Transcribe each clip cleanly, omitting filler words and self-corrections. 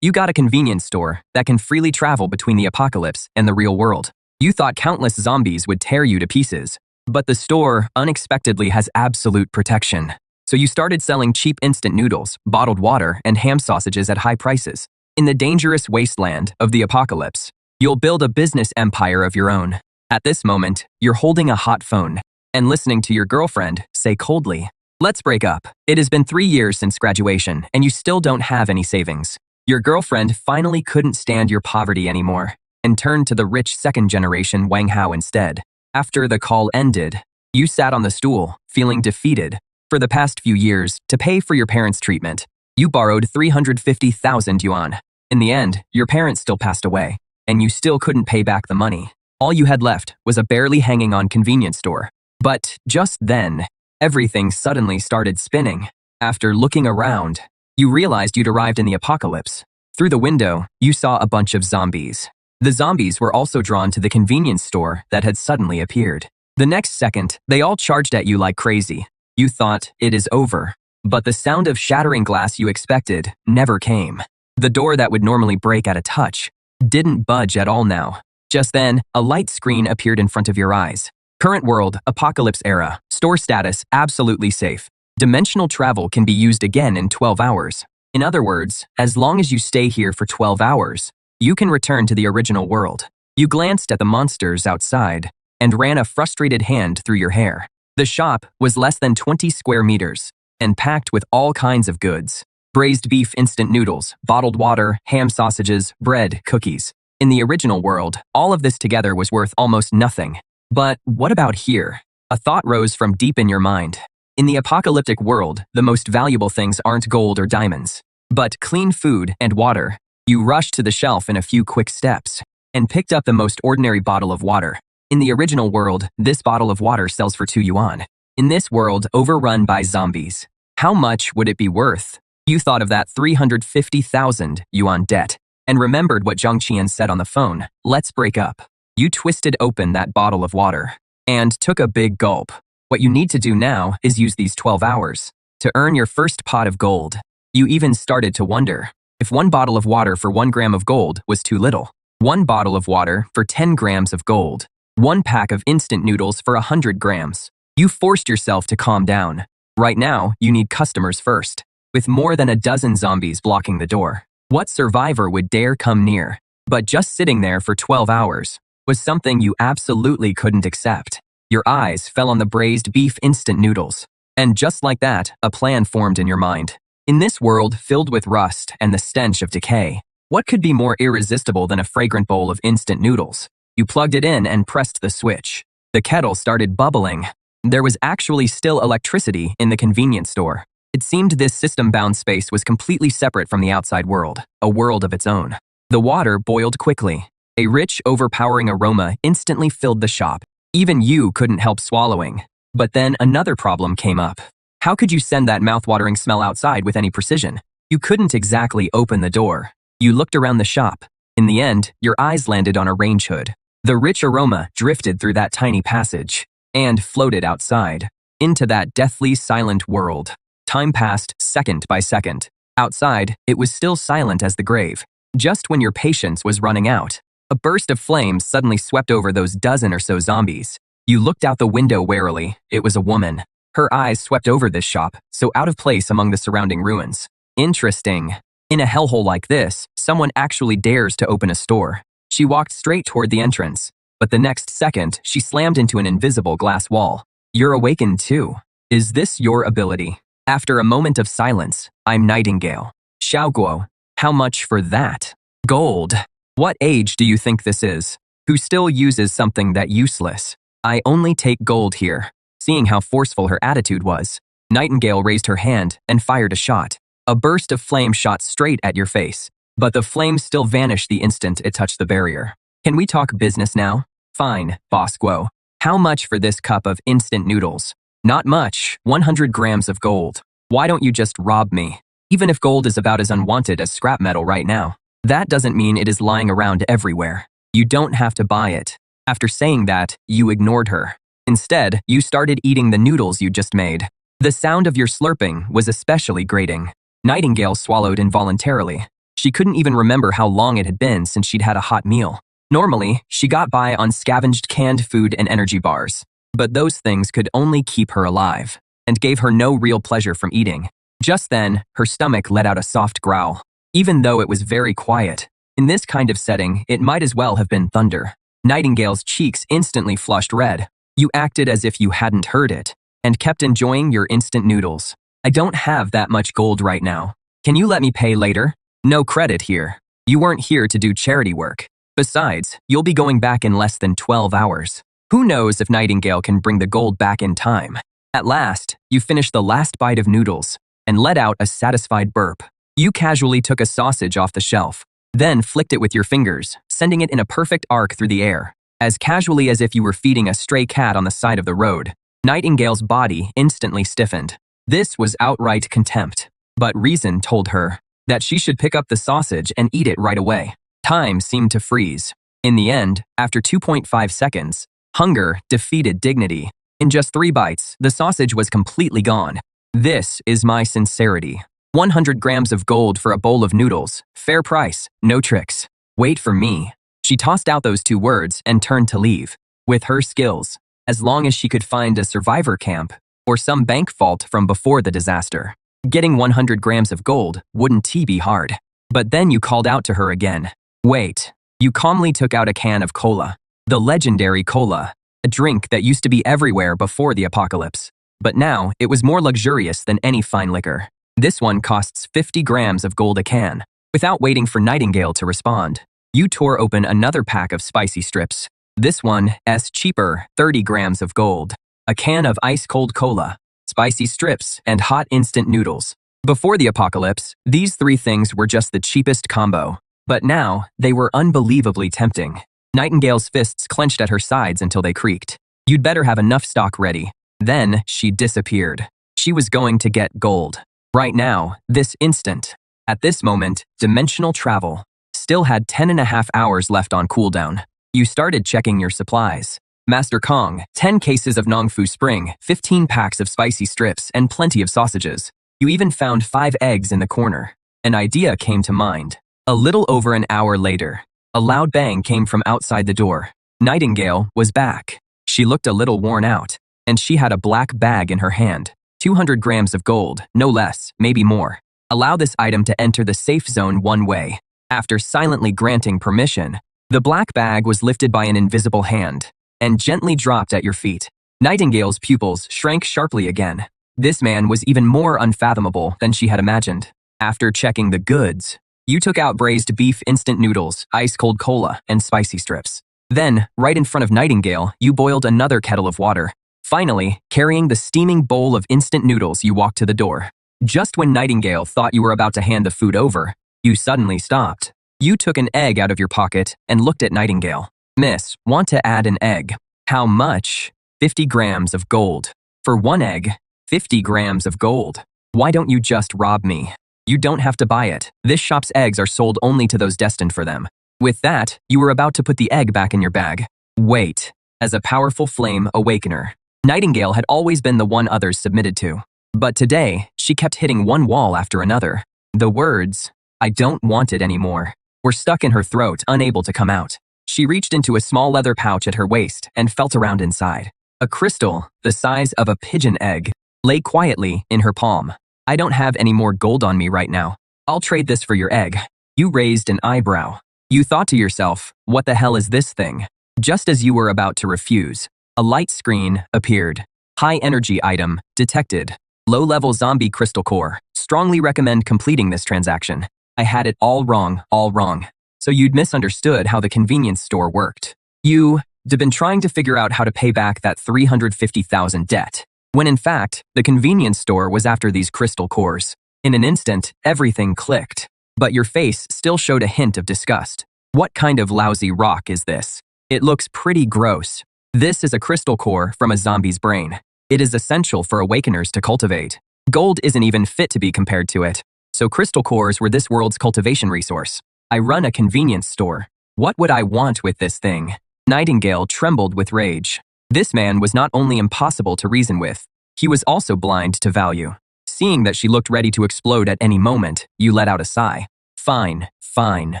You got a convenience store that can freely travel between the apocalypse and the real world. You thought countless zombies would tear you to pieces, but the store unexpectedly has absolute protection. So you started selling cheap instant noodles, bottled water, and ham sausages at high prices. In the dangerous wasteland of the apocalypse, you'll build a business empire of your own. At this moment, you're holding a hot phone and listening to your girlfriend say coldly, "Let's break up." It has been 3 years since graduation, and you still don't have any savings. Your girlfriend finally couldn't stand your poverty anymore and turned to the rich second-generation Wang Hao instead. After the call ended, you sat on the stool, feeling defeated. For the past few years, to pay for your parents' treatment, you borrowed 350,000 yuan. In the end, your parents still passed away, and you still couldn't pay back the money. All you had left was a barely hanging on convenience store. But just then, everything suddenly started spinning. After looking around, you realized you'd arrived in the apocalypse. Through the window, you saw a bunch of zombies. The zombies were also drawn to the convenience store that had suddenly appeared. The next second, they all charged at you like crazy. You thought, it is over. But the sound of shattering glass you expected never came. The door that would normally break at a touch didn't budge at all now. Just then, a light screen appeared in front of your eyes. Current world, apocalypse era, store status, absolutely safe. Dimensional travel can be used again in 12 hours. In other words, as long as you stay here for 12 hours, you can return to the original world. You glanced at the monsters outside and ran a frustrated hand through your hair. The shop was less than 20 square meters and packed with all kinds of goods. Braised beef instant noodles, bottled water, ham sausages, bread, cookies. In the original world, all of this together was worth almost nothing. But what about here? A thought rose from deep in your mind. In the apocalyptic world, the most valuable things aren't gold or diamonds, but clean food and water. You rushed to the shelf in a few quick steps and picked up the most ordinary bottle of water. In the original world, this bottle of water sells for 2 yuan. In this world, overrun by zombies, how much would it be worth? You thought of that 350,000 yuan debt and remembered what Zhang Qian said on the phone. Let's break up. You twisted open that bottle of water and took a big gulp. What you need to do now is use these 12 hours to earn your first pot of gold. You even started to wonder if 1 bottle of water for 1 gram of gold was too little. 1 bottle of water for 10 grams of gold. 1 pack of instant noodles for 100 grams. You forced yourself to calm down. Right now, you need customers first. With more than a dozen zombies blocking the door, what survivor would dare come near? But just sitting there for 12 hours was something you absolutely couldn't accept. Your eyes fell on the braised beef instant noodles. And just like that, a plan formed in your mind. In this world filled with rust and the stench of decay, what could be more irresistible than a fragrant bowl of instant noodles? You plugged it in and pressed the switch. The kettle started bubbling. There was actually still electricity in the convenience store. It seemed this system-bound space was completely separate from the outside world, a world of its own. The water boiled quickly. A rich, overpowering aroma instantly filled the shop. Even you couldn't help swallowing. But then another problem came up. How could you send that mouth-watering smell outside with any precision? You couldn't exactly open the door. You looked around the shop. In the end, your eyes landed on a range hood. The rich aroma drifted through that tiny passage and floated outside into that deathly silent world. Time passed second by second. Outside, it was still silent as the grave. Just when your patience was running out, a burst of flames suddenly swept over those dozen or so zombies. You looked out the window warily. It was a woman. Her eyes swept over this shop, so out of place among the surrounding ruins. Interesting. In a hellhole like this, someone actually dares to open a store. She walked straight toward the entrance, but the next second, she slammed into an invisible glass wall. You're awakened too. Is this your ability? After a moment of silence, I'm Nightingale. Xiaoguo. How much for that? Gold. What age do you think this is? Who still uses something that useless? I only take gold here. Seeing how forceful her attitude was, Nightingale raised her hand and fired a shot. A burst of flame shot straight at your face, but the flame still vanished the instant it touched the barrier. Can we talk business now? Fine, Boss Guo. How much for this cup of instant noodles? Not much, 100 grams of gold. Why don't you just rob me? Even if gold is about as unwanted as scrap metal right now, that doesn't mean it is lying around everywhere. You don't have to buy it. After saying that, you ignored her. Instead, you started eating the noodles you just made. The sound of your slurping was especially grating. Nightingale swallowed involuntarily. She couldn't even remember how long it had been since she'd had a hot meal. Normally, she got by on scavenged canned food and energy bars, but those things could only keep her alive and gave her no real pleasure from eating. Just then, her stomach let out a soft growl, even though it was very quiet. In this kind of setting, it might as well have been thunder. Nightingale's cheeks instantly flushed red. You acted as if you hadn't heard it and kept enjoying your instant noodles. I don't have that much gold right now. Can you let me pay later? No credit here. You weren't here to do charity work. Besides, you'll be going back in less than 12 hours. Who knows if Nightingale can bring the gold back in time? At last, you finished the last bite of noodles and let out a satisfied burp. You casually took a sausage off the shelf, then flicked it with your fingers, sending it in a perfect arc through the air, as casually as if you were feeding a stray cat on the side of the road. Nightingale's body instantly stiffened. This was outright contempt, but reason told her that she should pick up the sausage and eat it right away. Time seemed to freeze. In the end, after 2.5 seconds, hunger defeated dignity. In just 3 bites, the sausage was completely gone. This is my sincerity. 100 grams of gold for a bowl of noodles. Fair price, no tricks. Wait for me. She tossed out those 2 words and turned to leave. With her skills, as long as she could find a survivor camp or some bank vault from before the disaster, getting 100 grams of gold wouldn't be hard. But then you called out to her again. Wait. You calmly took out a can of cola. The legendary cola, a drink that used to be everywhere before the apocalypse. But now, it was more luxurious than any fine liquor. This one costs 50 grams of gold a can. Without waiting for Nightingale to respond, you tore open another pack of spicy strips. This one is cheaper, 30 grams of gold. A can of ice-cold cola, spicy strips, and hot instant noodles. Before the apocalypse, these 3 things were just the cheapest combo. But now, they were unbelievably tempting. Nightingale's fists clenched at her sides until they creaked. You'd better have enough stock ready. Then, she disappeared. She was going to get gold. Right now, this instant. At this moment, dimensional travel still had 10.5 hours left on cooldown. You started checking your supplies. Master Kong, 10 cases of Nongfu Spring, 15 packs of spicy strips, and plenty of sausages. You even found 5 eggs in the corner. An idea came to mind. A little over an hour later, a loud bang came from outside the door. Nightingale was back. She looked a little worn out, and she had a black bag in her hand. 200 grams of gold, no less, maybe more. Allow this item to enter the safe zone one way. After silently granting permission, the black bag was lifted by an invisible hand and gently dropped at your feet. Nightingale's pupils shrank sharply again. This man was even more unfathomable than she had imagined. After checking the goods, you took out braised beef instant noodles, ice-cold cola, and spicy strips. Then, right in front of Nightingale, you boiled another kettle of water. Finally, carrying the steaming bowl of instant noodles, you walked to the door. Just when Nightingale thought you were about to hand the food over, you suddenly stopped. You took an egg out of your pocket and looked at Nightingale. Miss, want to add an egg? How much? 50 grams of gold. For 1 egg, 50 grams of gold. Why don't you just rob me? You don't have to buy it. This shop's eggs are sold only to those destined for them. With that, you were about to put the egg back in your bag. Wait. As a powerful flame awakener, Nightingale had always been the one others submitted to. But today, she kept hitting one wall after another. The words, "I don't want it anymore," were stuck in her throat, unable to come out. She reached into a small leather pouch at her waist and felt around inside. A crystal, the size of a pigeon egg, lay quietly in her palm. I don't have any more gold on me right now. I'll trade this for your egg. You raised an eyebrow. You thought to yourself, what the hell is this thing? Just as you were about to refuse, a light screen appeared. High energy item detected. Low-level zombie crystal core. Strongly recommend completing this transaction. I had it all wrong. So you'd misunderstood how the convenience store worked. You'd been trying to figure out how to pay back that 350,000 debt, when in fact, the convenience store was after these crystal cores. In an instant, everything clicked. But your face still showed a hint of disgust. What kind of lousy rock is this? It looks pretty gross. This is a crystal core from a zombie's brain. It is essential for awakeners to cultivate. Gold isn't even fit to be compared to it. So crystal cores were this world's cultivation resource. I run a convenience store. What would I want with this thing? Nightingale trembled with rage. This man was not only impossible to reason with, he was also blind to value. Seeing that she looked ready to explode at any moment, you let out a sigh. Fine, fine.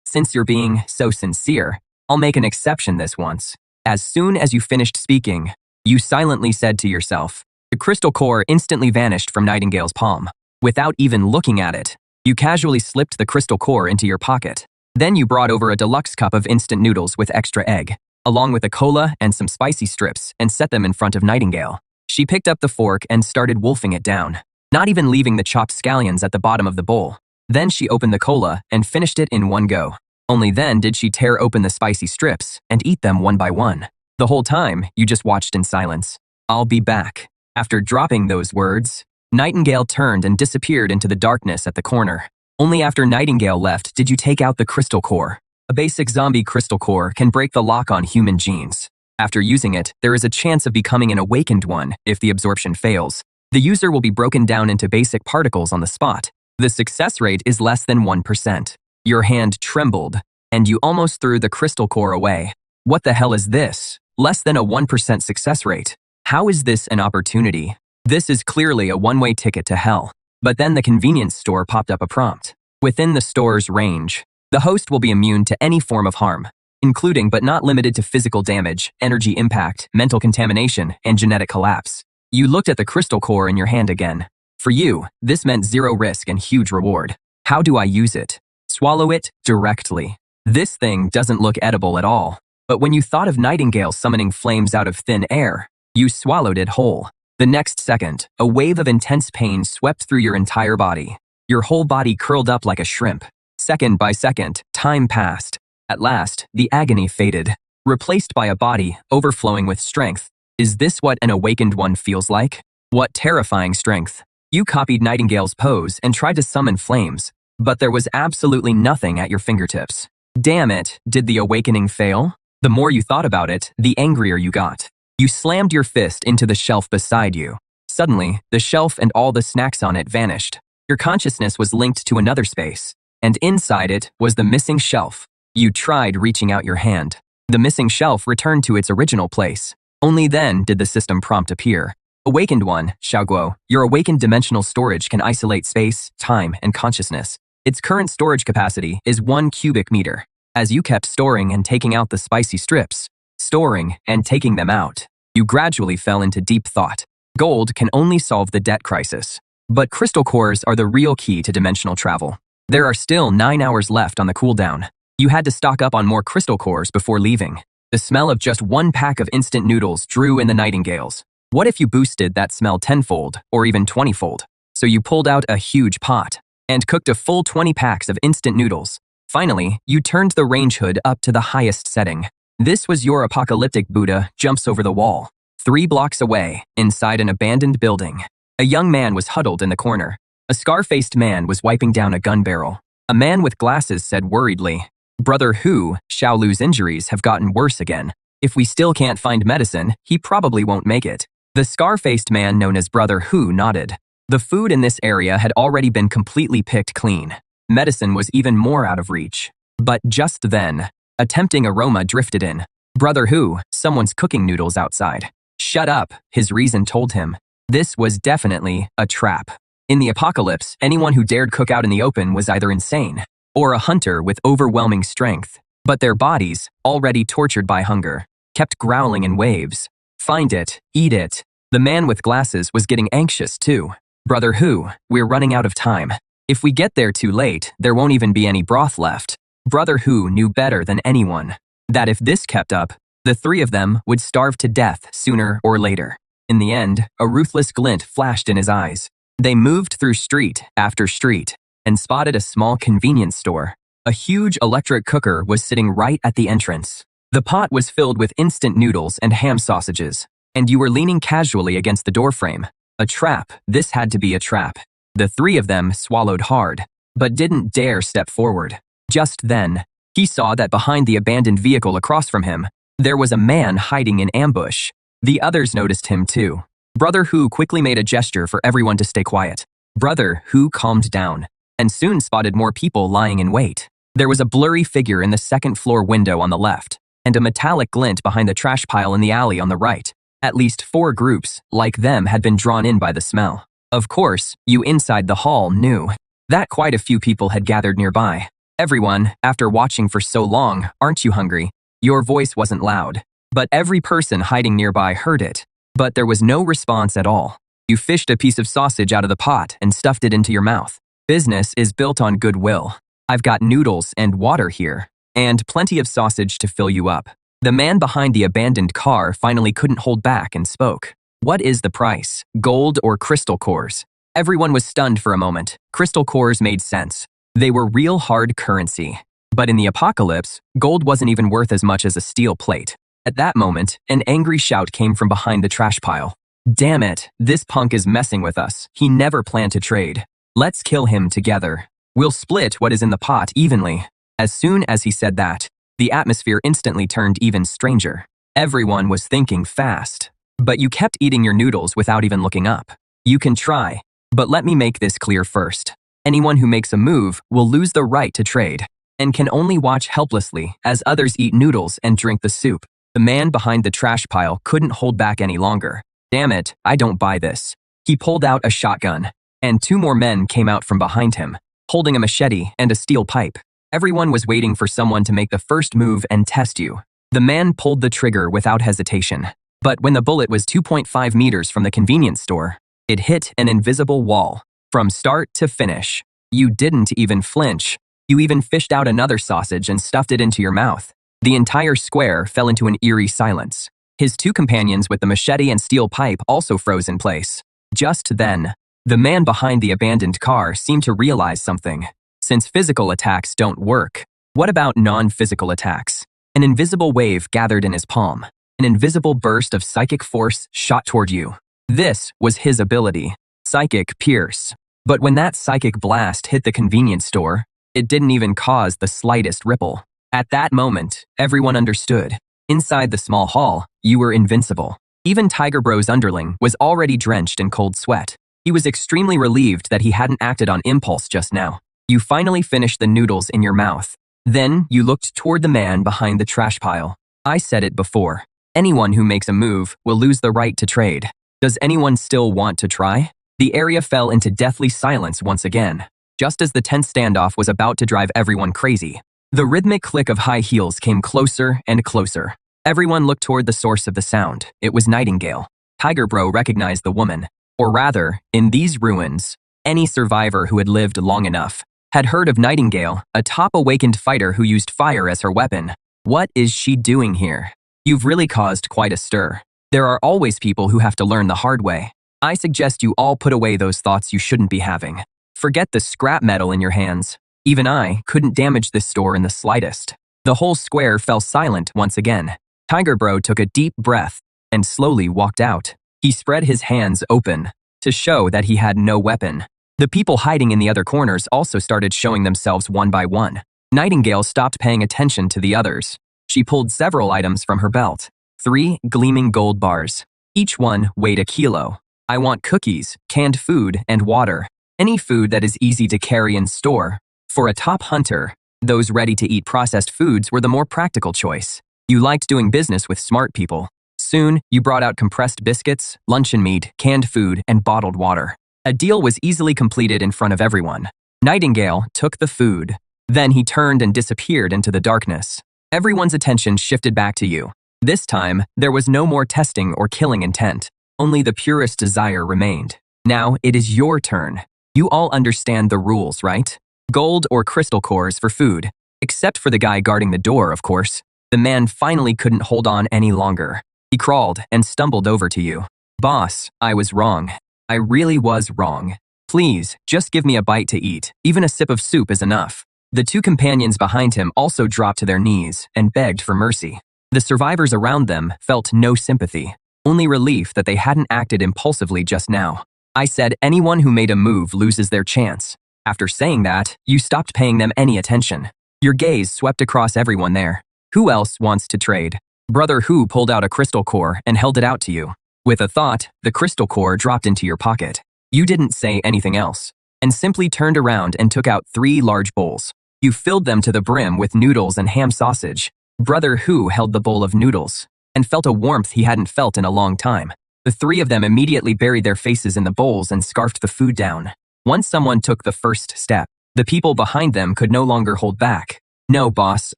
Since you're being so sincere, I'll make an exception this once. As soon as you finished speaking, you silently said to yourself. The crystal core instantly vanished from Nightingale's palm. Without even looking at it, you casually slipped the crystal core into your pocket. Then you brought over a deluxe cup of instant noodles with extra egg, along with a cola and some spicy strips, and set them in front of Nightingale. She picked up the fork and started wolfing it down, not even leaving the chopped scallions at the bottom of the bowl. Then she opened the cola and finished it in one go. Only then did she tear open the spicy strips and eat them one by one. The whole time, you just watched in silence. I'll be back. After dropping those words, Nightingale turned and disappeared into the darkness at the corner. Only after Nightingale left did you take out the crystal core. A basic zombie crystal core can break the lock on human genes. After using it, there is a chance of becoming an awakened one if the absorption fails. The user will be broken down into basic particles on the spot. The success rate is less than 1%. Your hand trembled, and you almost threw the crystal core away. What the hell is this? Less than a 1% success rate. How is this an opportunity? This is clearly a one-way ticket to hell. But then the convenience store popped up a prompt. Within the store's range, the host will be immune to any form of harm, including but not limited to physical damage, energy impact, mental contamination, and genetic collapse. You looked at the crystal core in your hand again. For you, this meant zero risk and huge reward. How do I use it? Swallow it directly. This thing doesn't look edible at all. But when you thought of Nightingale summoning flames out of thin air, you swallowed it whole. The next second, a wave of intense pain swept through your entire body. Your whole body curled up like a shrimp. Second by second, time passed. At last, the agony faded, replaced by a body overflowing with strength. Is this what an awakened one feels like? What terrifying strength. You copied Nightingale's pose and tried to summon flames, but there was absolutely nothing at your fingertips. Damn it, did the awakening fail? The more you thought about it, the angrier you got. You slammed your fist into the shelf beside you. Suddenly, the shelf and all the snacks on it vanished. Your consciousness was linked to another space, and inside it was the missing shelf. You tried reaching out your hand. The missing shelf returned to its original place. Only then did the system prompt appear. Awakened one, Xiaoguo, your awakened dimensional storage can isolate space, time, and consciousness. Its current storage capacity is 1 cubic meter. As you kept storing and taking out the spicy strips, storing and taking them out, you gradually fell into deep thought. Gold can only solve the debt crisis, but crystal cores are the real key to dimensional travel. There are still 9 hours left on the cooldown. You had to stock up on more crystal cores before leaving. The smell of just one pack of instant noodles drew in the Nightingales. What if you boosted that smell tenfold or even 20-fold? So you pulled out a huge pot and cooked a full 20 packs of instant noodles. Finally, you turned the range hood up to the highest setting. This was your apocalyptic Buddha jumps over the wall. 3 blocks away, inside an abandoned building, a young man was huddled in the corner. A scar-faced man was wiping down a gun barrel. A man with glasses said worriedly, "Brother Hu, Xiaolu's injuries have gotten worse again. If we still can't find medicine, he probably won't make it." The scar-faced man known as Brother Hu nodded. The food in this area had already been completely picked clean. Medicine was even more out of reach. But just then, a tempting aroma drifted in. "Brother Hu, someone's cooking noodles outside." "Shut up," his reason told him. This was definitely a trap. In the apocalypse, anyone who dared cook out in the open was either insane or a hunter with overwhelming strength. But their bodies, already tortured by hunger, kept growling in waves. "Find it, eat it." The man with glasses was getting anxious too. "Brother Hu, we're running out of time. If we get there too late, there won't even be any broth left." Brother Hu knew better than anyone that if this kept up, the 3 of them would starve to death sooner or later. In the end, a ruthless glint flashed in his eyes. They moved through street after street and spotted a small convenience store. A huge electric cooker was sitting right at the entrance. The pot was filled with instant noodles and ham sausages, and you were leaning casually against the doorframe. A trap. This had to be a trap. The 3 of them swallowed hard, but didn't dare step forward. Just then, he saw that behind the abandoned vehicle across from him, there was a man hiding in ambush. The others noticed him too. Brother Hu quickly made a gesture for everyone to stay quiet. Brother Hu calmed down, and soon spotted more people lying in wait. There was a blurry figure in the second-floor window on the left, and a metallic glint behind the trash pile in the alley on the right. At least 4 groups, like them, had been drawn in by the smell. Of course, you inside the hall knew that quite a few people had gathered nearby. Everyone, after watching for so long, aren't you hungry? Your voice wasn't loud, but every person hiding nearby heard it. But there was no response at all. You fished a piece of sausage out of the pot and stuffed it into your mouth. Business is built on goodwill. I've got noodles and water here, and plenty of sausage to fill you up. The man behind the abandoned car finally couldn't hold back and spoke. What is the price? Gold or crystal cores? Everyone was stunned for a moment. Crystal cores made sense. They were real hard currency. But in the apocalypse, gold wasn't even worth as much as a steel plate. At that moment, an angry shout came from behind the trash pile. Damn it, this punk is messing with us. He never planned to trade. Let's kill him together. We'll split what is in the pot evenly. As soon as he said that, the atmosphere instantly turned even stranger. Everyone was thinking fast. But you kept eating your noodles without even looking up. You can try, but let me make this clear first. Anyone who makes a move will lose the right to trade, and can only watch helplessly as others eat noodles and drink the soup. The man behind the trash pile couldn't hold back any longer. Damn it, I don't buy this. He pulled out a shotgun, and 2 more men came out from behind him, holding a machete and a steel pipe. Everyone was waiting for someone to make the first move and test you. The man pulled the trigger without hesitation. But when the bullet was 2.5 meters from the convenience store, it hit an invisible wall. From start to finish, you didn't even flinch. You even fished out another sausage and stuffed it into your mouth. The entire square fell into an eerie silence. His 2 companions with the machete and steel pipe also froze in place. Just then, the man behind the abandoned car seemed to realize something. Since physical attacks don't work, what about non-physical attacks? An invisible wave gathered in his palm. An invisible burst of psychic force shot toward you. This was his ability, Psychic Pierce. But when that psychic blast hit the convenience store, it didn't even cause the slightest ripple. At that moment, everyone understood. Inside the small hall, you were invincible. Even Tiger Bro's underling was already drenched in cold sweat. He was extremely relieved that he hadn't acted on impulse just now. You finally finished the noodles in your mouth. Then you looked toward the man behind the trash pile. I said it before. Anyone who makes a move will lose the right to trade. Does anyone still want to try? The area fell into deathly silence once again, just as the tense standoff was about to drive everyone crazy. The rhythmic click of high heels came closer and closer. Everyone looked toward the source of the sound. It was Nightingale. Tiger Bro recognized the woman. Or rather, in these ruins, any survivor who had lived long enough had heard of Nightingale, a top-awakened fighter who used fire as her weapon. What is she doing here? You've really caused quite a stir. There are always people who have to learn the hard way. I suggest you all put away those thoughts you shouldn't be having. Forget the scrap metal in your hands. Even I couldn't damage this store in the slightest. The whole square fell silent once again. Tiger Bro took a deep breath and slowly walked out. He spread his hands open to show that he had no weapon. The people hiding in the other corners also started showing themselves one by one. Nightingale stopped paying attention to the others. She pulled several items from her belt. 3 gleaming gold bars. Each one weighed a kilo. I want cookies, canned food, and water. Any food that is easy to carry and store. For a top hunter, those ready-to-eat processed foods were the more practical choice. You liked doing business with smart people. Soon, you brought out compressed biscuits, luncheon meat, canned food, and bottled water. A deal was easily completed in front of everyone. Nightingale took the food. Then he turned and disappeared into the darkness. Everyone's attention shifted back to you. This time, there was no more testing or killing intent. Only the purest desire remained. Now, it is your turn. You all understand the rules, right? Gold or crystal cores for food. Except for the guy guarding the door, of course. The man finally couldn't hold on any longer. He crawled and stumbled over to you. Boss, I was wrong. I really was wrong. Please, just give me a bite to eat. Even a sip of soup is enough. The 2 companions behind him also dropped to their knees and begged for mercy. The survivors around them felt no sympathy, only relief that they hadn't acted impulsively just now. I said anyone who made a move loses their chance. After saying that, you stopped paying them any attention. Your gaze swept across everyone there. Who else wants to trade? Brother Who pulled out a crystal core and held it out to you. With a thought, the crystal core dropped into your pocket. You didn't say anything else, and simply turned around and took out 3 large bowls. You filled them to the brim with noodles and ham sausage. Brother Who held the bowl of noodles and felt a warmth he hadn't felt in a long time. The 3 of them immediately buried their faces in the bowls and scarfed the food down. Once someone took the first step, The people behind them could no longer hold back. No, boss,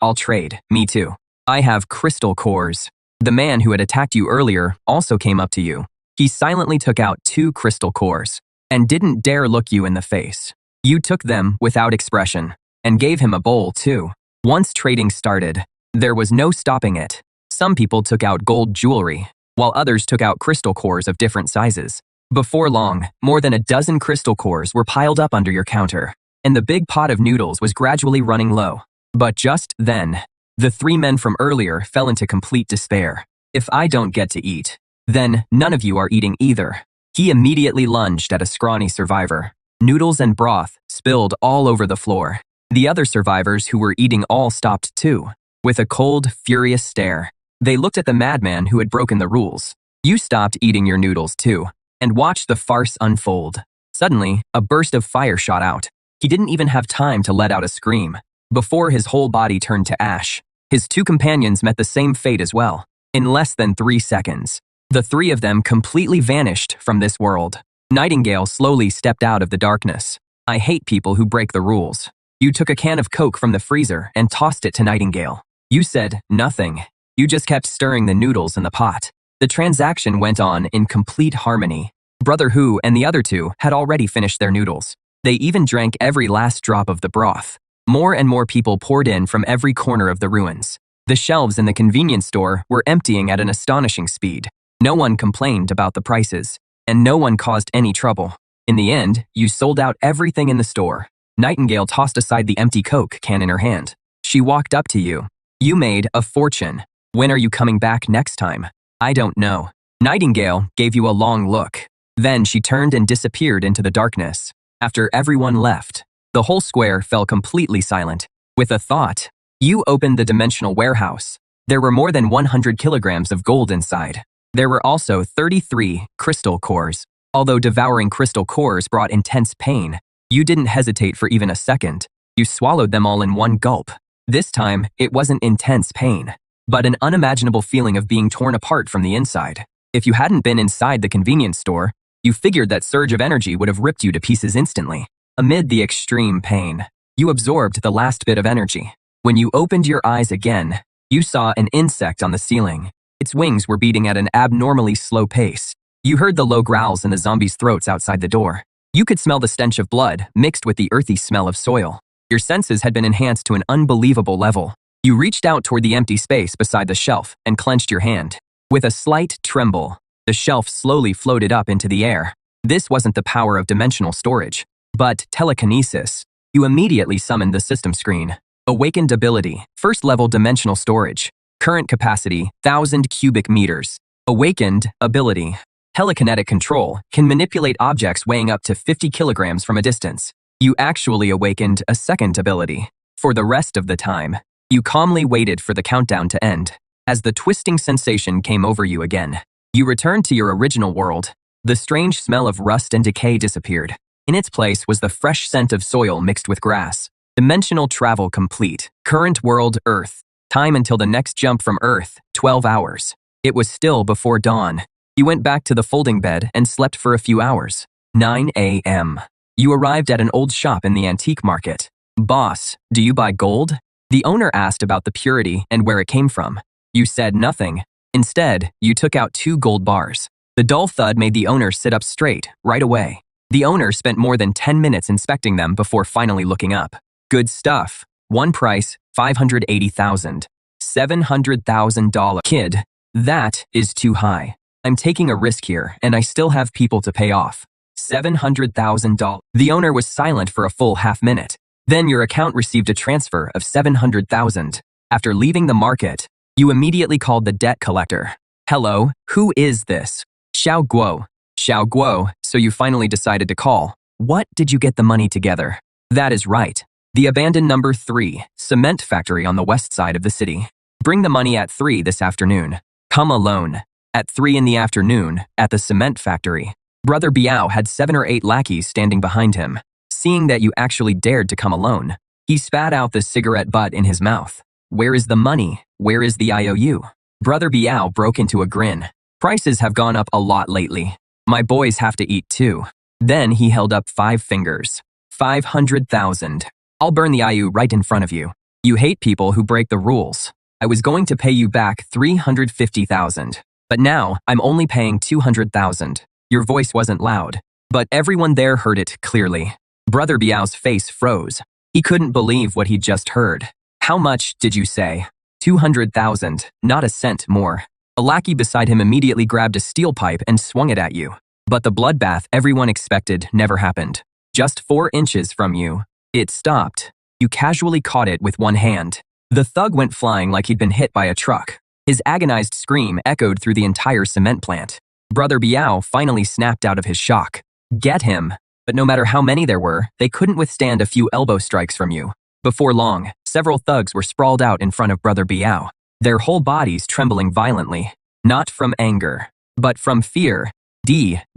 I'll trade. Me too. I have crystal cores. The man who had attacked you earlier also came up to you. He silently took out 2 crystal cores and didn't dare look you in the face. You took them without expression and gave him a bowl too. Once trading started, there was no stopping it. Some people took out gold jewelry, while others took out crystal cores of different sizes. Before long, more than a dozen crystal cores were piled up under your counter, and the big pot of noodles was gradually running low. But just then, the 3 men from earlier fell into complete despair. If I don't get to eat, then none of you are eating either. He immediately lunged at a scrawny survivor. Noodles and broth spilled all over the floor. The other survivors who were eating all stopped too. With a cold, furious stare, they looked at the madman who had broken the rules. You stopped eating your noodles too, and watched the farce unfold. Suddenly, a burst of fire shot out. He didn't even have time to let out a scream. Before his whole body turned to ash, his 2 companions met the same fate as well. In less than 3 seconds, the 3 of them completely vanished from this world. Nightingale slowly stepped out of the darkness. I hate people who break the rules. You took a can of Coke from the freezer and tossed it to Nightingale. You said nothing. You just kept stirring the noodles in the pot. The transaction went on in complete harmony. Brother Hu and the other 2 had already finished their noodles. They even drank every last drop of the broth. More and more people poured in from every corner of the ruins. The shelves in the convenience store were emptying at an astonishing speed. No one complained about the prices, and no one caused any trouble. In the end, you sold out everything in the store. Nightingale tossed aside the empty Coke can in her hand. She walked up to you. You made a fortune. When are you coming back next time? I don't know. Nightingale gave you a long look. Then she turned and disappeared into the darkness. After everyone left, the whole square fell completely silent. With a thought, you opened the dimensional warehouse. There were more than 100 kilograms of gold inside. There were also 33 crystal cores. Although devouring crystal cores brought intense pain, you didn't hesitate for even a second. You swallowed them all in one gulp. This time, it wasn't intense pain, but an unimaginable feeling of being torn apart from the inside. If you hadn't been inside the convenience store, you figured that surge of energy would have ripped you to pieces instantly. Amid the extreme pain, you absorbed the last bit of energy. When you opened your eyes again, you saw an insect on the ceiling. Its wings were beating at an abnormally slow pace. You heard the low growls in the zombies' throats outside the door. You could smell the stench of blood mixed with the earthy smell of soil. Your senses had been enhanced to an unbelievable level. You reached out toward the empty space beside the shelf and clenched your hand. With a slight tremble, the shelf slowly floated up into the air. This wasn't the power of dimensional storage, but telekinesis. You immediately summoned the system screen. Awakened ability, first level dimensional storage. Current capacity, 1,000 cubic meters. Awakened ability, telekinetic control, can manipulate objects weighing up to 50 kilograms from a distance. You actually awakened a second ability. For the rest of the time, you calmly waited for the countdown to end. As the twisting sensation came over you again, you returned to your original world. The strange smell of rust and decay disappeared. In its place was the fresh scent of soil mixed with grass. Dimensional travel complete. Current world Earth. Time until the next jump from Earth, 12 hours. It was still before dawn. You went back to the folding bed and slept for a few hours. 9 a.m. You arrived at an old shop in the antique market. Boss, do you buy gold? The owner asked about the purity and where it came from. You said nothing. Instead, you took out 2 gold bars. The dull thud made the owner sit up straight, right away. The owner spent more than 10 minutes inspecting them before finally looking up. Good stuff. One price, $580,000. $700,000. Kid, that is too high. I'm taking a risk here, and I still have people to pay off. $700,000. The owner was silent for a full half minute. Then your account received a transfer of $700,000. After leaving the market, you immediately called the debt collector. Hello, who is this? Xiao Guo. Xiao Guo, so you finally decided to call. What did you get the money together? That is right. The abandoned number 3, cement factory on the west side of the city. Bring the money at 3 this afternoon. Come alone. At 3 in the afternoon, at the cement factory. Brother Biao had 7 or 8 lackeys standing behind him. Seeing that you actually dared to come alone, he spat out the cigarette butt in his mouth. Where is the money? Where is the IOU? Brother Biao broke into a grin. Prices have gone up a lot lately. My boys have to eat too. Then he held up 5 fingers. 500,000. I'll burn the IU right in front of you. You hate people who break the rules. I was going to pay you back 350,000. But now, I'm only paying 200,000. Your voice wasn't loud, but everyone there heard it clearly. Brother Biao's face froze. He couldn't believe what he'd just heard. How much did you say? 200,000, not a cent more. A lackey beside him immediately grabbed a steel pipe and swung it at you. But the bloodbath everyone expected never happened. Just 4 inches from you, it stopped. You casually caught it with one hand. The thug went flying like he'd been hit by a truck. His agonized scream echoed through the entire cement plant. Brother Biao finally snapped out of his shock. Get him. But no matter how many there were, they couldn't withstand a few elbow strikes from you. Before long, several thugs were sprawled out in front of Brother Biao, their whole bodies trembling violently. Not from anger, but from fear.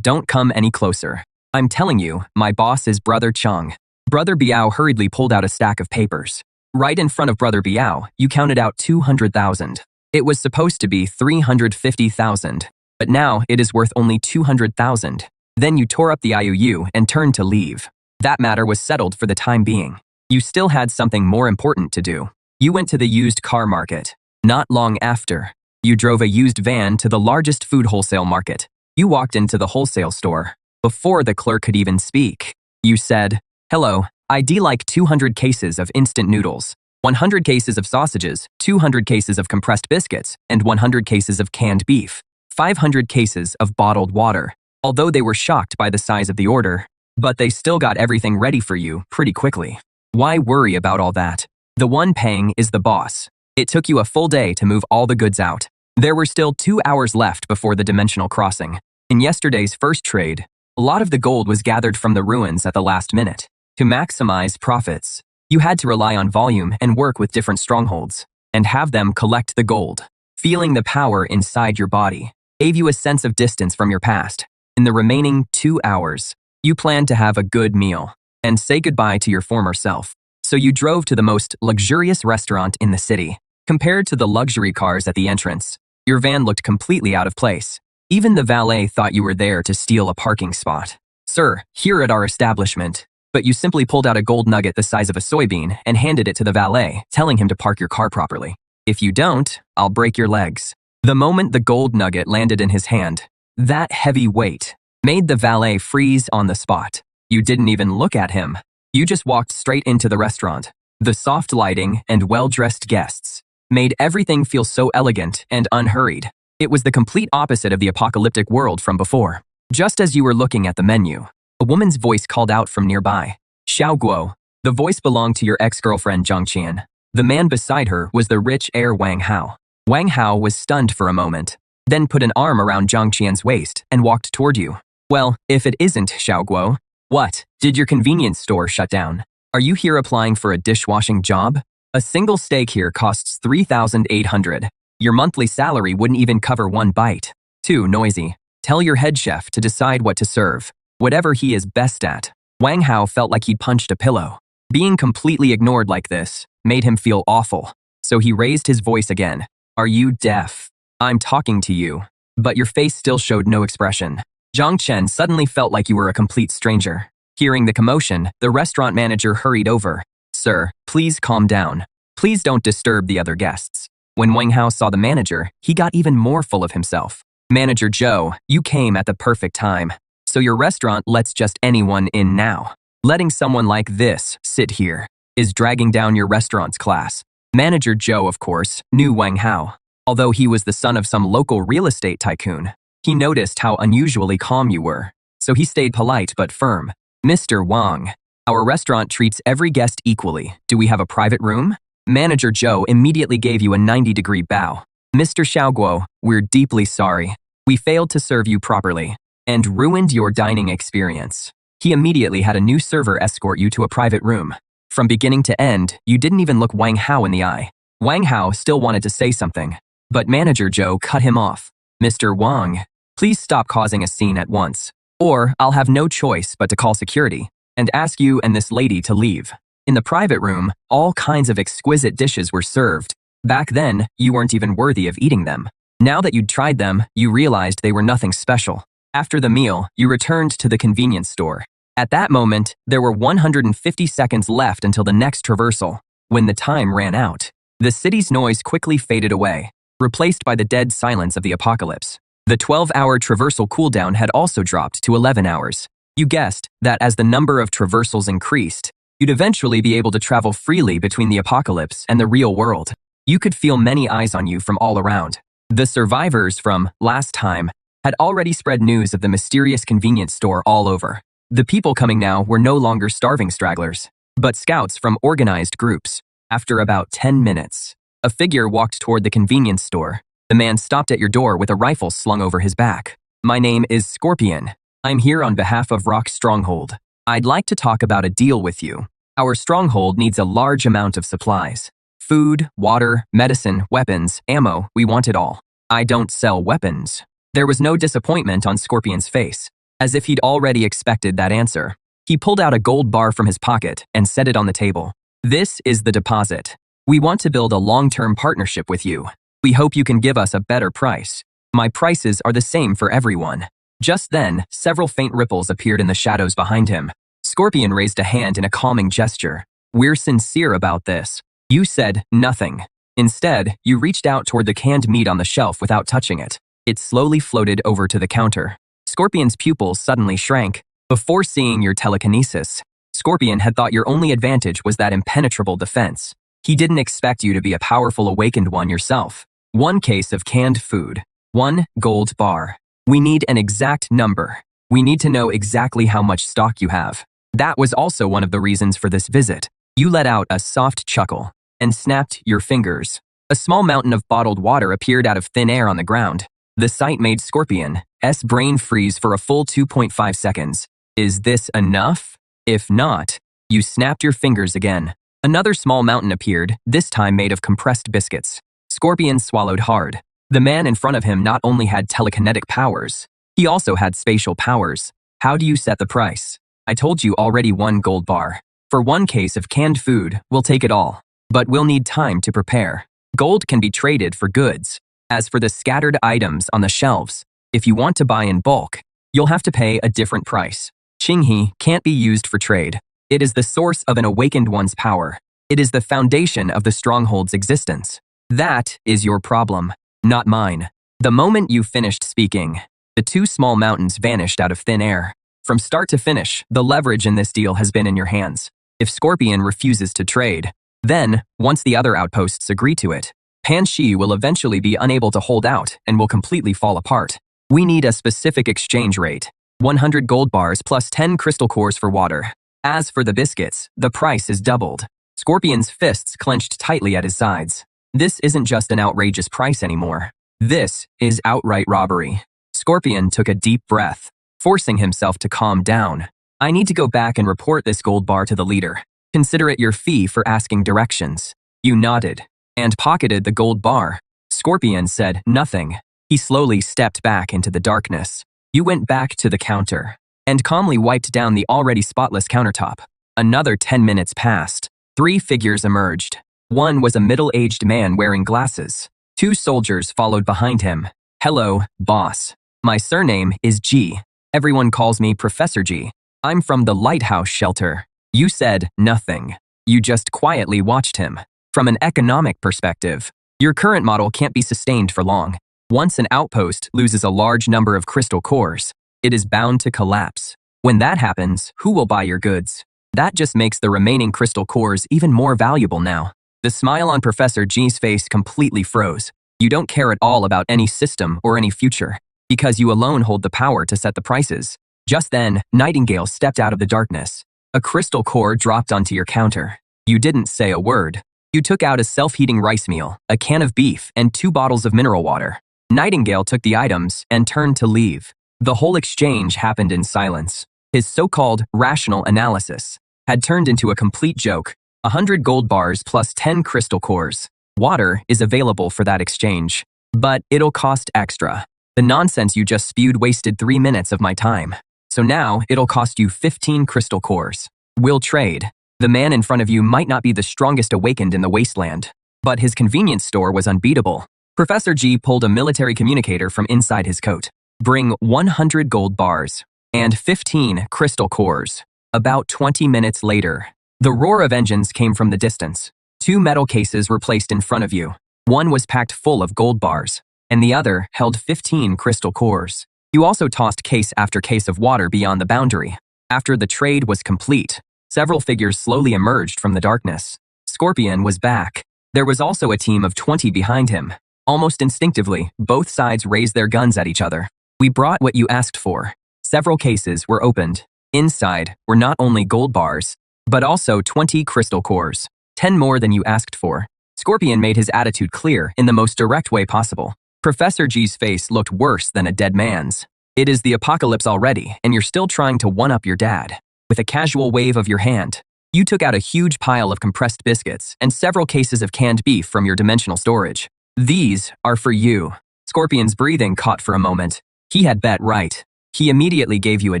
Don't come any closer. I'm telling you, my boss is Brother Chang. Brother Biao hurriedly pulled out a stack of papers. Right in front of Brother Biao, you counted out 200,000. It was supposed to be 350,000, but now it is worth only 200,000. Then you tore up the IOU and turned to leave. That matter was settled for the time being. You still had something more important to do. You went to the used car market. Not long after, you drove a used van to the largest food wholesale market. You walked into the wholesale store. Before the clerk could even speak, you said, "Hello, I'd like 200 cases of instant noodles, 100 cases of sausages, 200 cases of compressed biscuits, and 100 cases of canned beef, 500 cases of bottled water." Although they were shocked by the size of the order, but they still got everything ready for you pretty quickly. Why worry about all that? The one paying is the boss. It took you a full day to move all the goods out. There were still 2 hours left before the dimensional crossing. In yesterday's first trade, a lot of the gold was gathered from the ruins at the last minute. To maximize profits, you had to rely on volume and work with different strongholds, and have them collect the gold. Feeling the power inside your body gave you a sense of distance from your past. In the remaining 2 hours, you planned to have a good meal and say goodbye to your former self. So you drove to the most luxurious restaurant in the city. Compared to the luxury cars at the entrance, your van looked completely out of place. Even the valet thought you were there to steal a parking spot. "Sir, here at our establishment." But you simply pulled out a gold nugget the size of a soybean and handed it to the valet, telling him to park your car properly. "If you don't, I'll break your legs." The moment the gold nugget landed in his hand, that heavy weight made the valet freeze on the spot. You didn't even look at him. You just walked straight into the restaurant. The soft lighting and well-dressed guests made everything feel so elegant and unhurried. It was the complete opposite of the apocalyptic world from before. Just as you were looking at the menu, a woman's voice called out from nearby. "Xiao Guo." The voice belonged to your ex-girlfriend Zhang Qian. The man beside her was the rich heir Wang Hao. Wang Hao was stunned for a moment, then put an arm around Zhang Qian's waist and walked toward you. "Well, if it isn't Xiao Guo, what? Did your convenience store shut down? Are you here applying for a dishwashing job? A single steak here costs 3,800. Your monthly salary wouldn't even cover one bite. Too noisy. Tell your head chef to decide what to serve, whatever he is best at." Wang Hao felt like he'd punched a pillow. Being completely ignored like this made him feel awful. So he raised his voice again. "Are you deaf? I'm talking to you." But your face still showed no expression. Zhang Chen suddenly felt like you were a complete stranger. Hearing the commotion, the restaurant manager hurried over. "Sir, please calm down. Please don't disturb the other guests." When Wang Hao saw the manager, he got even more full of himself. "Manager Zhou, you came at the perfect time. So your restaurant lets just anyone in now. Letting someone like this sit here is dragging down your restaurant's class." Manager Zhou, of course, knew Wang Hao. Although he was the son of some local real estate tycoon, he noticed how unusually calm you were. So he stayed polite but firm. "Mr. Wang, our restaurant treats every guest equally. Do we have a private room?" Manager Zhou immediately gave you a 90-degree bow. "Mr. Xiaoguo, we're deeply sorry. We failed to serve you properly and ruined your dining experience." He immediately had a new server escort you to a private room. From beginning to end, you didn't even look Wang Hao in the eye. Wang Hao still wanted to say something, but Manager Zhou cut him off. "Mr. Wang, please stop causing a scene at once, or I'll have no choice but to call security and ask you and this lady to leave." In the private room, all kinds of exquisite dishes were served. Back then, you weren't even worthy of eating them. Now that you'd tried them, you realized they were nothing special. After the meal, you returned to the convenience store. At that moment, there were 150 seconds left until the next traversal. When the time ran out, the city's noise quickly faded away, replaced by the dead silence of the apocalypse. The 12-hour traversal cooldown had also dropped to 11 hours. You guessed that as the number of traversals increased, you'd eventually be able to travel freely between the apocalypse and the real world. You could feel many eyes on you from all around. The survivors from last time had already spread news of the mysterious convenience store all over. The people coming now were no longer starving stragglers, but scouts from organized groups. After about 10 minutes, a figure walked toward the convenience store. The man stopped at your door with a rifle slung over his back. "My name is Scorpion. I'm here on behalf of Rock Stronghold. I'd like to talk about a deal with you. Our stronghold needs a large amount of supplies. Food, water, medicine, weapons, ammo, we want it all. I don't sell weapons." There was no disappointment on Scorpion's face, as if he'd already expected that answer. He pulled out a gold bar from his pocket and set it on the table. "This is the deposit. We want to build a long-term partnership with you. We hope you can give us a better price. My prices are the same for everyone." Just then, several faint ripples appeared in the shadows behind him. Scorpion raised a hand in a calming gesture. "We're sincere about this." You said nothing. Instead, you reached out toward the canned meat on the shelf without touching it. It slowly floated over to the counter. Scorpion's pupils suddenly shrank. Before seeing your telekinesis, Scorpion had thought your only advantage was that impenetrable defense. He didn't expect you to be a powerful awakened one yourself. 1 case of canned food. 1 gold bar. We need an exact number. We need to know exactly how much stock you have. That was also one of the reasons for this visit. You let out a soft chuckle and snapped your fingers. A small mountain of bottled water appeared out of thin air on the ground. The sight made Scorpion's brain freeze for a full 2.5 seconds. Is this enough? If not, you snapped your fingers again. Another small mountain appeared, this time made of compressed biscuits. Scorpion swallowed hard. The man in front of him not only had telekinetic powers, he also had spatial powers. "How do you set the price?" "I told you already, 1 gold bar. For 1 case of canned food, we'll take it all. But we'll need time to prepare. Gold can be traded for goods. As for the scattered items on the shelves, if you want to buy in bulk, you'll have to pay a different price. Qinghe can't be used for trade. It is the source of an awakened one's power. It is the foundation of the stronghold's existence. That is your problem, not mine." The moment you finished speaking, the 2 small mountains vanished out of thin air. From start to finish, the leverage in this deal has been in your hands. If Scorpion refuses to trade, then, once the other outposts agree to it, Panshi will eventually be unable to hold out and will completely fall apart. We need a specific exchange rate. 100 gold bars plus 10 crystal cores for water. As for the biscuits, the price is doubled. Scorpion's fists clenched tightly at his sides. This isn't just an outrageous price anymore. This is outright robbery. Scorpion took a deep breath, forcing himself to calm down. "I need to go back and report this gold bar to the leader. Consider it your fee for asking directions." You nodded and pocketed the gold bar. Scorpion said nothing. He slowly stepped back into the darkness. You went back to the counter and calmly wiped down the already spotless countertop. Another 10 minutes passed. 3 figures emerged. One was a middle-aged man wearing glasses. 2 soldiers followed behind him. "Hello, boss. My surname is G. Everyone calls me Professor G. I'm from the lighthouse shelter." You said nothing. You just quietly watched him. From an economic perspective, your current model can't be sustained for long. Once an outpost loses a large number of crystal cores, it is bound to collapse. When that happens, who will buy your goods? That just makes the remaining crystal cores even more valuable now. The smile on Professor G's face completely froze. You don't care at all about any system or any future, because you alone hold the power to set the prices. Just then, Nightingale stepped out of the darkness. A crystal core dropped onto your counter. You didn't say a word. You took out a self-heating rice meal, a can of beef, and 2 bottles of mineral water. Nightingale took the items and turned to leave. The whole exchange happened in silence. His so-called rational analysis had turned into a complete joke. 100 gold bars plus 10 crystal cores. Water is available for that exchange, but it'll cost extra. The nonsense you just spewed wasted 3 minutes of my time. So now it'll cost you 15 crystal cores. We'll trade. The man in front of you might not be the strongest awakened in the wasteland, but his convenience store was unbeatable. Professor G pulled a military communicator from inside his coat. "Bring 100 gold bars. and 15 crystal cores. About 20 minutes later, the roar of engines came from the distance. 2 metal cases were placed in front of you. One was packed full of gold bars, and the other held 15 crystal cores. You also tossed case after case of water beyond the boundary. After the trade was complete, several figures slowly emerged from the darkness. Scorpion was back. There was also a team of 20 behind him. Almost instinctively, both sides raised their guns at each other. We brought what you asked for. Several cases were opened. Inside were not only gold bars, but also 20 crystal cores, 10 more than you asked for. Scorpion made his attitude clear in the most direct way possible. Professor G's face looked worse than a dead man's. It is the apocalypse already, and you're still trying to one-up your dad. With a casual wave of your hand, you took out a huge pile of compressed biscuits and several cases of canned beef from your dimensional storage. These are for you. Scorpion's breathing caught for a moment. He had bet right. He immediately gave you a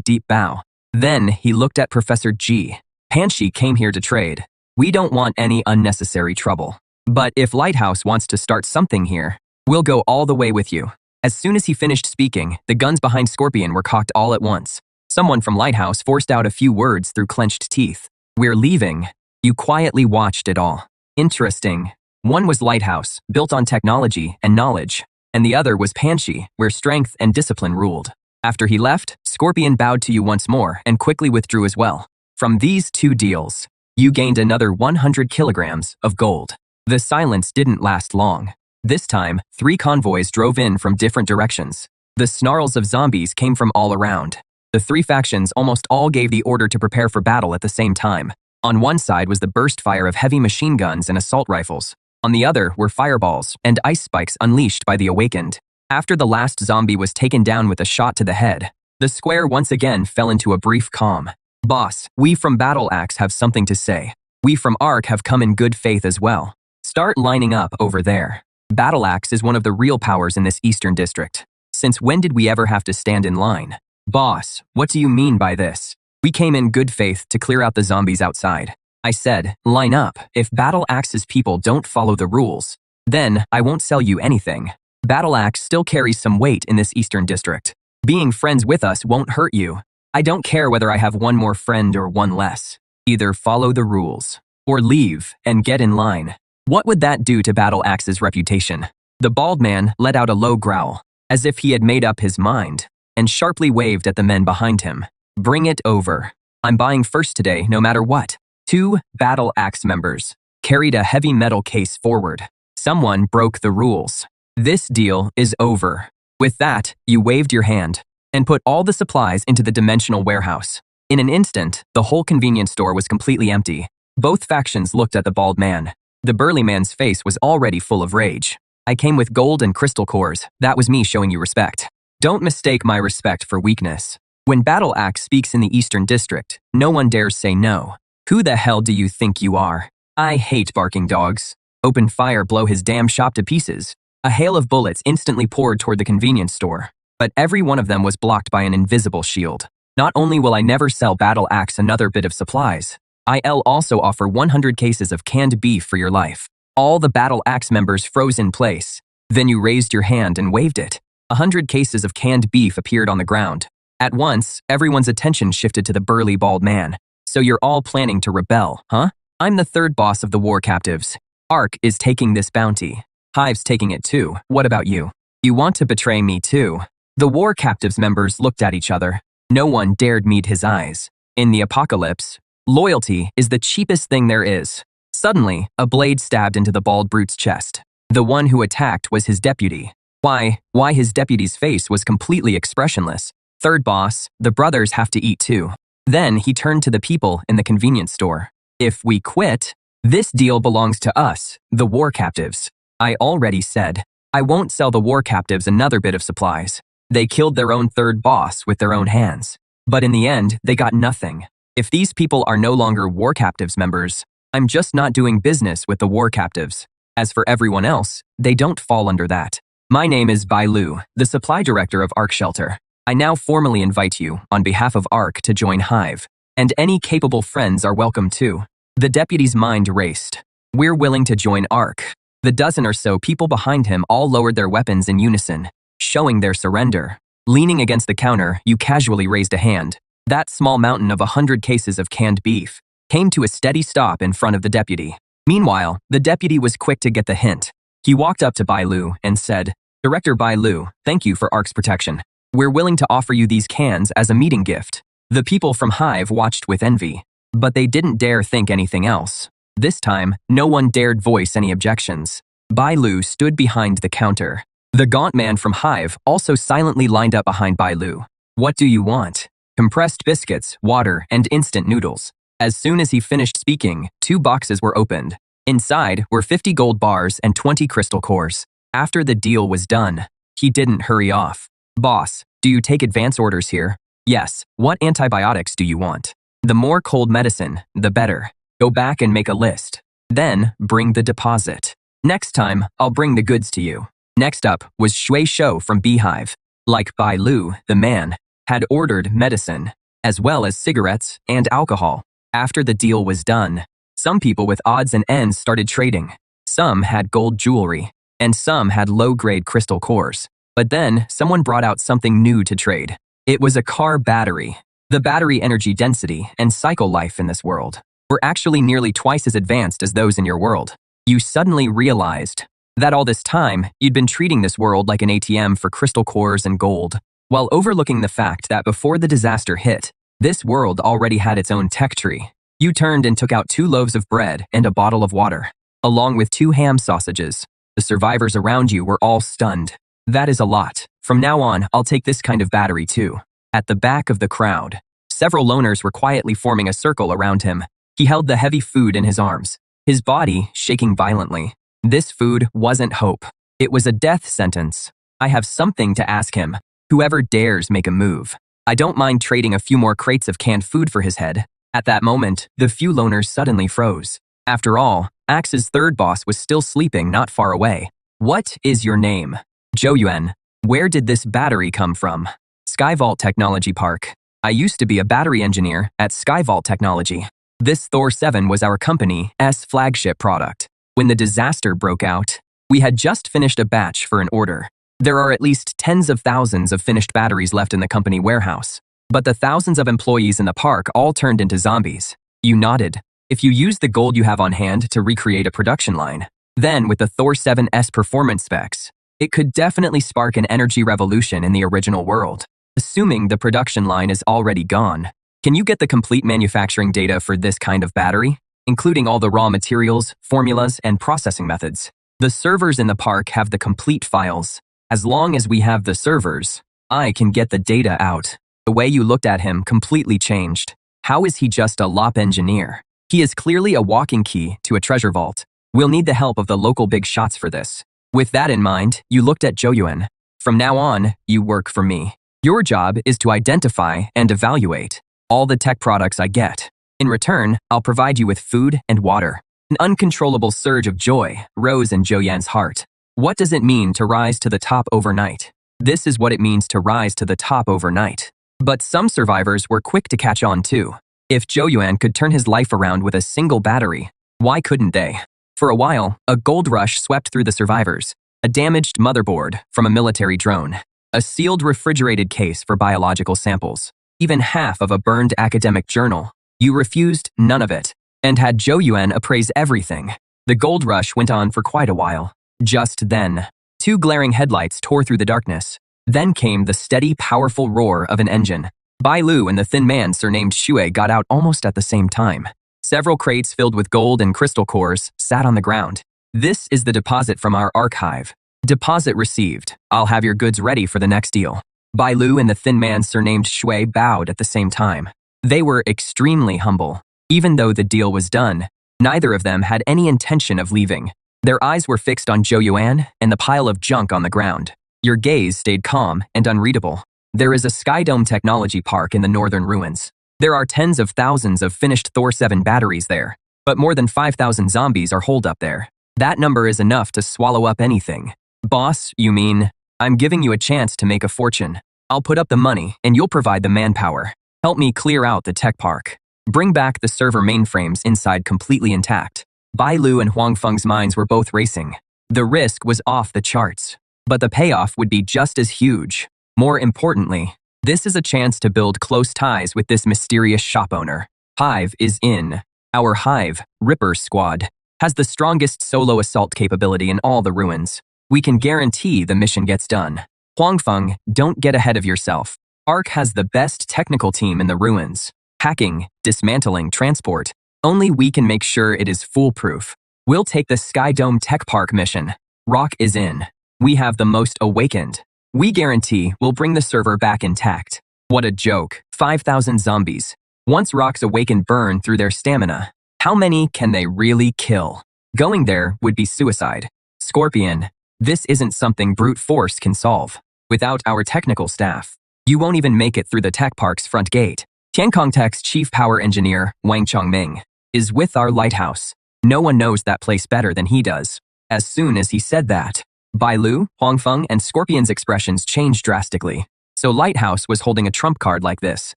deep bow. Then he looked at Professor G. Panshi came here to trade. We don't want any unnecessary trouble. But if Lighthouse wants to start something here, we'll go all the way with you. As soon as he finished speaking, the guns behind Scorpion were cocked all at once. Someone from Lighthouse forced out a few words through clenched teeth. We're leaving. You quietly watched it all. Interesting. One was Lighthouse, built on technology and knowledge, and the other was Panshi, where strength and discipline ruled. After he left, Scorpion bowed to you once more and quickly withdrew as well. From these 2 deals, you gained another 100 kilograms of gold. The silence didn't last long. This time, 3 convoys drove in from different directions. The snarls of zombies came from all around. The 3 factions almost all gave the order to prepare for battle at the same time. On one side was the burst fire of heavy machine guns and assault rifles. On the other were fireballs and ice spikes unleashed by the awakened. After the last zombie was taken down with a shot to the head, the square once again fell into a brief calm. Boss, we from Battle Axe have something to say. We from Ark have come in good faith as well. Start lining up over there. Battle Axe is one of the real powers in this Eastern District. Since when did we ever have to stand in line? Boss, what do you mean by this? We came in good faith to clear out the zombies outside. I said, line up. If Battle Axe's people don't follow the rules, then I won't sell you anything. Battle Axe still carries some weight in this Eastern District. Being friends with us won't hurt you. I don't care whether I have one more friend or one less. Either follow the rules, or leave and get in line. What would that do to Battle Axe's reputation? The bald man let out a low growl, as if he had made up his mind, and sharply waved at the men behind him. Bring it over. I'm buying first today, no matter what. 2 Battle Axe members carried a heavy metal case forward. Someone broke the rules. This deal is over. With that, you waved your hand and put all the supplies into the dimensional warehouse. In an instant, the whole convenience store was completely empty. Both factions looked at the bald man. The burly man's face was already full of rage. I came with gold and crystal cores. That was me showing you respect. Don't mistake my respect for weakness. When Battle Axe speaks in the Eastern District, no one dares say no. Who the hell do you think you are? I hate barking dogs. Open fire, blow his damn shop to pieces. A hail of bullets instantly poured toward the convenience store, but every one of them was blocked by an invisible shield. Not only will I never sell Battle Axe another bit of supplies, I'll also offer 100 cases of canned beef for your life. All the Battle Axe members froze in place. Then you raised your hand and waved it. 100 cases of canned beef appeared on the ground. At once, everyone's attention shifted to the burly bald man. So you're all planning to rebel, huh? I'm the 3rd boss of the war captives. Ark is taking this bounty. Hive's taking it too. What about you? You want to betray me too? The war captives members looked at each other. No one dared meet his eyes. In the apocalypse, loyalty is the cheapest thing there is. Suddenly, a blade stabbed into the bald brute's chest. The one who attacked was his deputy. Why his deputy's face was completely expressionless. 3rd boss, the brothers have to eat too. Then he turned to the people in the convenience store. If we quit, this deal belongs to us, the war captives. I already said, I won't sell the war captives another bit of supplies. They killed their own 3rd boss with their own hands. But in the end, they got nothing. If these people are no longer war captives members, I'm just not doing business with the war captives. As for everyone else, they don't fall under that. My name is Bai Lu, the supply director of Ark Shelter. I now formally invite you, on behalf of Ark, to join Hive. And any capable friends are welcome too. The deputy's mind raced. We're willing to join Ark. The dozen or so people behind him all lowered their weapons in unison, showing their surrender. Leaning against the counter, you casually raised a hand. That small mountain of 100 cases of canned beef came to a steady stop in front of the deputy. Meanwhile, the deputy was quick to get the hint. He walked up to Bai Lu and said, "Director Bai Lu, thank you for ARC's protection. We're willing to offer you these cans as a meeting gift." The people from Hive watched with envy, but they didn't dare think anything else. This time, no one dared voice any objections. Bai Lu stood behind the counter. The gaunt man from Hive also silently lined up behind Bai Lu. "What do you want?" "Compressed biscuits, water, and instant noodles." As soon as he finished speaking, 2 boxes were opened. Inside were 50 gold bars and 20 crystal cores. After the deal was done, he didn't hurry off. "Boss, do you take advance orders here?" "Yes. What antibiotics do you want?" "The more cold medicine, the better. Go back and make a list. Then, bring the deposit. Next time, I'll bring the goods to you." Next up was Shui Shou from Beehive. Like Bai Lu, the man had ordered medicine, as well as cigarettes and alcohol. After the deal was done, some people with odds and ends started trading. Some had gold jewelry, and some had low-grade crystal cores. But then, someone brought out something new to trade. It was a car battery. The battery energy density and cycle life in this world were actually nearly twice as advanced as those in your world. You suddenly realized that all this time, you'd been treating this world like an ATM for crystal cores and gold, while overlooking the fact that before the disaster hit, this world already had its own tech tree. You turned and took out 2 loaves of bread and a bottle of water, along with 2 ham sausages. The survivors around you were all stunned. "That is a lot. From now on, I'll take this kind of battery too." At the back of the crowd, several loners were quietly forming a circle around him. He held the heavy food in his arms, his body shaking violently. This food wasn't hope. It was a death sentence. "I have something to ask him. Whoever dares make a move. I don't mind trading a few more crates of canned food for his head." At that moment, the few loners suddenly froze. After all, Axe's third boss was still sleeping not far away. "What is your name?" "Zhou Yuan." "Where did this battery come from?" "Skyvault Technology Park. I used to be a battery engineer at Skyvault Technology. This Thor 7 was our company's flagship product. When the disaster broke out, we had just finished a batch for an order. There are at least tens of thousands of finished batteries left in the company warehouse. But the thousands of employees in the park all turned into zombies." You nodded. "If you use the gold you have on hand to recreate a production line, then with the Thor 7's performance specs, it could definitely spark an energy revolution in the original world. Assuming the production line is already gone, can you get the complete manufacturing data for this kind of battery, including all the raw materials, formulas, and processing methods? The servers in the park have the complete files. As long as we have the servers, I can get the data out." The way you looked at him completely changed. How is he just a LOP engineer? He is clearly a walking key to a treasure vault. We'll need the help of the local big shots for this. With that in mind, you looked at Zhou Yuan. "From now on, you work for me. Your job is to identify and evaluate all the tech products I get. In return, I'll provide you with food and water." An uncontrollable surge of joy rose in Zhou Yuan's heart. What does it mean to rise to the top overnight? This is what it means to rise to the top overnight. But some survivors were quick to catch on too. If Zhou Yuan could turn his life around with a single battery, why couldn't they? For a while, a gold rush swept through the survivors. A damaged motherboard from a military drone. A sealed refrigerated case for biological samples. Even half of a burned academic journal. You refused none of it, and had Zhou Yuan appraise everything. The gold rush went on for quite a while. Just then, 2 glaring headlights tore through the darkness. Then came the steady, powerful roar of an engine. Bai Lu and the thin man surnamed Shui got out almost at the same time. Several crates filled with gold and crystal cores sat on the ground. "This is the deposit from our archive. Deposit received. I'll have your goods ready for the next deal." Bai Lu and the thin man surnamed Shui bowed at the same time. They were extremely humble. Even though the deal was done, neither of them had any intention of leaving. Their eyes were fixed on Zhou Yuan and the pile of junk on the ground. Your gaze stayed calm and unreadable. There is a Skydome Technology Park in the northern ruins. There are tens of thousands of finished Thor 7 batteries there, but more than 5,000 zombies are holed up there. That number is enough to swallow up anything. "Boss, you mean? I'm giving you a chance to make a fortune. I'll put up the money and you'll provide the manpower. Help me clear out the tech park. Bring back the server mainframes inside completely intact." Bai Lu and Huang Feng's minds were both racing. The risk was off the charts, but the payoff would be just as huge. More importantly, this is a chance to build close ties with this mysterious shop owner. Hive is in. Our Hive, Ripper Squad, has the strongest solo assault capability in all the ruins. We can guarantee the mission gets done. Huangfeng, don't get ahead of yourself. ARC has the best technical team in the ruins. Hacking, dismantling, transport. Only we can make sure it is foolproof. We'll take the Sky Dome Tech Park mission. Rock is in. We have the most awakened. We guarantee we'll bring the server back intact. What a joke. 5,000 zombies. Once Rock's awakened burn through their stamina, how many can they really kill? Going there would be suicide. Scorpion, this isn't something brute force can solve. Without our technical staff, you won't even make it through the tech park's front gate. Tiankong Tech's chief power engineer, Wang Chongming, is with our lighthouse. No one knows that place better than he does. As soon as he said that, Bai Lu, Huangfeng, and Scorpion's expressions changed drastically. So Lighthouse was holding a trump card like this.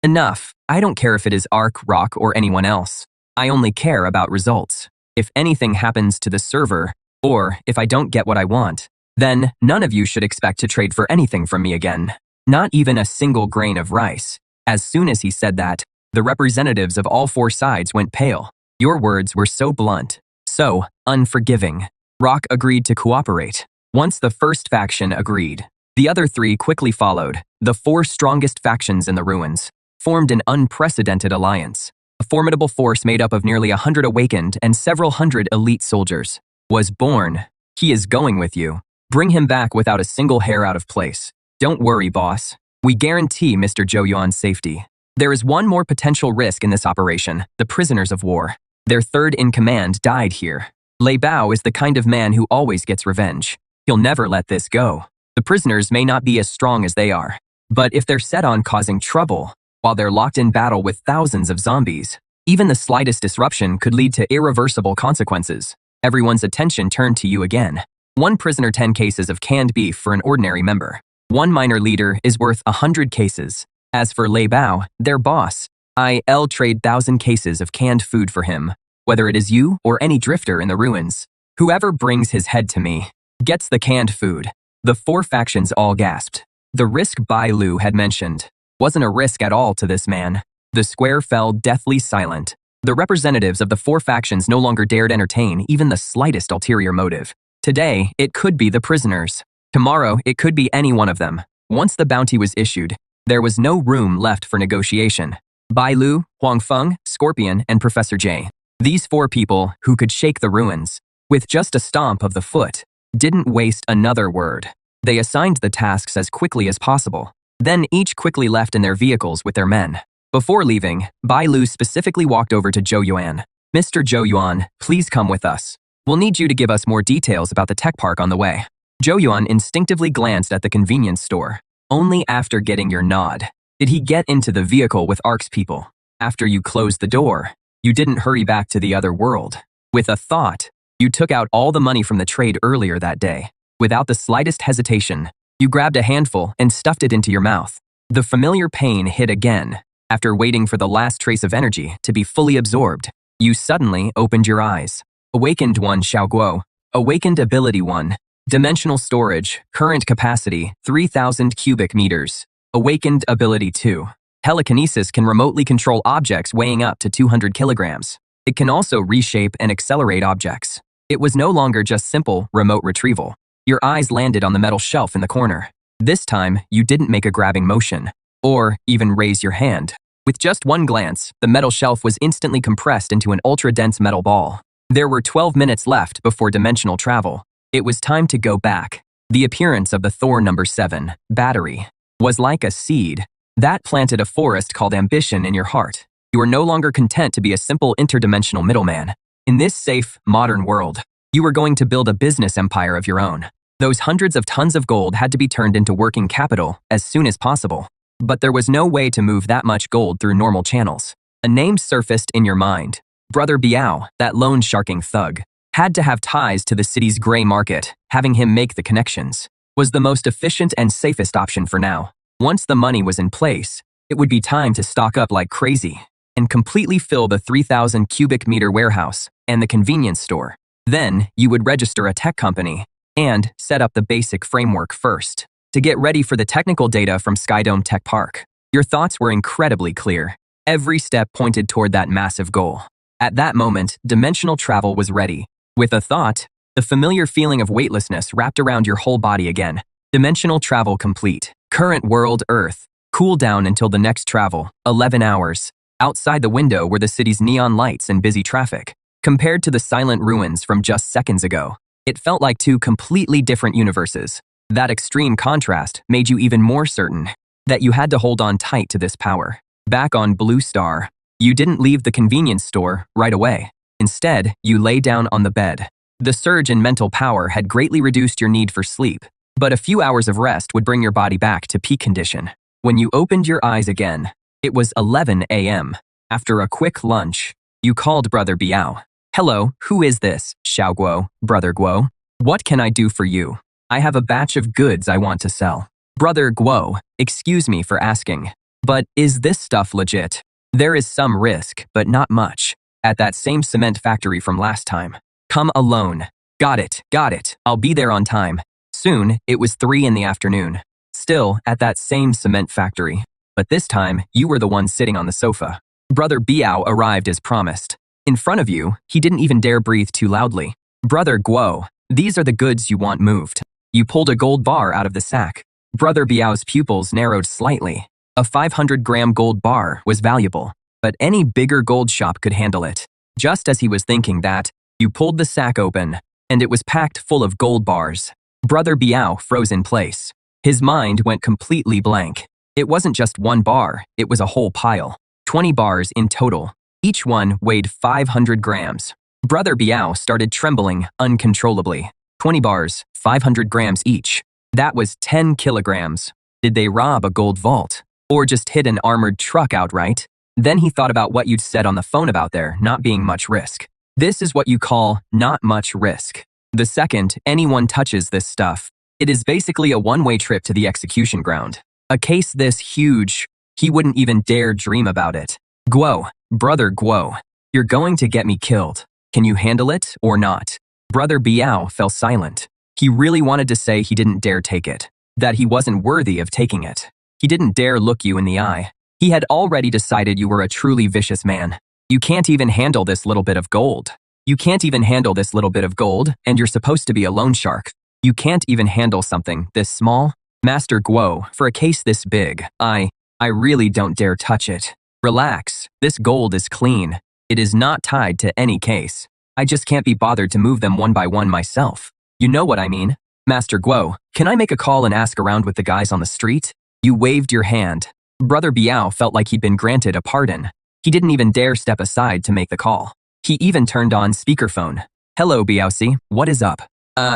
Enough. I don't care if it is Ark, Rock, or anyone else. I only care about results. If anything happens to the server, or if I don't get what I want, then none of you should expect to trade for anything from me again. Not even a single grain of rice. As soon as he said that, the representatives of all four sides went pale. Your words were so blunt, so unforgiving. Rock agreed to cooperate. Once the first faction agreed, the other three quickly followed. The four strongest factions in the ruins formed an unprecedented alliance. A formidable force made up of nearly 100 awakened and several hundred elite soldiers was born. He is going with you. Bring him back without a single hair out of place. Don't worry, boss. We guarantee Mr. Zhou Yuan's safety. There is one more potential risk in this operation, the prisoners of war. Their third in command died here. Lei Bao is the kind of man who always gets revenge. He'll never let this go. The prisoners may not be as strong as they are, but if they're set on causing trouble, while they're locked in battle with thousands of zombies, even the slightest disruption could lead to irreversible consequences. Everyone's attention turned to you again. One prisoner, 10 cases of canned beef for an ordinary member. One minor leader is worth 100 cases. As for Lei Bao, their boss, I'll trade 1,000 cases of canned food for him, whether it is you or any drifter in the ruins. Whoever brings his head to me gets the canned food. The four factions all gasped. The risk Bai Lu had mentioned wasn't a risk at all to this man. The square fell deathly silent. The representatives of the four factions no longer dared entertain even the slightest ulterior motive. Today, it could be the prisoners. Tomorrow, it could be any one of them. Once the bounty was issued, there was no room left for negotiation. Bai Lu, Huangfeng, Scorpion, and Professor J. These four people who could shake the ruins with just a stomp of the foot didn't waste another word. They assigned the tasks as quickly as possible. Then each quickly left in their vehicles with their men. Before leaving, Bai Lu specifically walked over to Zhou Yuan. Mr. Zhou Yuan, please come with us. We'll need you to give us more details about the tech park on the way. Zhou Yuan instinctively glanced at the convenience store. Only after getting your nod did he get into the vehicle with ARC's people. After you closed the door, you didn't hurry back to the other world. With a thought, you took out all the money from the trade earlier that day. Without the slightest hesitation, you grabbed a handful and stuffed it into your mouth. The familiar pain hit again. After waiting for the last trace of energy to be fully absorbed, you suddenly opened your eyes. Awakened 1 Xiaoguo. Awakened Ability 1. Dimensional storage, current capacity, 3,000 cubic meters. Awakened Ability 2. Telekinesis can remotely control objects weighing up to 200 kilograms. It can also reshape and accelerate objects. It was no longer just simple remote retrieval. Your eyes landed on the metal shelf in the corner. This time, you didn't make a grabbing motion, or even raise your hand. With just one glance, the metal shelf was instantly compressed into an ultra-dense metal ball. There were 12 minutes left before dimensional travel. It was time to go back. The appearance of the Thor No. 7 battery was like a seed that planted a forest called ambition in your heart. You are no longer content to be a simple interdimensional middleman. In this safe, modern world, you were going to build a business empire of your own. Those hundreds of tons of gold had to be turned into working capital as soon as possible. But there was no way to move that much gold through normal channels. A name surfaced in your mind. Brother Biao, that loan sharking thug, had to have ties to the city's gray market. Having him make the connections was the most efficient and safest option for now. Once the money was in place, it would be time to stock up like crazy and completely fill the 3,000 cubic meter warehouse and the convenience store. Then you would register a tech company and set up the basic framework first. to get ready for the technical data from Skydome Tech Park. Your thoughts were incredibly clear. Every step pointed toward that massive goal. At that moment, dimensional travel was ready. With a thought, the familiar feeling of weightlessness wrapped around your whole body again. Dimensional travel complete. Current world, Earth. Cool down until the next travel, 11 hours. Outside the window were the city's neon lights and busy traffic. Compared to the silent ruins from just seconds ago, it felt like two completely different universes. That extreme contrast made you even more certain that you had to hold on tight to this power. Back on Blue Star, you didn't leave the convenience store right away. Instead, you lay down on the bed. The surge in mental power had greatly reduced your need for sleep, but a few hours of rest would bring your body back to peak condition. When you opened your eyes again, it was 11 a.m. After a quick lunch, you called Brother Biao. "Hello, who is this?" "Xiao Guo, Brother Guo. What can I do for you?" "I have a batch of goods I want to sell." "Brother Guo, excuse me for asking, but is this stuff legit?" "There is some risk, but not much. At that same cement factory from last time." "Come alone." Got it. I'll be there on time." Soon, it was 3 in the afternoon. Still at that same cement factory. But this time, you were the one sitting on the sofa. Brother Biao arrived as promised. In front of you, he didn't even dare breathe too loudly. "Brother Guo, these are the goods you want moved." You pulled a gold bar out of the sack. Brother Biao's pupils narrowed slightly. A 500-gram gold bar was valuable, but any bigger gold shop could handle it. Just as he was thinking that, you pulled the sack open, and it was packed full of gold bars. Brother Biao froze in place. His mind went completely blank. It wasn't just one bar, it was a whole pile. 20 bars in total. Each one weighed 500 grams. Brother Biao started trembling uncontrollably. 20 bars, 500 grams each. That was 10 kilograms. Did they rob a gold vault? Or just hit an armored truck outright? Then he thought about what you'd said on the phone about there not being much risk. This is what you call not much risk. The second anyone touches this stuff, it is basically a one-way trip to the execution ground. A case this huge, he wouldn't even dare dream about it. "Guo, Brother Guo, you're going to get me killed. Can you handle it or not?" Brother Biao fell silent. He really wanted to say he didn't dare take it, that he wasn't worthy of taking it. He didn't dare look you in the eye. He had already decided you were a truly vicious man. You can't even handle this little bit of gold. You can't even handle this little bit of gold, and you're supposed to be a loan shark. You can't even handle something this small? Master Guo, for a case this big, I really don't dare touch it. Relax, this gold is clean. It is not tied to any case. I just can't be bothered to move them one by one myself. You know what I mean? Master Guo, can I make a call and ask around with the guys on the street? You waved your hand. Brother Biao felt like he'd been granted a pardon. He didn't even dare step aside to make the call. He even turned on speakerphone. "Hello, Biaosi, what is up?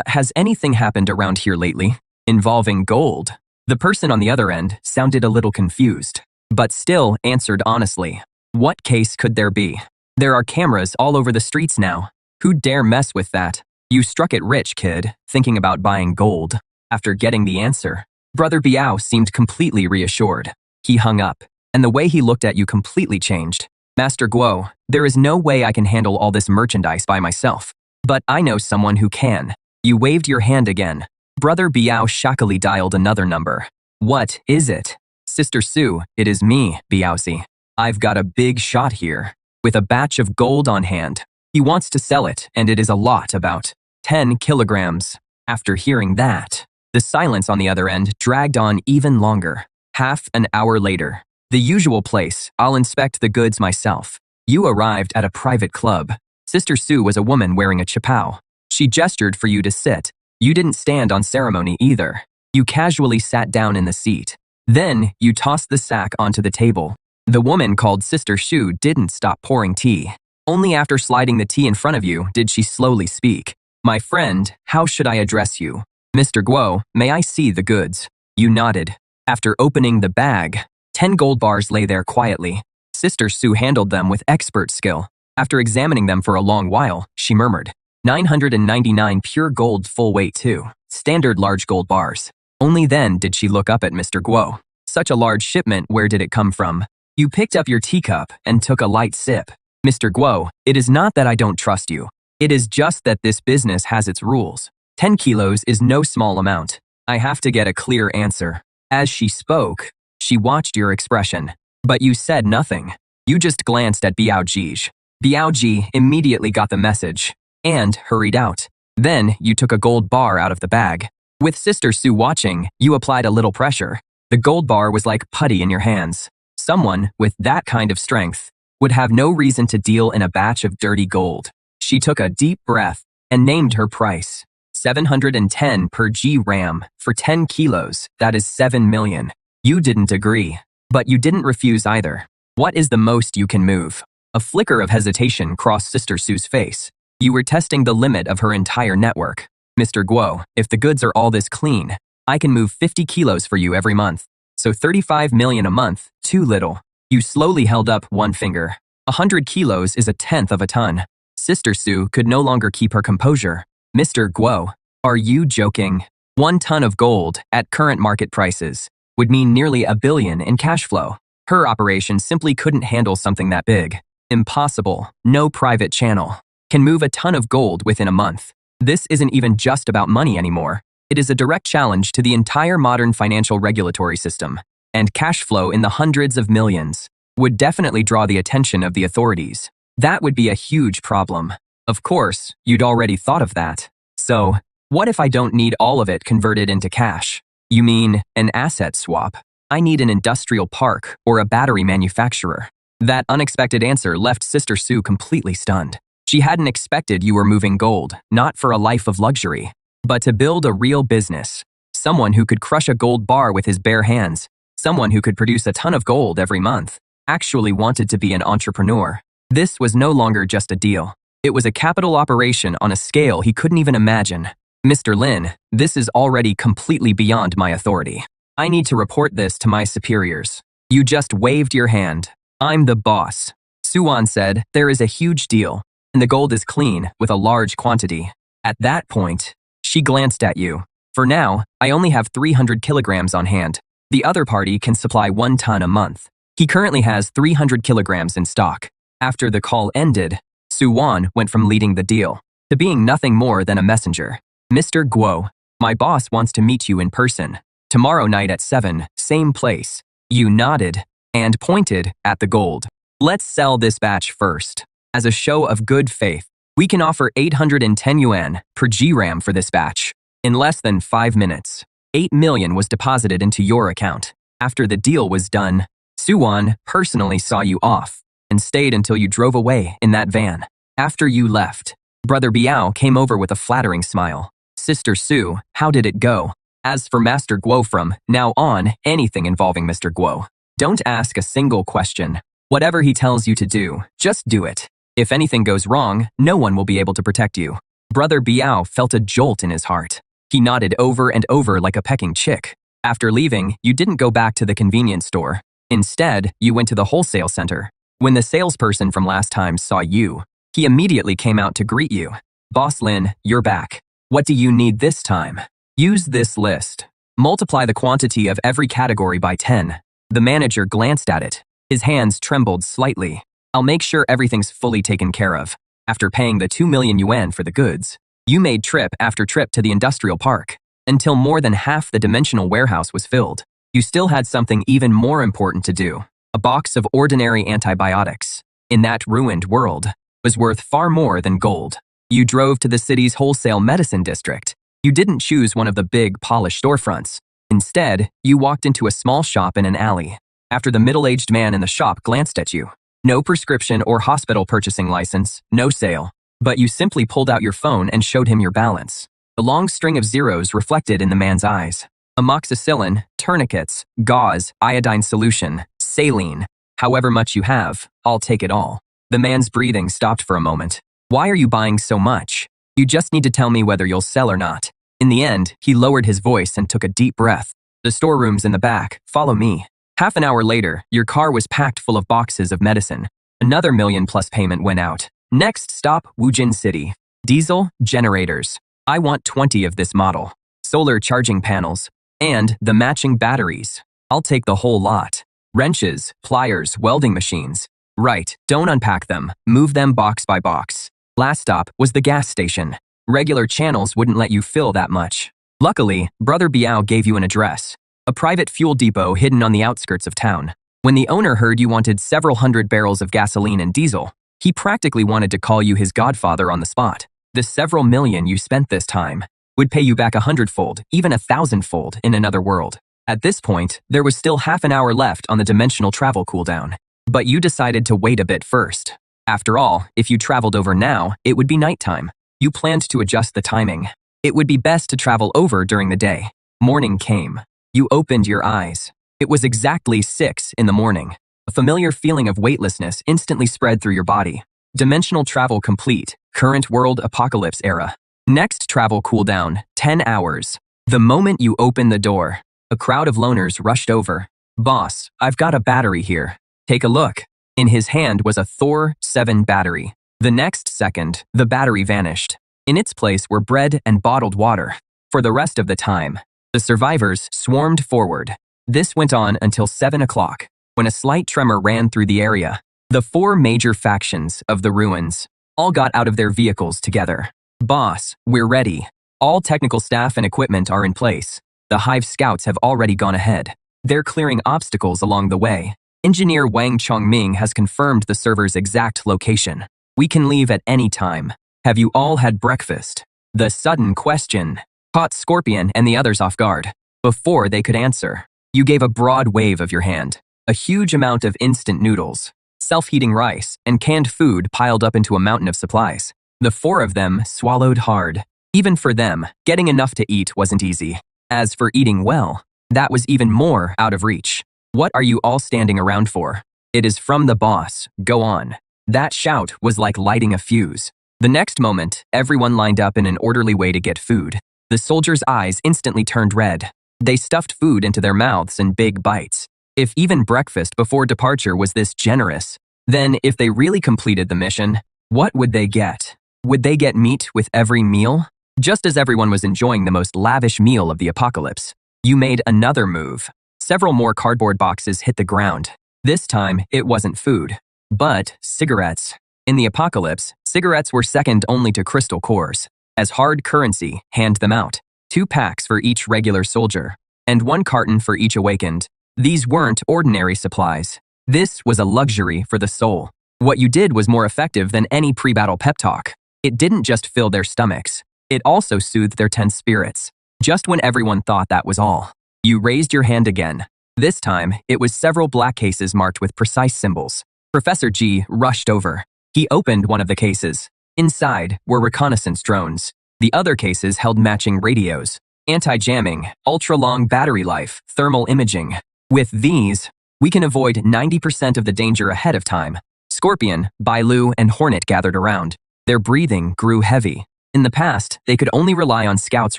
Has anything happened around here lately? Involving gold?" The person on the other end sounded a little confused, but still answered honestly. What case could there be? There are cameras all over the streets now. Who dare mess with that? You struck it rich, kid, thinking about buying gold. After getting the answer, Brother Biao seemed completely reassured. He hung up, and the way he looked at you completely changed. "Master Guo, there is no way I can handle all this merchandise by myself. But I know someone who can." You waved your hand again. Brother Biao shockily dialed another number. "What is it?" "Sister Sue, it is me, Biaosi. I've got a big shot here, with a batch of gold on hand. He wants to sell it, and it is a lot, about 10 kilograms. After hearing that, the silence on the other end dragged on even longer. Half an hour later, the usual place, I'll inspect the goods myself. You arrived at a private club. Sister Sue was a woman wearing a chapao. She gestured for you to sit. You didn't stand on ceremony either. You casually sat down in the seat. Then, you tossed the sack onto the table. The woman called Sister Sue didn't stop pouring tea. Only after sliding the tea in front of you did she slowly speak. "My friend, how should I address you?" "Mr. Guo, may I see the goods?" You nodded. After opening the bag, 10 gold bars lay there quietly. Sister Sue handled them with expert skill. After examining them for a long while, she murmured, 999 pure gold full weight too. Standard large gold bars. Only then did she look up at Mr. Guo. "Such a large shipment, where did it come from?" You picked up your teacup and took a light sip. "Mr. Guo, it is not that I don't trust you. It is just that this business has its rules. 10 kilos is no small amount. I have to get a clear answer. As she spoke, she watched your expression. But you said nothing. You just glanced at Biao-ji. Biao-ji immediately got the message and hurried out. Then you took a gold bar out of the bag. With Sister Sue watching, you applied a little pressure. The gold bar was like putty in your hands. Someone with that kind of strength would have no reason to deal in a batch of dirty gold. She took a deep breath and named her price. 710 per gram for 10 kilos, that is 7 million. You didn't agree, but you didn't refuse either. What is the most you can move? A flicker of hesitation crossed Sister Sue's face. You were testing the limit of her entire network. Mr. Guo, if the goods are all this clean, I can move 50 kilos for you every month. So 35 million a month, too little. You slowly held up one finger. 100 kilos is a tenth of a ton. Sister Sue could no longer keep her composure. Mr. Guo, are you joking? 1 ton of gold at current market prices would mean nearly $1 billion in cash flow. Her operation simply couldn't handle something that big. Impossible. No private channel can move a ton of gold within a month. This isn't even just about money anymore. It is a direct challenge to the entire modern financial regulatory system, and cash flow in the hundreds of millions would definitely draw the attention of the authorities. That would be a huge problem. Of course, you'd already thought of that. So, what if I don't need all of it converted into cash? You mean an asset swap? I need an industrial park or a battery manufacturer. That unexpected answer left Sister Sue completely stunned. She hadn't expected you were moving gold, not for a life of luxury, but to build a real business. Someone who could crush a gold bar with his bare hands, someone who could produce a ton of gold every month, actually wanted to be an entrepreneur. This was no longer just a deal. It was a capital operation on a scale he couldn't even imagine. Mr. Lin, this is already completely beyond my authority. I need to report this to my superiors. You just waved your hand. I'm the boss. Suwan said, there is a huge deal, and the gold is clean with a large quantity. At that point, she glanced at you. For now, I only have 300 kilograms on hand. The other party can supply 1 ton a month. He currently has 300 kilograms in stock. After the call ended, Suwan went from leading the deal to being nothing more than a messenger. Mr. Guo, my boss wants to meet you in person. Tomorrow night at 7, same place. You nodded and pointed at the gold. Let's sell this batch first. As a show of good faith, we can offer 810 yuan per gram for this batch. In less than 5 minutes, 8 million was deposited into your account. After the deal was done, Suwan personally saw you off and stayed until you drove away in that van. After you left, Brother Biao came over with a flattering smile. Sister Sue, how did it go? As for Master Guo, from now on, anything involving Mr. Guo, don't ask a single question. Whatever he tells you to do, just do it. If anything goes wrong, no one will be able to protect you. Brother Biao felt a jolt in his heart. He nodded over and over like a pecking chick. After leaving, you didn't go back to the convenience store. Instead, you went to the wholesale center. When the salesperson from last time saw you, he immediately came out to greet you. Boss Lin, you're back. What do you need this time? Use this list. Multiply the quantity of every category by 10. The manager glanced at it. His hands trembled slightly. I'll make sure everything's fully taken care of. After paying the 2 million yuan for the goods, you made trip after trip to the industrial park, until more than half the dimensional warehouse was filled. You still had something even more important to do. A box of ordinary antibiotics, in that ruined world, was worth far more than gold. You drove to the city's wholesale medicine district. You didn't choose one of the big, polished storefronts. Instead, you walked into a small shop in an alley. After the middle-aged man in the shop glanced at you, no prescription or hospital purchasing license, no sale. But you simply pulled out your phone and showed him your balance. The long string of zeros reflected in the man's eyes. Amoxicillin, tourniquets, gauze, iodine solution, saline. However much you have, I'll take it all. The man's breathing stopped for a moment. Why are you buying so much? You just need to tell me whether you'll sell or not. In the end, he lowered his voice and took a deep breath. The storeroom's in the back. Follow me. Half an hour later, your car was packed full of boxes of medicine. Another $1 million+ payment went out. Next stop, Wujin City. Diesel generators. I want 20 of this model. Solar charging panels. And the matching batteries. I'll take the whole lot. Wrenches, pliers, welding machines. Right, don't unpack them. Move them box by box. Last stop was the gas station. Regular channels wouldn't let you fill that much. Luckily, Brother Biao gave you an address, a private fuel depot hidden on the outskirts of town. When the owner heard you wanted several hundred barrels of gasoline and diesel, he practically wanted to call you his godfather on the spot. The several million you spent this time would pay you back 100-fold, even 1,000-fold in another world. At this point, there was still half an hour left on the dimensional travel cooldown. But you decided to wait a bit first. After all, if you traveled over now, it would be nighttime. You planned to adjust the timing. It would be best to travel over during the day. Morning came. You opened your eyes. It was exactly 6 in the morning. A familiar feeling of weightlessness instantly spread through your body. Dimensional travel complete. Current world apocalypse era. Next travel cooldown, 10 hours. The moment you opened the door, a crowd of loners rushed over. Boss, I've got a battery here. Take a look. In his hand was a Thor 7 battery. The next second, the battery vanished. In its place were bread and bottled water. For the rest of the time, the survivors swarmed forward. This went on until 7 o'clock, when a slight tremor ran through the area. The 4 major factions of the ruins all got out of their vehicles together. Boss, we're ready. All technical staff and equipment are in place. The Hive scouts have already gone ahead. They're clearing obstacles along the way. Engineer Wang Chongming has confirmed the server's exact location. We can leave at any time. Have you all had breakfast? The sudden question caught Scorpion and the others off guard. Before they could answer, you gave a broad wave of your hand. A huge amount of instant noodles, self-heating rice, and canned food piled up into a mountain of supplies. The 4 of them swallowed hard. Even for them, getting enough to eat wasn't easy. As for eating well, that was even more out of reach. What are you all standing around for? It is from the boss. Go on. That shout was like lighting a fuse. The next moment, everyone lined up in an orderly way to get food. The soldiers' eyes instantly turned red. They stuffed food into their mouths in big bites. If even breakfast before departure was this generous, then if they really completed the mission, what would they get? Would they get meat with every meal? Just as everyone was enjoying the most lavish meal of the apocalypse, you made another move. Several more cardboard boxes hit the ground. This time, it wasn't food, but cigarettes. In the apocalypse, cigarettes were second only to crystal cores. As hard currency, hand them out. 2 packs for each regular soldier, and 1 carton for each awakened. These weren't ordinary supplies. This was a luxury for the soul. What you did was more effective than any pre-battle pep talk. It didn't just fill their stomachs. It also soothed their tense spirits. Just when everyone thought that was all, you raised your hand again. This time, it was several black cases marked with precise symbols. Professor G rushed over. He opened one of the cases. Inside were reconnaissance drones. The other cases held matching radios, anti-jamming, ultra-long battery life, thermal imaging. With these, we can avoid 90% of the danger ahead of time. Scorpion, Bailu, and Hornet gathered around. Their breathing grew heavy. In the past, they could only rely on scouts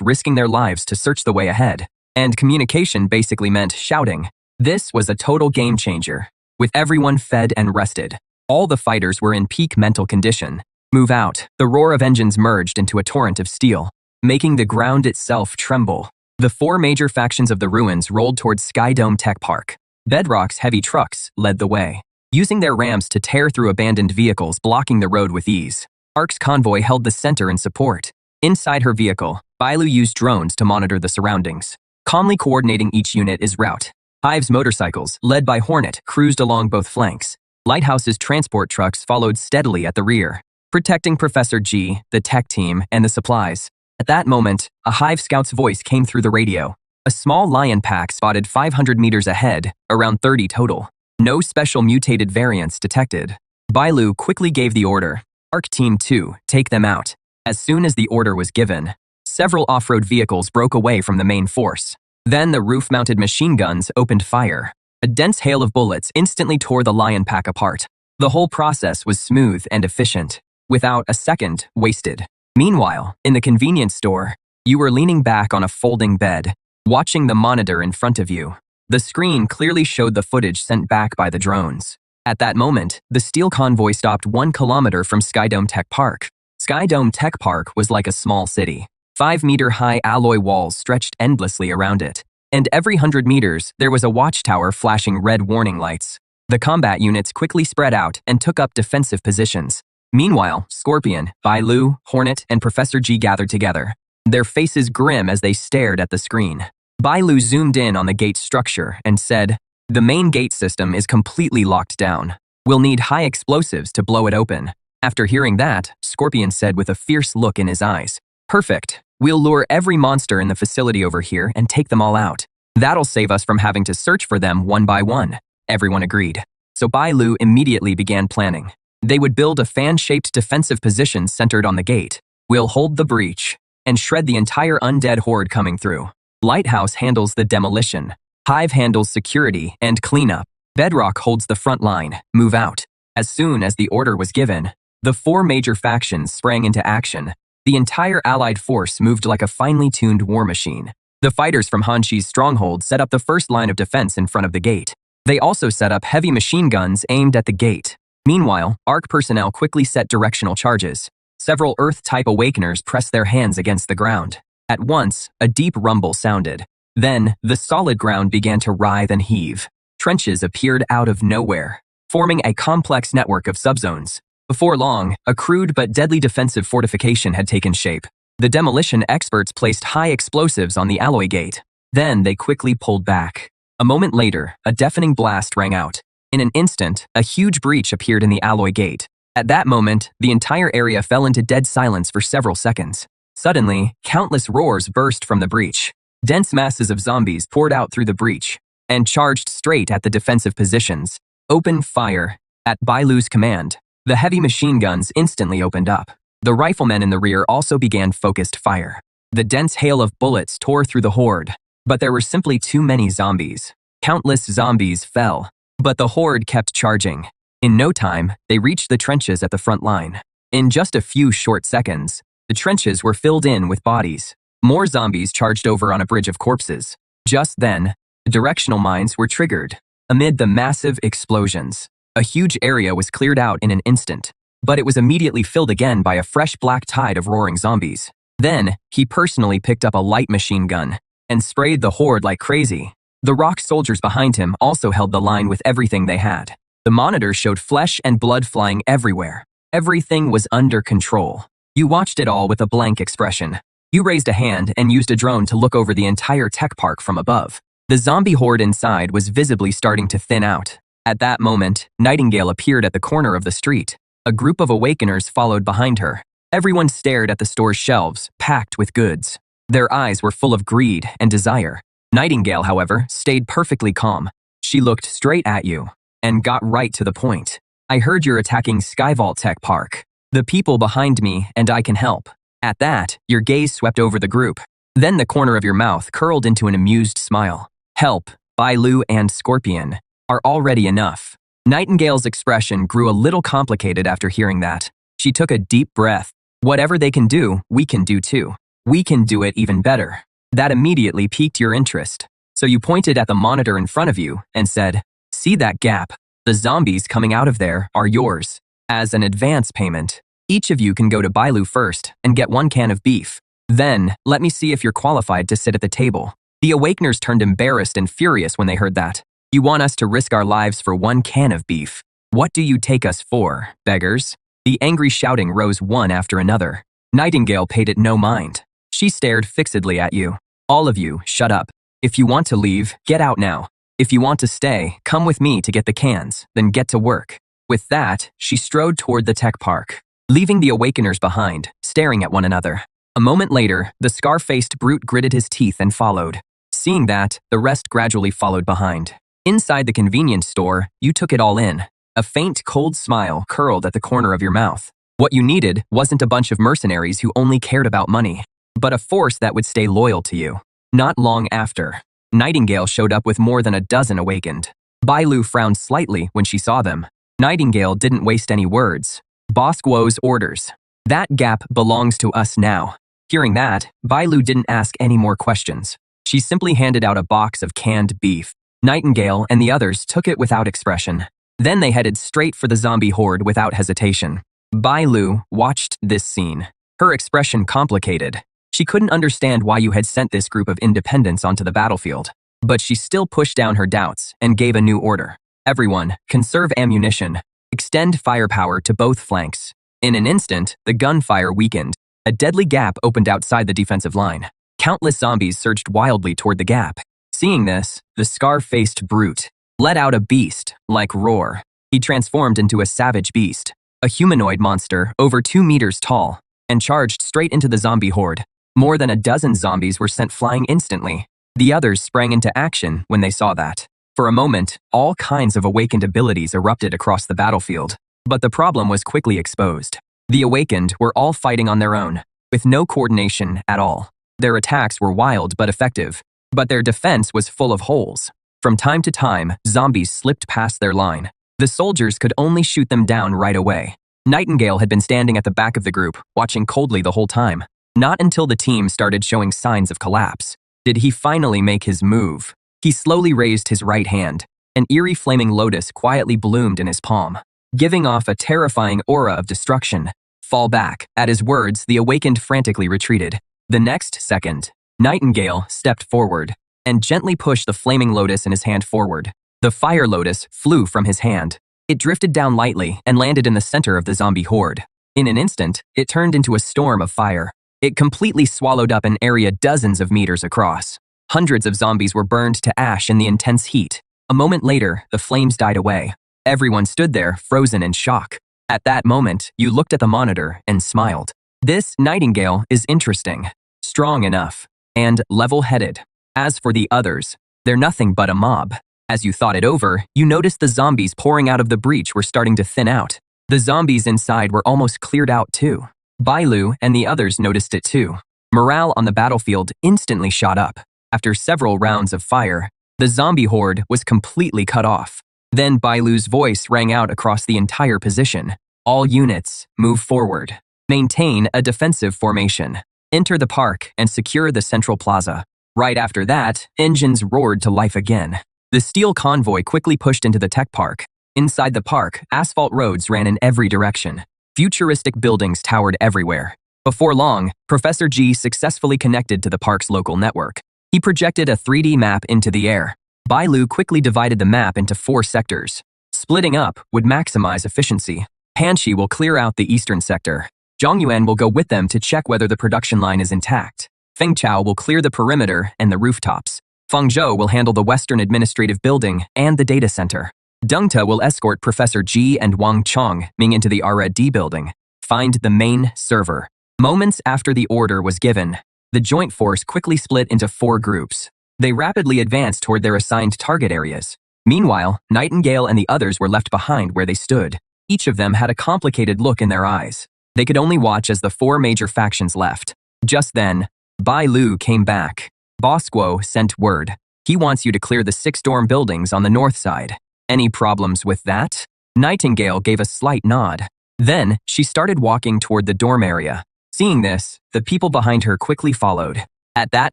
risking their lives to search the way ahead, and communication basically meant shouting. This was a total game changer. With everyone fed and rested, all the fighters were in peak mental condition. Move out. The roar of engines merged into a torrent of steel, making the ground itself tremble. The 4 major factions of the ruins rolled towards Skydome Tech Park. Bedrock's heavy trucks led the way, using their rams to tear through abandoned vehicles blocking the road with ease. Ark's convoy held the center in support. Inside her vehicle, Bailu used drones to monitor the surroundings, calmly coordinating each unit's route. Hive's motorcycles, led by Hornet, cruised along both flanks. Lighthouse's transport trucks followed steadily at the rear, protecting Professor G, the tech team, and the supplies. At that moment, a Hive scout's voice came through the radio. A small lion pack spotted 500 meters ahead, around 30 total. No special mutated variants detected. Bailu quickly gave the order. Arc Team 2, take them out. As soon as the order was given, several off-road vehicles broke away from the main force. Then the roof-mounted machine guns opened fire. A dense hail of bullets instantly tore the lion pack apart. The whole process was smooth and efficient, without a second wasted. Meanwhile, in the convenience store, you were leaning back on a folding bed, watching the monitor in front of you. The screen clearly showed the footage sent back by the drones. At that moment, the steel convoy stopped 1 kilometer from Skydome Tech Park. Skydome Tech Park was like a small city. 5-meter-high alloy walls stretched endlessly around it, and every 100 meters, there was a watchtower flashing red warning lights. The combat units quickly spread out and took up defensive positions. Meanwhile, Scorpion, Bailu, Hornet, and Professor G gathered together. their faces grim as they stared at the screen. Bai Lu zoomed in on the gate structure and said, "The main gate system is completely locked down. We'll need high explosives to blow it open." After hearing that, Scorpion said with a fierce look in his eyes, "Perfect. We'll lure every monster in the facility over here and take them all out. That'll save us from having to search for them one by one." Everyone agreed. So Bai Lu immediately began planning. They would build a fan-shaped defensive position centered on the gate. "We'll hold the breach and shred the entire undead horde coming through. Lighthouse handles the demolition. Hive handles security and cleanup. Bedrock holds the front line. Move out." As soon as the order was given, the 4 major factions sprang into action. The entire allied force moved like a finely tuned war machine. The fighters from Han Chi's stronghold set up the first line of defense in front of the gate. They also set up heavy machine guns aimed at the gate. Meanwhile, ARC personnel quickly set directional charges. Several Earth-type awakeners pressed their hands against the ground. At once, a deep rumble sounded. Then, the solid ground began to writhe and heave. Trenches appeared out of nowhere, forming a complex network of subzones. Before long, a crude but deadly defensive fortification had taken shape. The demolition experts placed high explosives on the alloy gate. Then they quickly pulled back. A moment later, a deafening blast rang out. In an instant, a huge breach appeared in the alloy gate. At that moment, the entire area fell into dead silence for several seconds. Suddenly, countless roars burst from the breach. Dense masses of zombies poured out through the breach and charged straight at the defensive positions. "Open fire." At Bai Lu's command, the heavy machine guns instantly opened up. The riflemen in the rear also began focused fire. The dense hail of bullets tore through the horde, but there were simply too many zombies. Countless zombies fell, but the horde kept charging. In no time, they reached the trenches at the front line. In just a few short seconds, the trenches were filled in with bodies. More zombies charged over on a bridge of corpses. Just then, the directional mines were triggered. Amid the massive explosions, a huge area was cleared out in an instant, but it was immediately filled again by a fresh black tide of roaring zombies. Then, he personally picked up a light machine gun and sprayed the horde like crazy. The rock soldiers behind him also held the line with everything they had. The monitor showed flesh and blood flying everywhere. Everything was under control. You watched it all with a blank expression. You raised a hand and used a drone to look over the entire tech park from above. The zombie horde inside was visibly starting to thin out. At that moment, Nightingale appeared at the corner of the street. A group of awakeners followed behind her. Everyone stared at the store's shelves, packed with goods. Their eyes were full of greed and desire. Nightingale, however, stayed perfectly calm. She looked straight at you and got right to the point. "I heard you're attacking Skyvault Tech Park. The people behind me and I can help." At that, your gaze swept over the group. Then the corner of your mouth curled into an amused smile. "Help, Bai Lu and Scorpion, are already enough." Nightingale's expression grew a little complicated after hearing that. She took a deep breath. "Whatever they can do, we can do too. We can do it even better." That immediately piqued your interest. So you pointed at the monitor in front of you and said, "See that gap? The zombies coming out of there are yours. As an advance payment, each of you can go to Bai Lu first and get 1 can of beef. Then, let me see if you're qualified to sit at the table." The Awakeners turned embarrassed and furious when they heard that. "You want us to risk our lives for 1 can of beef? What do you take us for, beggars?" The angry shouting rose one after another. Nightingale paid it no mind. She stared fixedly at you. "All of you, shut up. If you want to leave, get out now. If you want to stay, come with me to get the cans, then get to work." With that, she strode toward the tech park, leaving the Awakeners behind, staring at one another. A moment later, the scar-faced brute gritted his teeth and followed. Seeing that, the rest gradually followed behind. Inside the convenience store, you took it all in. A faint, cold smile curled at the corner of your mouth. What you needed wasn't a bunch of mercenaries who only cared about money, but a force that would stay loyal to you. Not long after, Nightingale showed up with more than a dozen awakened. Bai Lu frowned slightly when she saw them. Nightingale didn't waste any words. "Boss Guo's orders. That gap belongs to us now." Hearing that, Bai Lu didn't ask any more questions. She simply handed out a box of canned beef. Nightingale and the others took it without expression. Then they headed straight for the zombie horde without hesitation. Bai Lu watched this scene. Her expression complicated. She couldn't understand why you had sent this group of independents onto the battlefield. But she still pushed down her doubts and gave a new order. "Everyone, conserve ammunition. Extend firepower to both flanks." In an instant, the gunfire weakened. A deadly gap opened outside the defensive line. Countless zombies surged wildly toward the gap. Seeing this, the scar-faced brute let out a beast-like roar. He transformed into a savage beast, a humanoid monster over 2 meters tall, and charged straight into the zombie horde. More than a dozen zombies were sent flying instantly. The others sprang into action when they saw that. For a moment, all kinds of awakened abilities erupted across the battlefield. But the problem was quickly exposed. The awakened were all fighting on their own, with no coordination at all. Their attacks were wild but effective, but their defense was full of holes. From time to time, zombies slipped past their line. The soldiers could only shoot them down right away. Nightingale had been standing at the back of the group, watching coldly the whole time. Not until the team started showing signs of collapse did he finally make his move. He slowly raised his right hand. An eerie flaming lotus quietly bloomed in his palm, giving off a terrifying aura of destruction. Fall back. At his words, the awakened frantically retreated. The next second, Nightingale stepped forward and gently pushed the flaming lotus in his hand forward. The fire lotus flew from his hand. It drifted down lightly and landed in the center of the zombie horde. In an instant, it turned into a storm of fire. It completely swallowed up an area dozens of meters across. Hundreds of zombies were burned to ash in the intense heat. A moment later, the flames died away. Everyone stood there, frozen in shock. At that moment, you looked at the monitor and smiled. This Nightingale is interesting, strong enough, and level-headed. As for the others, they're nothing but a mob. As you thought it over, you noticed the zombies pouring out of the breach were starting to thin out. The zombies inside were almost cleared out too. Bailu and the others noticed it too. Morale on the battlefield instantly shot up. After several rounds of fire, the zombie horde was completely cut off. Then Bailu's voice rang out across the entire position. All units, move forward. Maintain a defensive formation. Enter the park and secure the central plaza. Right after that, engines roared to life again. The steel convoy quickly pushed into the tech park. Inside the park, asphalt roads ran in every direction. Futuristic buildings towered everywhere. Before long, Professor G successfully connected to the park's local network. He projected a 3D map into the air. Bailu quickly divided the map into 4 sectors. Splitting up would maximize efficiency. Hanshi will clear out the eastern sector. Zhongyuan will go with them to check whether the production line is intact. Feng Chao will clear the perimeter and the rooftops. Feng Zhou will handle the western administrative building and the data center. Deng Te will escort Professor Ji and Wang Chongming into the R&D building. Find the main server. Moments after the order was given, the joint force quickly split into 4 groups. They rapidly advanced toward their assigned target areas. Meanwhile, Nightingale and the others were left behind where they stood. Each of them had a complicated look in their eyes. They could only watch as the 4 major factions left. Just then, Bailu came back. Boss Guo sent word. He wants you to clear the 6 dorm buildings on the north side. Any problems with that? Nightingale gave a slight nod. Then, she started walking toward the dorm area. Seeing this, the people behind her quickly followed. At that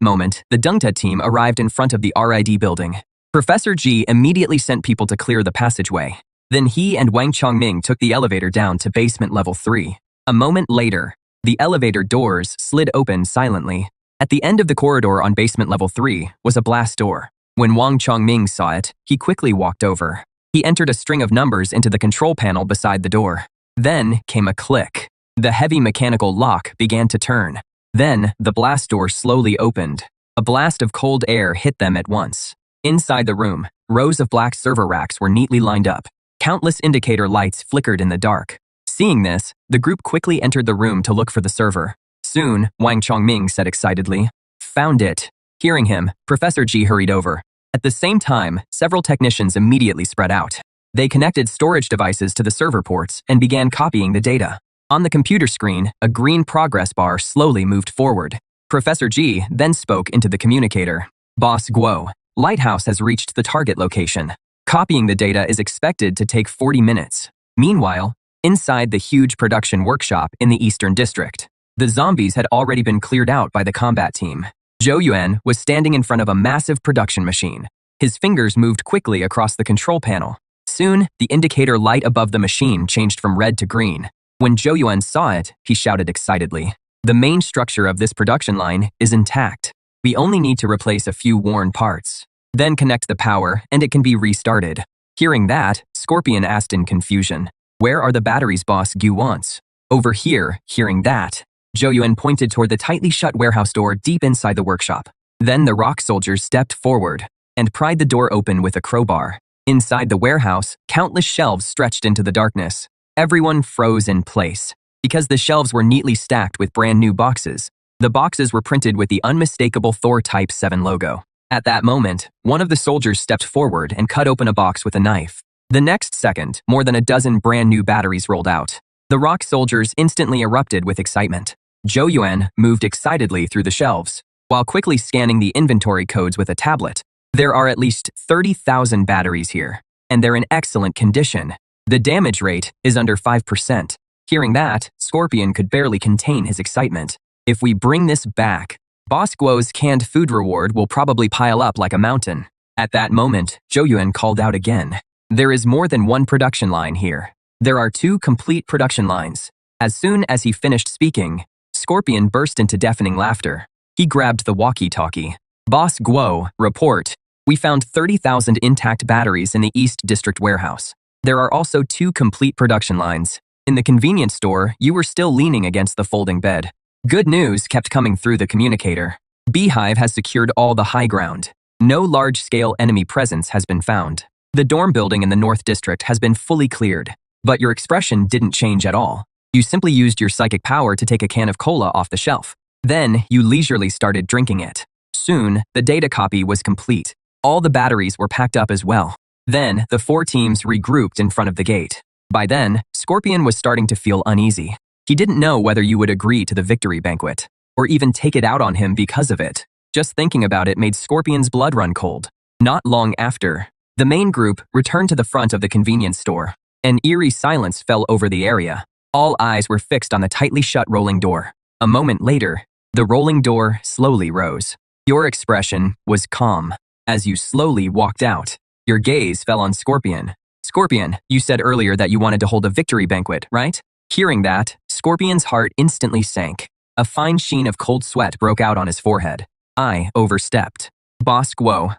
moment, the Deng Te team arrived in front of the RID building. Professor Ji immediately sent people to clear the passageway. Then he and Wang Chongming took the elevator down to basement level 3. A moment later, the elevator doors slid open silently. At the end of the corridor on basement level 3 was a blast door. When Wang Chongming saw it, he quickly walked over. He entered a string of numbers into the control panel beside the door. Then came a click. The heavy mechanical lock began to turn. Then, the blast door slowly opened. A blast of cold air hit them at once. Inside the room, rows of black server racks were neatly lined up. Countless indicator lights flickered in the dark. Seeing this, the group quickly entered the room to look for the server. Soon, Wang Chongming said excitedly, "Found it." Hearing him, Professor Ji hurried over. At the same time, several technicians immediately spread out. They connected storage devices to the server ports and began copying the data. On the computer screen, a green progress bar slowly moved forward. Professor Ji then spoke into the communicator. "Boss Guo, Lighthouse has reached the target location. Copying the data is expected to take 40 minutes. Meanwhile, inside the huge production workshop in the Eastern District, the zombies had already been cleared out by the combat team. Zhou Yuan was standing in front of a massive production machine. His fingers moved quickly across the control panel. Soon, the indicator light above the machine changed from red to green. When Zhou Yuan saw it, he shouted excitedly, "The main structure of this production line is intact. We only need to replace a few worn parts. Then connect the power and it can be restarted." Hearing that, Scorpion asked in confusion, "Where are the batteries Boss Gu wants?" Over here, hearing that, Zhou Yuan pointed toward the tightly shut warehouse door deep inside the workshop. Then the rock soldiers stepped forward and pried the door open with a crowbar. Inside the warehouse, countless shelves stretched into the darkness. Everyone froze in place because the shelves were neatly stacked with brand new boxes. The boxes were printed with the unmistakable Thor Type 7 logo. At that moment, one of the soldiers stepped forward and cut open a box with a knife. The next second, more than a dozen brand new batteries rolled out. The rock soldiers instantly erupted with excitement. Zhou Yuan moved excitedly through the shelves, while quickly scanning the inventory codes with a tablet. There are at least 30,000 batteries here, and they're in excellent condition. The damage rate is under 5%. Hearing that, Scorpion could barely contain his excitement. If we bring this back, Boss Guo's canned food reward will probably pile up like a mountain. At that moment, Zhou Yuan called out again. There is more than one production line here. There are 2 complete production lines. As soon as he finished speaking, Scorpion burst into deafening laughter. He grabbed the walkie-talkie. Boss Guo, report. We found 30,000 intact batteries in the East District warehouse. There are also 2 complete production lines. In the convenience store, you were still leaning against the folding bed. Good news kept coming through the communicator. Beehive has secured all the high ground. No large-scale enemy presence has been found. The dorm building in the North District has been fully cleared. But your expression didn't change at all. You simply used your psychic power to take a can of cola off the shelf. Then, you leisurely started drinking it. Soon, the data copy was complete. All the batteries were packed up as well. Then, the 4 teams regrouped in front of the gate. By then, Scorpion was starting to feel uneasy. He didn't know whether you would agree to the victory banquet, or even take it out on him because of it. Just thinking about it made Scorpion's blood run cold. Not long after, the main group returned to the front of the convenience store. An eerie silence fell over the area. All eyes were fixed on the tightly shut rolling door. A moment later, the rolling door slowly rose. Your expression was calm. As you slowly walked out, your gaze fell on Scorpion. Scorpion, you said earlier that you wanted to hold a victory banquet, right? Hearing that, Scorpion's heart instantly sank. A fine sheen of cold sweat broke out on his forehead. I overstepped. Boss Guo,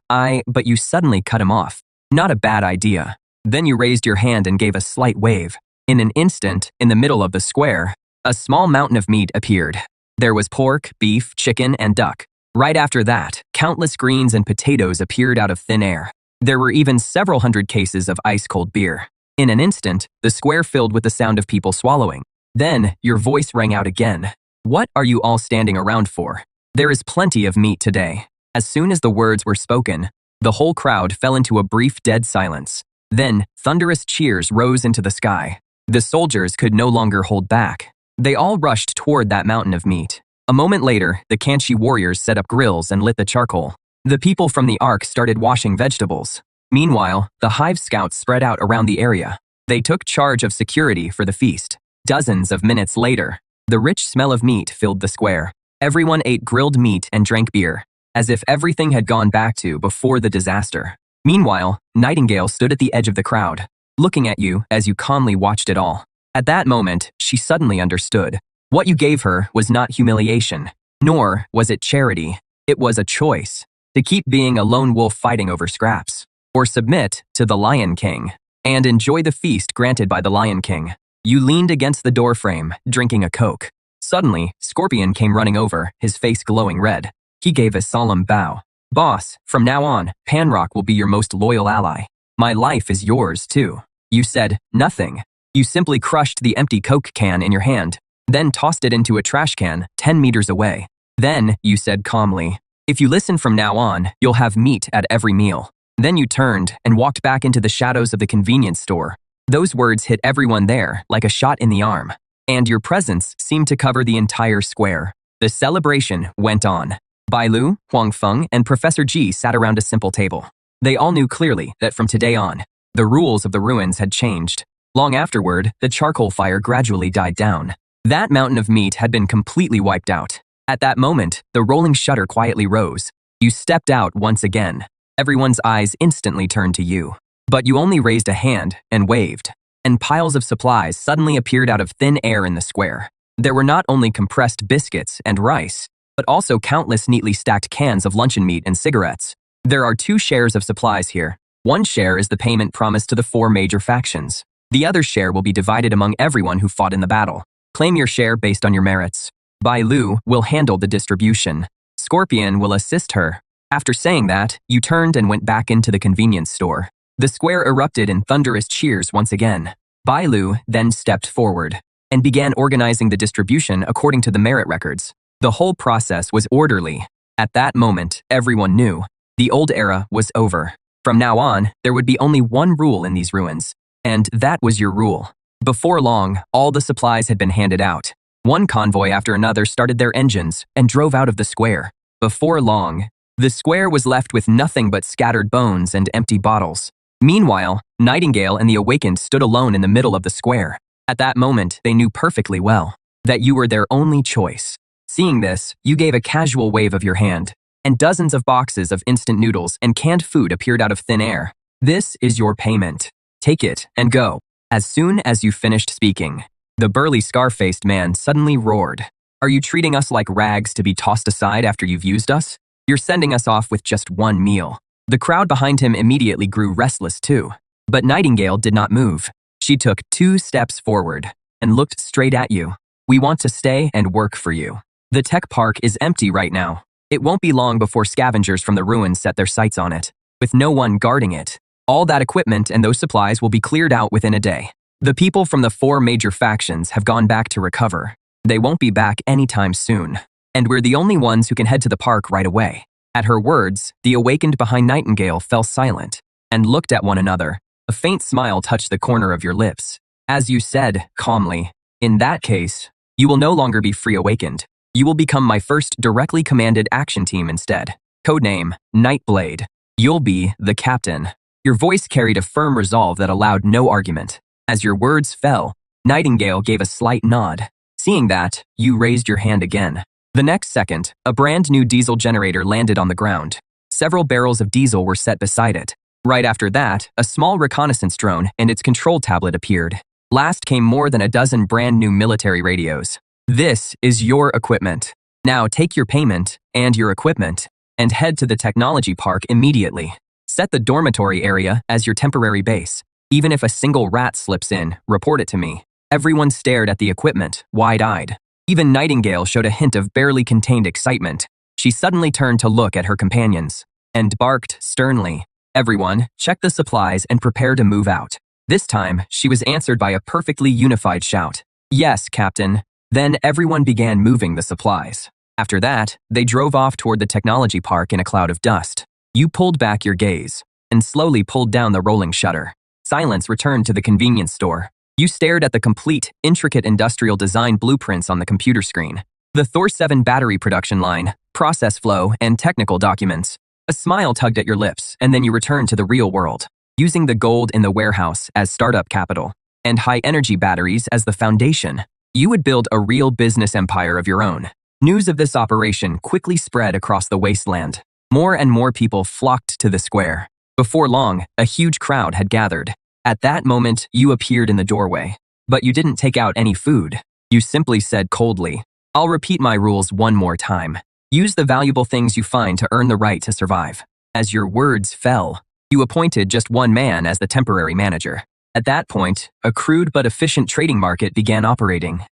but you suddenly cut him off. Not a bad idea. Then you raised your hand and gave a slight wave. In an instant, in the middle of the square, a small mountain of meat appeared. There was pork, beef, chicken, and duck. Right after that, countless greens and potatoes appeared out of thin air. There were even several hundred cases of ice-cold beer. In an instant, the square filled with the sound of people swallowing. Then, your voice rang out again. What are you all standing around for? There is plenty of meat today. As soon as the words were spoken, the whole crowd fell into a brief dead silence. Then, thunderous cheers rose into the sky. The soldiers could no longer hold back. They all rushed toward that mountain of meat. A moment later, the Kanchi warriors set up grills and lit the charcoal. The people from the Ark started washing vegetables. Meanwhile, the Hive scouts spread out around the area. They took charge of security for the feast. Dozens of minutes later, the rich smell of meat filled the square. Everyone ate grilled meat and drank beer, as if everything had gone back to before the disaster. Meanwhile, Nightingale stood at the edge of the crowd, looking at you as you calmly watched it all. At that moment, she suddenly understood. What you gave her was not humiliation, nor was it charity. It was a choice. To keep being a lone wolf fighting over scraps, or submit to the Lion King, and enjoy the feast granted by the Lion King. You leaned against the doorframe, drinking a Coke. Suddenly, Scorpion came running over, his face glowing red. He gave a solemn bow. Boss, from now on, Panrock will be your most loyal ally. My life is yours, too. You said nothing. You simply crushed the empty Coke can in your hand, then tossed it into a trash can 10 meters away. Then, you said calmly, if you listen from now on, you'll have meat at every meal. Then you turned and walked back into the shadows of the convenience store. Those words hit everyone there like a shot in the arm. And your presence seemed to cover the entire square. The celebration went on. Bai Lu, Huang Feng, and Professor Ji sat around a simple table. They all knew clearly that from today on, the rules of the ruins had changed. Long afterward, the charcoal fire gradually died down. That mountain of meat had been completely wiped out. At that moment, the rolling shutter quietly rose. You stepped out once again. Everyone's eyes instantly turned to you. But you only raised a hand and waved. And piles of supplies suddenly appeared out of thin air in the square. There were not only compressed biscuits and rice, but also countless neatly stacked cans of luncheon meat and cigarettes. There are 2 shares of supplies here. One share is the payment promised to the 4 major factions. The other share will be divided among everyone who fought in the battle. Claim your share based on your merits. Bai Lu will handle the distribution. Scorpion will assist her. After saying that, you turned and went back into the convenience store. The square erupted in thunderous cheers once again. Bai Lu then stepped forward and began organizing the distribution according to the merit records. The whole process was orderly. At that moment, everyone knew the old era was over. From now on, there would be only one rule in these ruins, and that was your rule. Before long, all the supplies had been handed out. One convoy after another started their engines and drove out of the square. Before long, the square was left with nothing but scattered bones and empty bottles. Meanwhile, Nightingale and the Awakened stood alone in the middle of the square. At that moment, they knew perfectly well that you were their only choice. Seeing this, you gave a casual wave of your hand, and dozens of boxes of instant noodles and canned food appeared out of thin air. This is your payment. Take it and go. As soon as you finished speaking, the burly scar-faced man suddenly roared. Are you treating us like rags to be tossed aside after you've used us? You're sending us off with just one meal. The crowd behind him immediately grew restless too. But Nightingale did not move. She took 2 steps forward and looked straight at you. We want to stay and work for you. The tech park is empty right now. It won't be long before scavengers from the ruins set their sights on it, with no one guarding it. All that equipment and those supplies will be cleared out within a day. The people from the 4 major factions have gone back to recover. They won't be back anytime soon. And we're the only ones who can head to the park right away. At her words, the Awakened behind Nightingale fell silent and looked at one another. A faint smile touched the corner of your lips. As you said, calmly, in that case, you will no longer be free Awakened. You will become my first directly commanded action team instead. Codename, Nightblade. You'll be the captain. Your voice carried a firm resolve that allowed no argument. As your words fell, Nightingale gave a slight nod. Seeing that, you raised your hand again. The next second, a brand new diesel generator landed on the ground. Several barrels of diesel were set beside it. Right after that, a small reconnaissance drone and its control tablet appeared. Last came more than a dozen brand new military radios. This is your equipment. Now take your payment and your equipment and head to the technology park immediately. Set the dormitory area as your temporary base. Even if a single rat slips in, report it to me. Everyone stared at the equipment, wide-eyed. Even Nightingale showed a hint of barely contained excitement. She suddenly turned to look at her companions and barked sternly. Everyone, check the supplies and prepare to move out. This time, she was answered by a perfectly unified shout. Yes, Captain. Then everyone began moving the supplies. After that, they drove off toward the technology park in a cloud of dust. You pulled back your gaze and slowly pulled down the rolling shutter. Silence returned to the convenience store. You stared at the complete, intricate industrial design blueprints on the computer screen. The Thor 7 battery production line, process flow, and technical documents. A smile tugged at your lips, and then you returned to the real world, using the gold in the warehouse as startup capital and high-energy batteries as the foundation. You would build a real business empire of your own. News of this operation quickly spread across the wasteland. More and more people flocked to the square. Before long, a huge crowd had gathered. At that moment, you appeared in the doorway. But you didn't take out any food. You simply said coldly, I'll repeat my rules one more time. Use the valuable things you find to earn the right to survive. As your words fell, you appointed just one man as the temporary manager. At that point, a crude but efficient trading market began operating.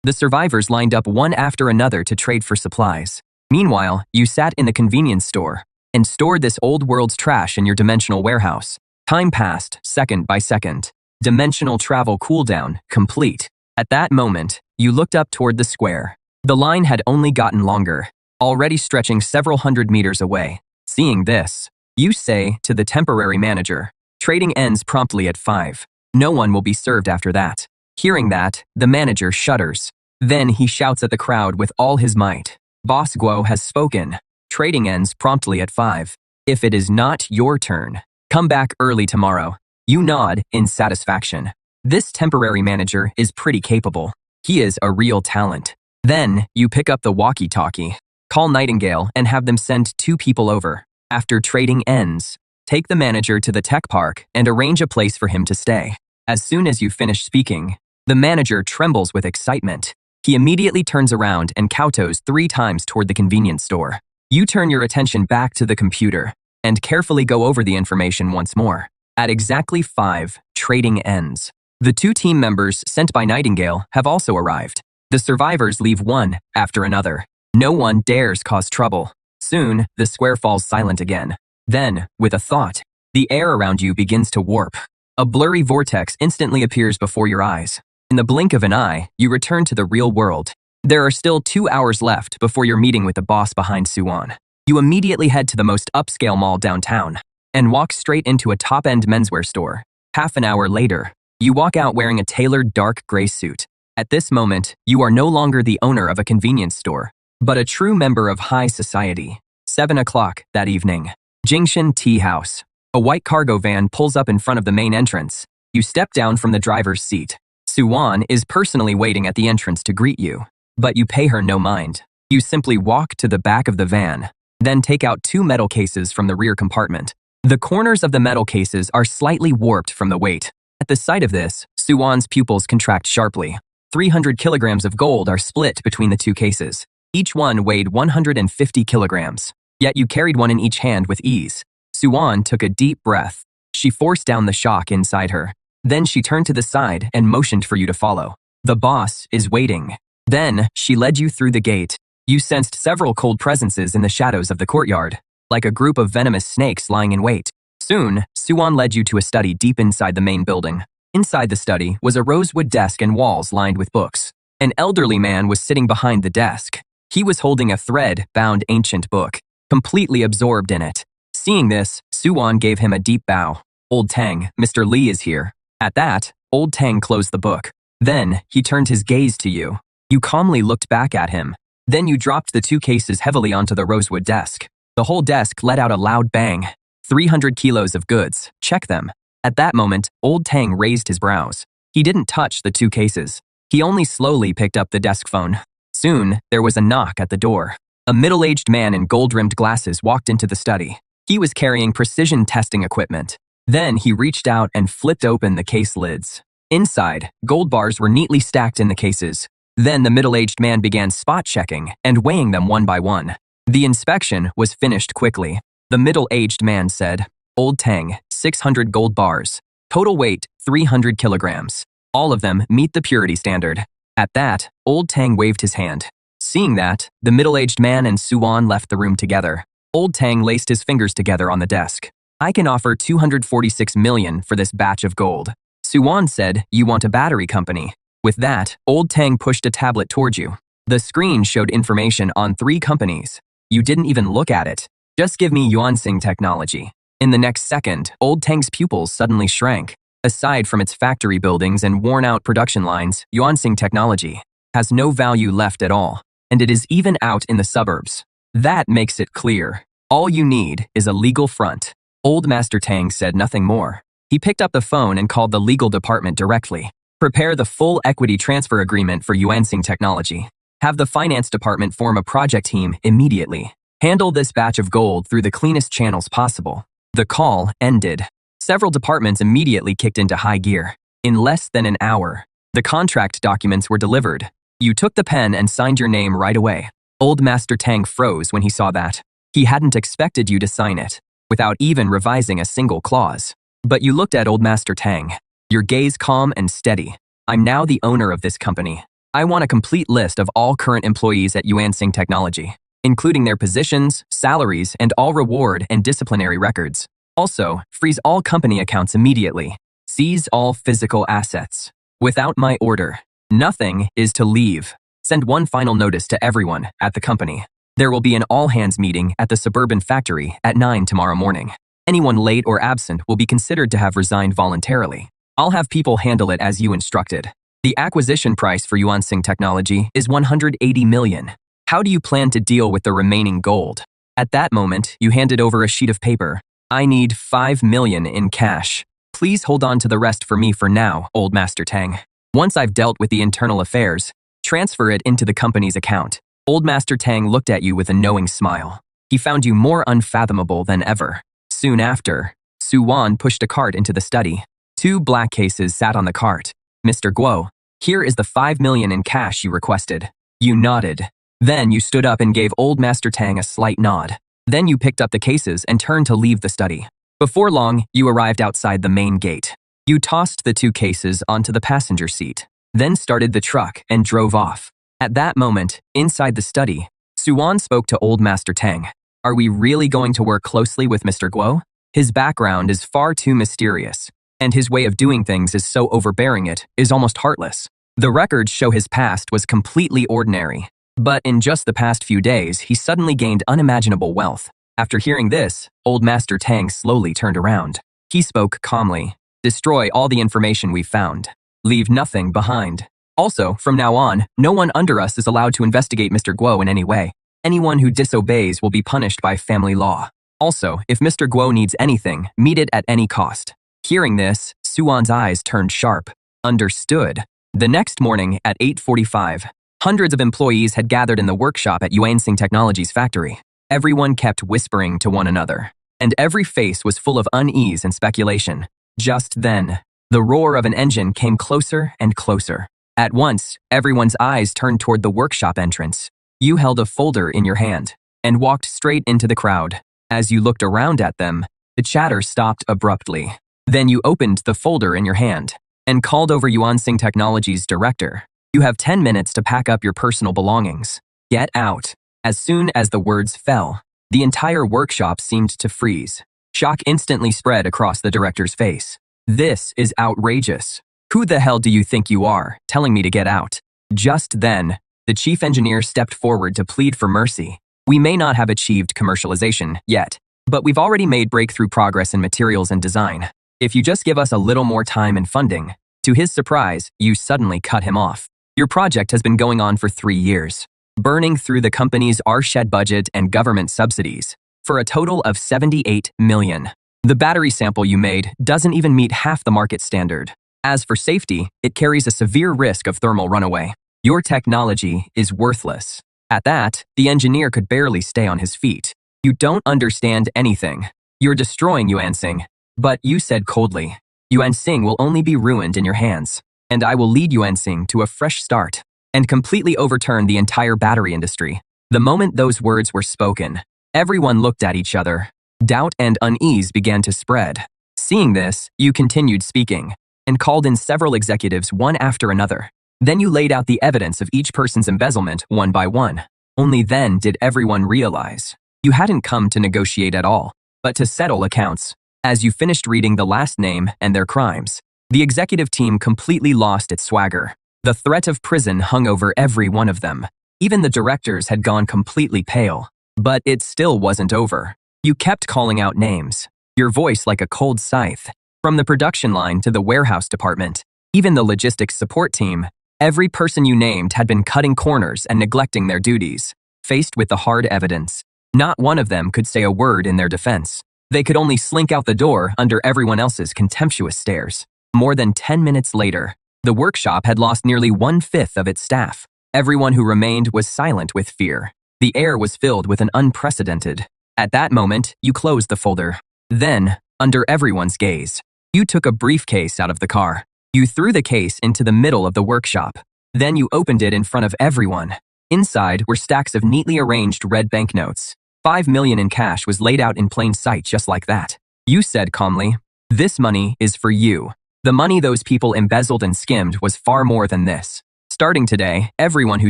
The survivors lined up one after another to trade for supplies. Meanwhile, you sat in the convenience store and stored this old world's trash in your dimensional warehouse. Time passed, second by second. Dimensional travel cooldown complete. At that moment, you looked up toward the square. The line had only gotten longer, already stretching several hundred meters away. Seeing this, you say to the temporary manager, trading ends promptly at 5. No one will be served after that. Hearing that, the manager shudders. Then he shouts at the crowd with all his might. Boss Guo has spoken. Trading ends promptly at 5. If it is not your turn, come back early tomorrow. You nod in satisfaction. This temporary manager is pretty capable. He is a real talent. Then, you pick up the walkie-talkie, call Nightingale and have them send 2 people over. After trading ends, take the manager to the tech park and arrange a place for him to stay. As soon as you finish speaking, the manager trembles with excitement. He immediately turns around and kowtows 3 times toward the convenience store. You turn your attention back to the computer and carefully go over the information once more. At exactly 5, trading ends. The 2 team members sent by Nightingale have also arrived. The survivors leave one after another. No one dares cause trouble. Soon, the square falls silent again. Then, with a thought, the air around you begins to warp. A blurry vortex instantly appears before your eyes. In the blink of an eye, you return to the real world. There are still 2 hours left before your meeting with the boss behind Suwon. You immediately head to the most upscale mall downtown and walk straight into a top-end menswear store. Half an hour later, you walk out wearing a tailored dark gray suit. At this moment, you are no longer the owner of a convenience store, but a true member of high society. 7 o'clock that evening. Jingshan Tea House. A white cargo van pulls up in front of the main entrance. You step down from the driver's seat. Suwon is personally waiting at the entrance to greet you, but you pay her no mind. You simply walk to the back of the van, then take out 2 metal cases from the rear compartment. The corners of the metal cases are slightly warped from the weight. At the sight of this, Suwon's pupils contract sharply. 300 kilograms of gold are split between the 2 cases. Each one weighed 150 kilograms, yet you carried one in each hand with ease. Suwon took a deep breath. She forced down the shock inside her. Then she turned to the side and motioned for you to follow. The boss is waiting. Then she led you through the gate. You sensed several cold presences in the shadows of the courtyard, like a group of venomous snakes lying in wait. Soon, Suwon led you to a study deep inside the main building. Inside the study was a rosewood desk and walls lined with books. An elderly man was sitting behind the desk. He was holding a thread-bound ancient book, completely absorbed in it. Seeing this, Suwon gave him a deep bow. "Old Tang, Mr. Lee is here." At that, Old Tang closed the book. Then, he turned his gaze to you. You calmly looked back at him. Then you dropped the 2 cases heavily onto the rosewood desk. The whole desk let out a loud bang. 300 kilos of goods. Check them. At that moment, Old Tang raised his brows. He didn't touch the 2 cases. He only slowly picked up the desk phone. Soon, there was a knock at the door. A middle-aged man in gold-rimmed glasses walked into the study. He was carrying precision testing equipment. Then he reached out and flipped open the case lids. Inside, gold bars were neatly stacked in the cases. Then the middle-aged man began spot-checking and weighing them one by one. The inspection was finished quickly. The middle-aged man said, "Old Tang, 600 gold bars. Total weight, 300 kilograms. All of them meet the purity standard." At that, Old Tang waved his hand. Seeing that, the middle-aged man and Suwon left the room together. Old Tang laced his fingers together on the desk. "I can offer 246 million for this batch of gold." Suwon said, "You want a battery company." With that, Old Tang pushed a tablet towards you. The screen showed information on 3 companies. You didn't even look at it. "Just give me Yuansing Technology." In the next second, Old Tang's pupils suddenly shrank. Aside from its factory buildings and worn-out production lines, Yuansing Technology has no value left at all, and it is even out in the suburbs. That makes it clear. All you need is a legal front. Old Master Tang said nothing more. He picked up the phone and called the legal department directly. "Prepare the full equity transfer agreement for Yuansing Technology. Have the finance department form a project team immediately. Handle this batch of gold through the cleanest channels possible." The call ended. Several departments immediately kicked into high gear. In less than an hour, the contract documents were delivered. You took the pen and signed your name right away. Old Master Tang froze when he saw that. He hadn't expected you to sign it, without even revising a single clause. But you looked at Old Master Tang, your gaze calm and steady. "I'm now the owner of this company. I want a complete list of all current employees at Yuansing Technology, including their positions, salaries, and all reward and disciplinary records. Also, freeze all company accounts immediately. Seize all physical assets. Without my order, nothing is to leave. Send one final notice to everyone at the company. There will be an all-hands meeting at the suburban factory at 9 tomorrow morning. Anyone late or absent will be considered to have resigned voluntarily. I'll have people handle it as you instructed. The acquisition price for Yuansing Technology is 180 million. How do you plan to deal with the remaining gold?" At that moment, you handed over a sheet of paper. "I need 5 million in cash. Please hold on to the rest for me for now, Old Master Tang. Once I've dealt with the internal affairs, transfer it into the company's account." Old Master Tang looked at you with a knowing smile. He found you more unfathomable than ever. Soon after, Suwon pushed a cart into the study. 2 black cases sat on the cart. "Mr. Guo, here is the 5 million in cash you requested." You nodded. Then you stood up and gave Old Master Tang a slight nod. Then you picked up the cases and turned to leave the study. Before long, you arrived outside the main gate. You tossed the two cases onto the passenger seat, then started the truck and drove off. At that moment, inside the study, Suan spoke to Old Master Tang. Are we really going to work closely with Mr. Guo? His background is far too mysterious, and his way of doing things is so overbearing it is almost heartless. The records show his past was completely ordinary, but in just the past few days, he suddenly gained unimaginable wealth. After hearing this, Old Master Tang slowly turned around. He spoke calmly. Destroy all the information we've found. Leave nothing behind. Also, from now on, no one under us is allowed to investigate Mr. Guo in any way. Anyone who disobeys will be punished by family law. Also, if Mr. Guo needs anything, meet it at any cost. Hearing this, Suan's eyes turned sharp. Understood. The next morning at 8:45, hundreds of employees had gathered in the workshop at Yuansing Technologies factory. Everyone kept whispering to one another, and every face was full of unease and speculation. Just then, the roar of an engine came closer and closer. At once, everyone's eyes turned toward the workshop entrance. You held a folder in your hand and walked straight into the crowd. As you looked around at them, the chatter stopped abruptly. Then you opened the folder in your hand and called over Yuansing Technologies' director. You have 10 minutes to pack up your personal belongings. Get out. As soon as the words fell, the entire workshop seemed to freeze. Shock instantly spread across the director's face. This is outrageous. Who the hell do you think you are, telling me to get out? Just then, the chief engineer stepped forward to plead for mercy. We may not have achieved commercialization yet, but we've already made breakthrough progress in materials and design. If you just give us a little more time and funding. To his surprise, you suddenly cut him off. Your project has been going on for 3 years, burning through the company's R-shed budget and government subsidies, for a total of 78 million. The battery sample you made doesn't even meet half the market standard. As for safety, it carries a severe risk of thermal runaway. Your technology is worthless. At that, the engineer could barely stay on his feet. You don't understand anything. You're destroying Yuansing. But you said coldly, Yuansing will only be ruined in your hands, and I will lead Yuansing to a fresh start and completely overturn the entire battery industry. The moment those words were spoken, everyone looked at each other. Doubt and unease began to spread. Seeing this, you continued speaking and called in several executives one after another. Then you laid out the evidence of each person's embezzlement one by one. Only then did everyone realize you hadn't come to negotiate at all, but to settle accounts. As you finished reading the last name and their crimes, the executive team completely lost its swagger. The threat of prison hung over every one of them. Even the directors had gone completely pale. But it still wasn't over. You kept calling out names, your voice like a cold scythe. From the production line to the warehouse department, even the logistics support team, every person you named had been cutting corners and neglecting their duties. Faced with the hard evidence, not one of them could say a word in their defense. They could only slink out the door under everyone else's contemptuous stares. More than 10 minutes later, the workshop had lost nearly 1/5 of its staff. Everyone who remained was silent with fear. The air was filled with an unprecedented. At that moment, you closed the folder. Then, under everyone's gaze, you took a briefcase out of the car. You threw the case into the middle of the workshop. Then you opened it in front of everyone. Inside were stacks of neatly arranged red banknotes. 5 million in cash was laid out in plain sight just like that. You said calmly, "This money is for you." The money those people embezzled and skimmed was far more than this. Starting today, everyone who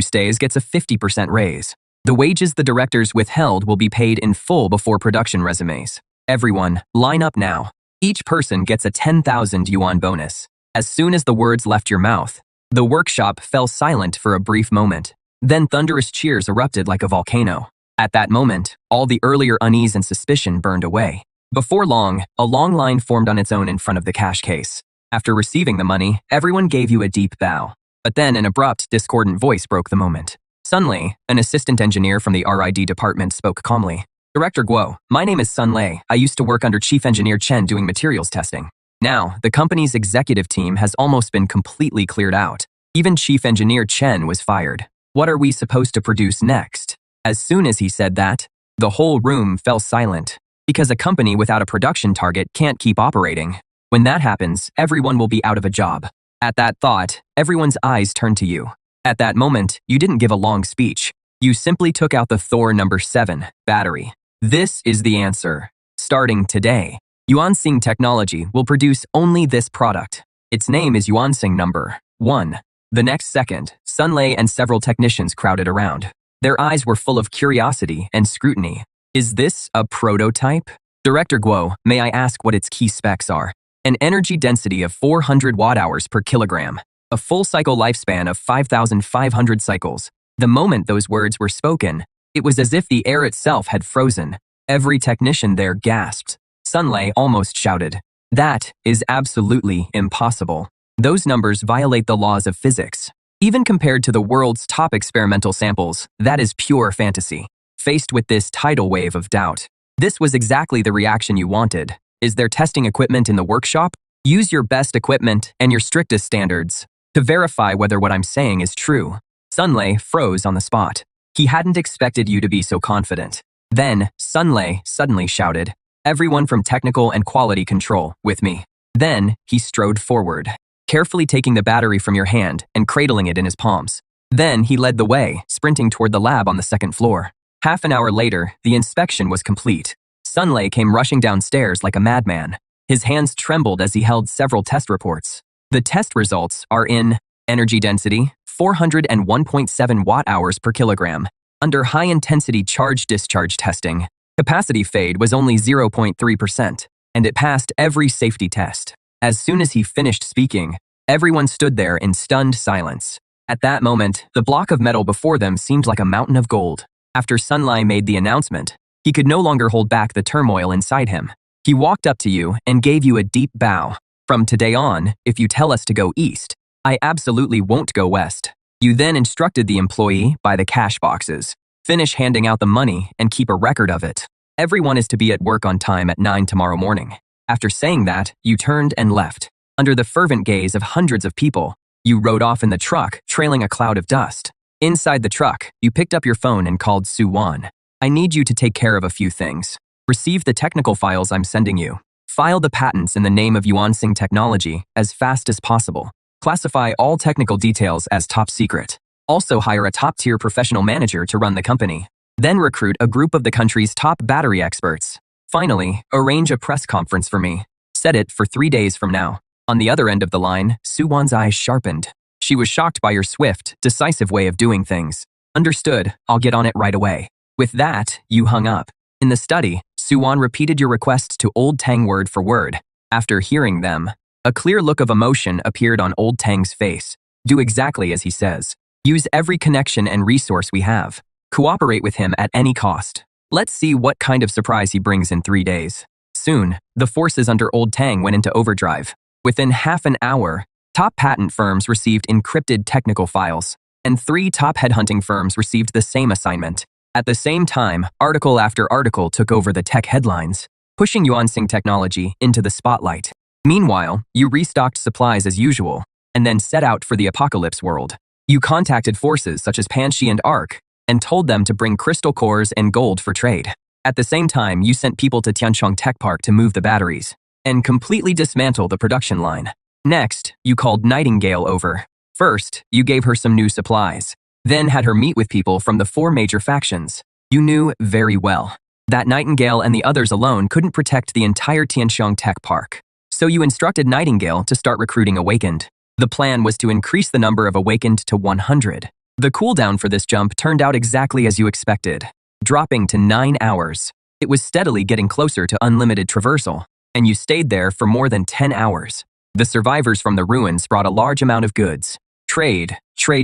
stays gets a 50% raise. The wages the directors withheld will be paid in full before production resumes. Everyone, line up now. Each person gets a 10,000 yuan bonus. As soon as the words left your mouth, the workshop fell silent for a brief moment. Then thunderous cheers erupted like a volcano. At that moment, all the earlier unease and suspicion burned away. Before long, a long line formed on its own in front of the cash case. After receiving the money, everyone gave you a deep bow. But then an abrupt, discordant voice broke the moment. Suddenly, an assistant engineer from the RID department spoke calmly. "Director Guo, my name is Sun Lei. I used to work under Chief Engineer Chen doing materials testing. Now, the company's executive team has almost been completely cleared out. Even Chief Engineer Chen was fired. What are we supposed to produce next?" As soon as he said that, the whole room fell silent. Because a company without a production target can't keep operating. When that happens, everyone will be out of a job. At that thought, everyone's eyes turned to you. At that moment, you didn't give a long speech. You simply took out the Thor No. 7 battery. This is the answer. Starting today, Yuansing Technology will produce only this product. Its name is Yuansing number 1. The next second, Sun Lei and several technicians crowded around. Their eyes were full of curiosity and scrutiny. Is this a prototype? Director Guo, may I ask what its key specs are? An energy density of 400 watt-hours per kilogram. A full cycle lifespan of 5,500 cycles. The moment those words were spoken, it was as if the air itself had frozen. Every technician there gasped. Sun Lei almost shouted, "That is absolutely impossible. Those numbers violate the laws of physics. Even compared to the world's top experimental samples, that is pure fantasy." Faced with this tidal wave of doubt, this was exactly the reaction you wanted. Is there testing equipment in the workshop? Use your best equipment and your strictest standards to verify whether what I'm saying is true. Sun Lei froze on the spot. He hadn't expected you to be so confident. Then, Sun Lei suddenly shouted, "Everyone from technical and quality control, with me." Then, he strode forward, carefully taking the battery from your hand and cradling it in his palms. Then, he led the way, sprinting toward the lab on the second floor. Half an hour later, the inspection was complete. Sun Lei came rushing downstairs like a madman. His hands trembled as he held several test reports. The test results are in energy density, 401.7 watt-hours per kilogram. Under high-intensity charge-discharge testing, capacity fade was only 0.3%, and it passed every safety test. As soon as he finished speaking, everyone stood there in stunned silence. At that moment, the block of metal before them seemed like a mountain of gold. After Sun Lei made the announcement, he could no longer hold back the turmoil inside him. He walked up to you and gave you a deep bow. "From today on, if you tell us to go east, I absolutely won't go west." You then instructed the employee by the cash boxes. Finish handing out the money and keep a record of it. Everyone is to be at work on time at 9 tomorrow morning. After saying that, you turned and left. Under the fervent gaze of hundreds of people, you rode off in the truck, trailing a cloud of dust. Inside the truck, you picked up your phone and called Su Wan. "I need you to take care of a few things. Receive the technical files I'm sending you. File the patents in the name of Yuansing Technology as fast as possible. Classify all technical details as top secret. Also hire a top-tier professional manager to run the company. Then recruit a group of the country's top battery experts. Finally, arrange a press conference for me. Set it for 3 days from now." On the other end of the line, Su Wan's eyes sharpened. She was shocked by your swift, decisive way of doing things. "Understood, I'll get on it right away." With that, you hung up. In the study, Su Wan repeated your requests to Old Tang word for word. After hearing them, a clear look of emotion appeared on Old Tang's face. "Do exactly as he says. Use every connection and resource we have. Cooperate with him at any cost. Let's see what kind of surprise he brings in 3 days." Soon, the forces under Old Tang went into overdrive. Within half an hour, top patent firms received encrypted technical files, and 3 top headhunting firms received the same assignment. At the same time, article after article took over the tech headlines, pushing Yuansing Technology into the spotlight. Meanwhile, you restocked supplies as usual, and then set out for the apocalypse world. You contacted forces such as Panshi and Ark, and told them to bring crystal cores and gold for trade. At the same time, you sent people to Tianchong Tech Park to move the batteries, and completely dismantle the production line. Next, you called Nightingale over. First, you gave her some new supplies, then had her meet with people from the 4 major factions. You knew very well that Nightingale and the others alone couldn't protect the entire Tianchong Tech Park. So you instructed Nightingale to start recruiting Awakened. The plan was to increase the number of Awakened to 100. The cooldown for this jump turned out exactly as you expected, dropping to 9 hours. It was steadily getting closer to unlimited traversal, and you stayed there for more than 10 hours. The survivors from the ruins brought a large amount of goods. Trade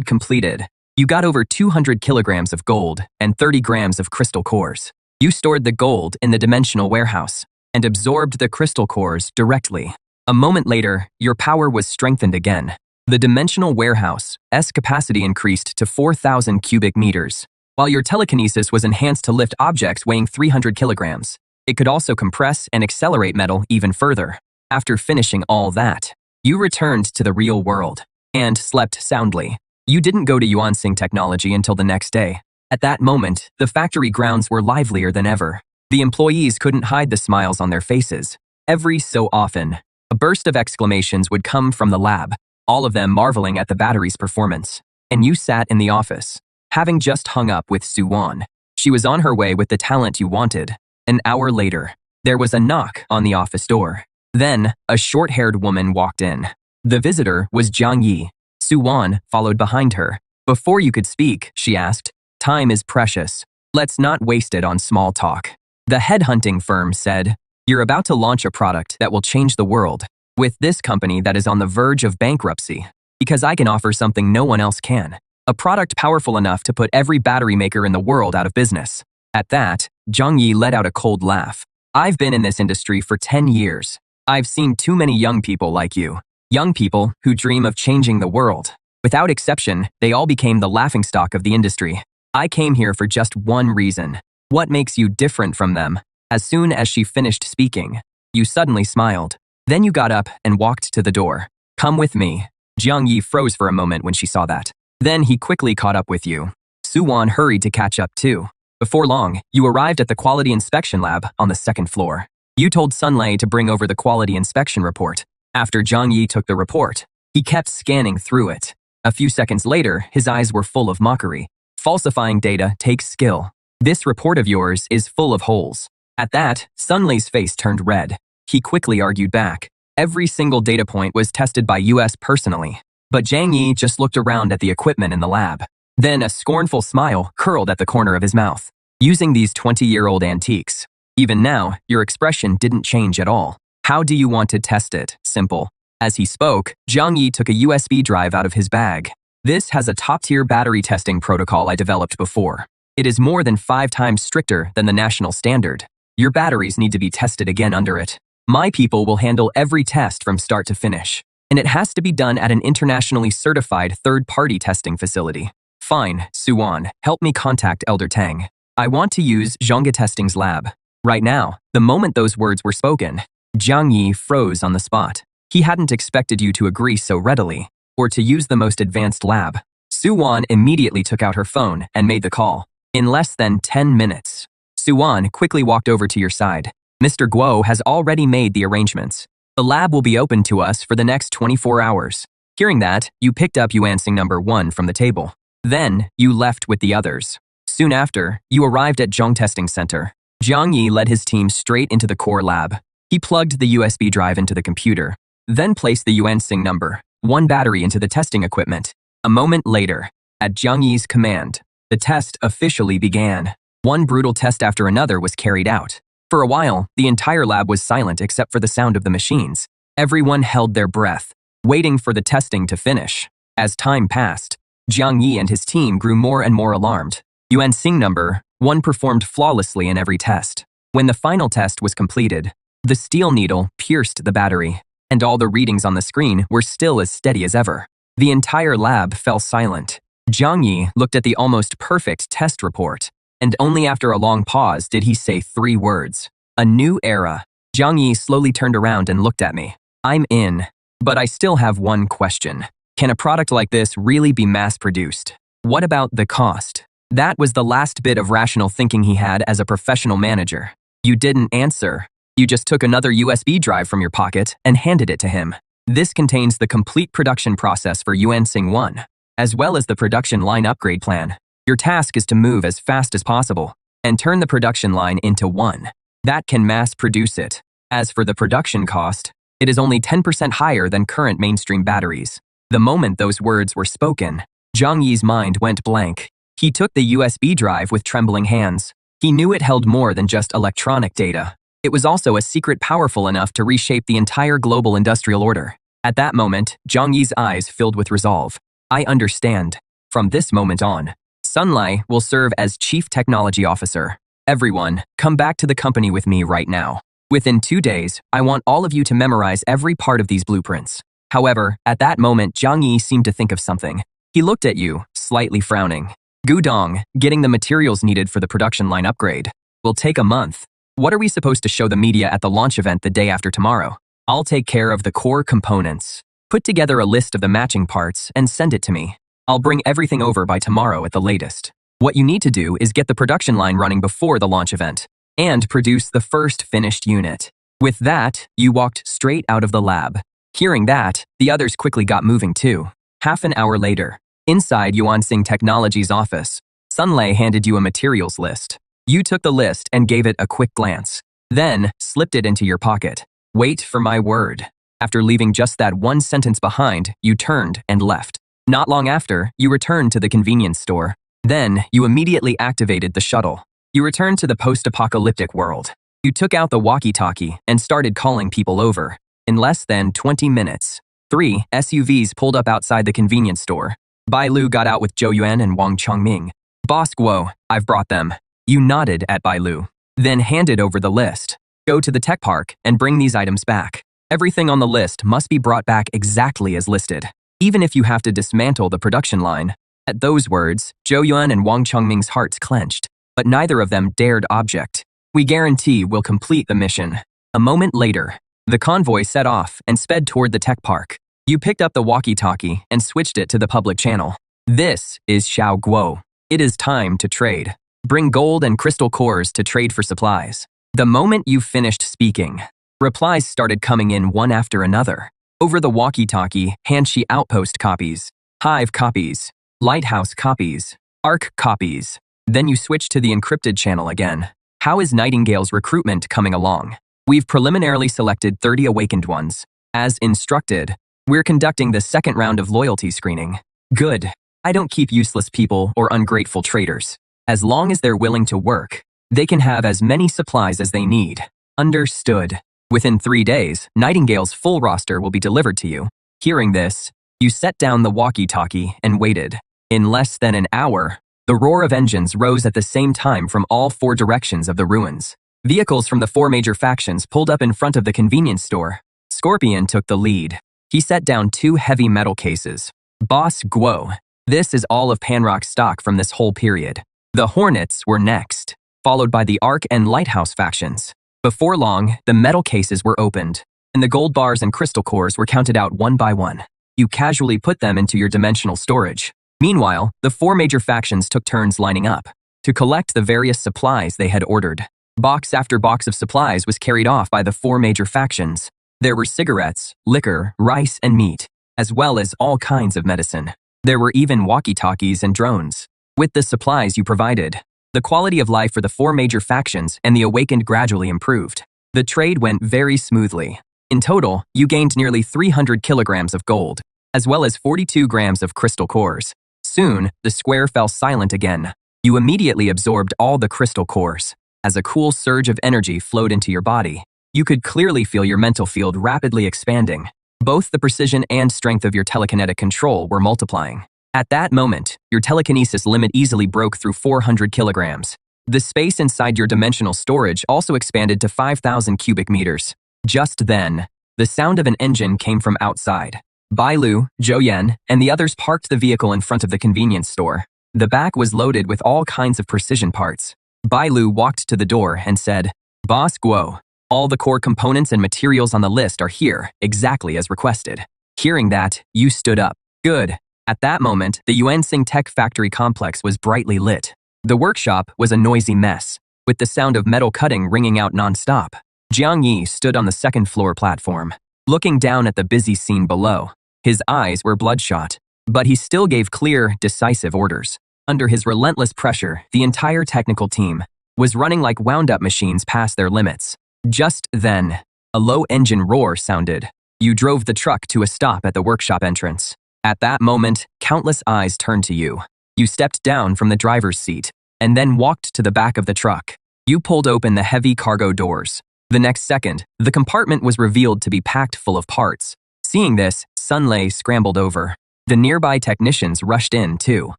completed. You got over 200 kilograms of gold and 30 grams of crystal cores. You stored the gold in the dimensional warehouse and absorbed the crystal cores directly. A moment later, your power was strengthened again. The dimensional warehouse's capacity increased to 4,000 cubic meters, while your telekinesis was enhanced to lift objects weighing 300 kilograms. It could also compress and accelerate metal even further. After finishing all that, you returned to the real world and slept soundly. You didn't go to Yuansing Technology until the next day. At that moment, the factory grounds were livelier than ever. The employees couldn't hide the smiles on their faces. Every so often, a burst of exclamations would come from the lab, all of them marveling at the battery's performance. And you sat in the office, having just hung up with Su Wan. She was on her way with the talent you wanted. An hour later, There was a knock on the office door. Then, a short-haired woman walked in. The visitor was Jiang Yi. Su-wan followed behind her. Before you could speak, she asked, "Time is precious. Let's not waste it on small talk." The headhunting firm said, "You're about to launch a product that will change the world with this company that is on the verge of bankruptcy, because I can offer something no one else can. A product powerful enough to put every battery maker in the world out of business." At that, Jiang Yi let out a cold laugh. "I've been in this industry for 10 years. I've seen too many young people like you. Young people who dream of changing the world. Without exception, they all became the laughingstock of the industry. I came here for just one reason. What makes you different from them?" As soon as she finished speaking, you suddenly smiled. Then you got up and walked to the door. "Come with me." Jiang Yi froze for a moment when she saw that. Then he quickly caught up with you. Su-wan hurried to catch up too. Before long, you arrived at the quality inspection lab on the second floor. You told Sunlei to bring over the quality inspection report. After Jiang Yi took the report, he kept scanning through it. A few seconds later, his eyes were full of mockery. "Falsifying data takes skill. This report of yours is full of holes." At that, Sunlei's face turned red. He quickly argued back. Every single data point was tested by US personally. But Jiang Yi just looked around at the equipment in the lab. Then a scornful smile curled at the corner of his mouth. "Using these 20-year-old antiques. Even now, your expression didn't change at all. How do you want to test it? Simple." As he spoke, Jiang Yi took a USB drive out of his bag. "This has a top-tier battery testing protocol I developed before. It is more than 5 times stricter than the national standard. Your batteries need to be tested again under it. My people will handle every test from start to finish. And it has to be done at an internationally certified third-party testing facility." "Fine, Su-wan, help me contact Elder Tang. I want to use Zhonga Testing's lab." Right now, the moment those words were spoken, Jiang Yi froze on the spot. He hadn't expected you to agree so readily, or to use the most advanced lab. Su-wan immediately took out her phone and made the call. In less than 10 minutes, Su-wan quickly walked over to your side. "Mr. Guo has already made the arrangements. The lab will be open to us for the next 24 hours. Hearing that, you picked up Yuansing number 1 from the table. Then, you left with the others. Soon after, you arrived at Zhong Testing Center. Jiang Yi led his team straight into the core lab. He plugged the USB drive into the computer, then placed the Yuansing number 1 battery into the testing equipment. A moment later, at Jiang Yi's command, the test officially began. One brutal test after another was carried out. For a while, the entire lab was silent except for the sound of the machines. Everyone held their breath, waiting for the testing to finish. As time passed, Jiang Yi and his team grew more and more alarmed. Yuansing number 1 performed flawlessly in every test. When the final test was completed, the steel needle pierced the battery, and all the readings on the screen were still as steady as ever. The entire lab fell silent. Jiang Yi looked at the almost perfect test report, and only after a long pause did he say 3 words. "A new era." Jiang Yi slowly turned around and looked at me. "I'm in, but I still have one question. Can a product like this really be mass-produced? What about the cost?" That was the last bit of rational thinking he had as a professional manager. You didn't answer. You just took another USB drive from your pocket and handed it to him. "This contains the complete production process for Yuansing 1, as well as the production line upgrade plan. Your task is to move as fast as possible and turn the production line into one that can mass produce it. As for the production cost, it is only 10% higher than current mainstream batteries." The moment those words were spoken, Jiang Yi's mind went blank. He took the USB drive with trembling hands. He knew it held more than just electronic data. It was also a secret powerful enough to reshape the entire global industrial order. At that moment, Jiang Yi's eyes filled with resolve. "I understand. From this moment on, Sunlei will serve as Chief Technology Officer. Everyone, come back to the company with me right now. Within 2 days, I want all of you to memorize every part of these blueprints." However, at that moment, Jiang Yi seemed to think of something. He looked at you, slightly frowning. "Gudong, getting the materials needed for the production line upgrade will take a month. What are we supposed to show the media at the launch event the day after tomorrow? I'll take care of the core components. Put together a list of the matching parts and send it to me. I'll bring everything over by tomorrow at the latest. What you need to do is get the production line running before the launch event and produce the first finished unit." With that, you walked straight out of the lab. Hearing that, the others quickly got moving too. Half an hour later, inside Yuansing Technology's office, Sunlei handed you a materials list. You took the list and gave it a quick glance. then slipped it into your pocket. Wait for my word. After leaving just that one sentence behind, you turned and left. Not long after, you returned to the convenience store. Then, you immediately activated the shuttle. You returned to the post-apocalyptic world. You took out the walkie-talkie and started calling people over. In less than 20 minutes, 3 SUVs pulled up outside the convenience store. Bai Lu got out with Zhou Yuan and Wang Chongming. Boss Guo, I've brought them. You nodded at Bai Lu, then handed over the list. Go to the tech park and bring these items back. Everything on the list must be brought back exactly as listed, even if you have to dismantle the production line. At those words, Zhou Yuan and Wang Chongming's hearts clenched, but neither of them dared object. We guarantee we'll complete the mission. A moment later, the convoy set off and sped toward the tech park. You picked up the walkie-talkie and switched it to the public channel. This is Xiao Guo. It is time to trade. Bring gold and crystal cores to trade for supplies. The moment you finished speaking, replies started coming in one after another. Over the walkie-talkie, Hanshi outpost copies, Hive copies, Lighthouse copies, Arc copies. Then you switched to the encrypted channel again. How is Nightingale's recruitment coming along? We've preliminarily selected 30 awakened ones. As instructed, we're conducting the second round of loyalty screening. Good. I don't keep useless people or ungrateful traders. As long as they're willing to work, they can have as many supplies as they need. Understood. Within 3 days, Nightingale's full roster will be delivered to you. Hearing this, you set down the walkie-talkie and waited. In less than an hour, the roar of engines rose at the same time from all 4 directions of the ruins. Vehicles from the 4 major factions pulled up in front of the convenience store. Scorpion took the lead. He set down 2 heavy metal cases. Boss Guo, this is all of Panrock's stock from this whole period. The Hornets were next, followed by the Arc and Lighthouse factions. Before long, the metal cases were opened, and the gold bars and crystal cores were counted out one by one. You casually put them into your dimensional storage. Meanwhile, the 4 major factions took turns lining up to collect the various supplies they had ordered. Box after box of supplies was carried off by the 4 major factions. There were cigarettes, liquor, rice, and meat, as well as all kinds of medicine. There were even walkie-talkies and drones. With the supplies you provided, the quality of life for the 4 major factions and the awakened gradually improved. The trade went very smoothly. In total, you gained nearly 300 kilograms of gold, as well as 42 grams of crystal cores. Soon, the square fell silent again. You immediately absorbed all the crystal cores. As a cool surge of energy flowed into your body, you could clearly feel your mental field rapidly expanding. Both the precision and strength of your telekinetic control were multiplying. At that moment, your telekinesis limit easily broke through 400 kilograms. The space inside your dimensional storage also expanded to 5,000 cubic meters. Just then, the sound of an engine came from outside. Bai Lu, Zhou Yan, and the others parked the vehicle in front of the convenience store. The back was loaded with all kinds of precision parts. Bai Lu walked to the door and said, Boss Guo, all the core components and materials on the list are here, exactly as requested. Hearing that, you stood up. Good. At that moment, the Yuansing Tech Factory complex was brightly lit. The workshop was a noisy mess, with the sound of metal cutting ringing out non-stop. Jiang Yi stood on the second-floor platform, looking down at the busy scene below. His eyes were bloodshot, but he still gave clear, decisive orders. Under his relentless pressure, the entire technical team was running like wound-up machines past their limits. Just then, a low engine roar sounded. You drove the truck to a stop at the workshop entrance. At that moment, countless eyes turned to you. You stepped down from the driver's seat and then walked to the back of the truck. You pulled open the heavy cargo doors. The next second, the compartment was revealed to be packed full of parts. Seeing this, Sun Lei scrambled over. The nearby technicians rushed in, too.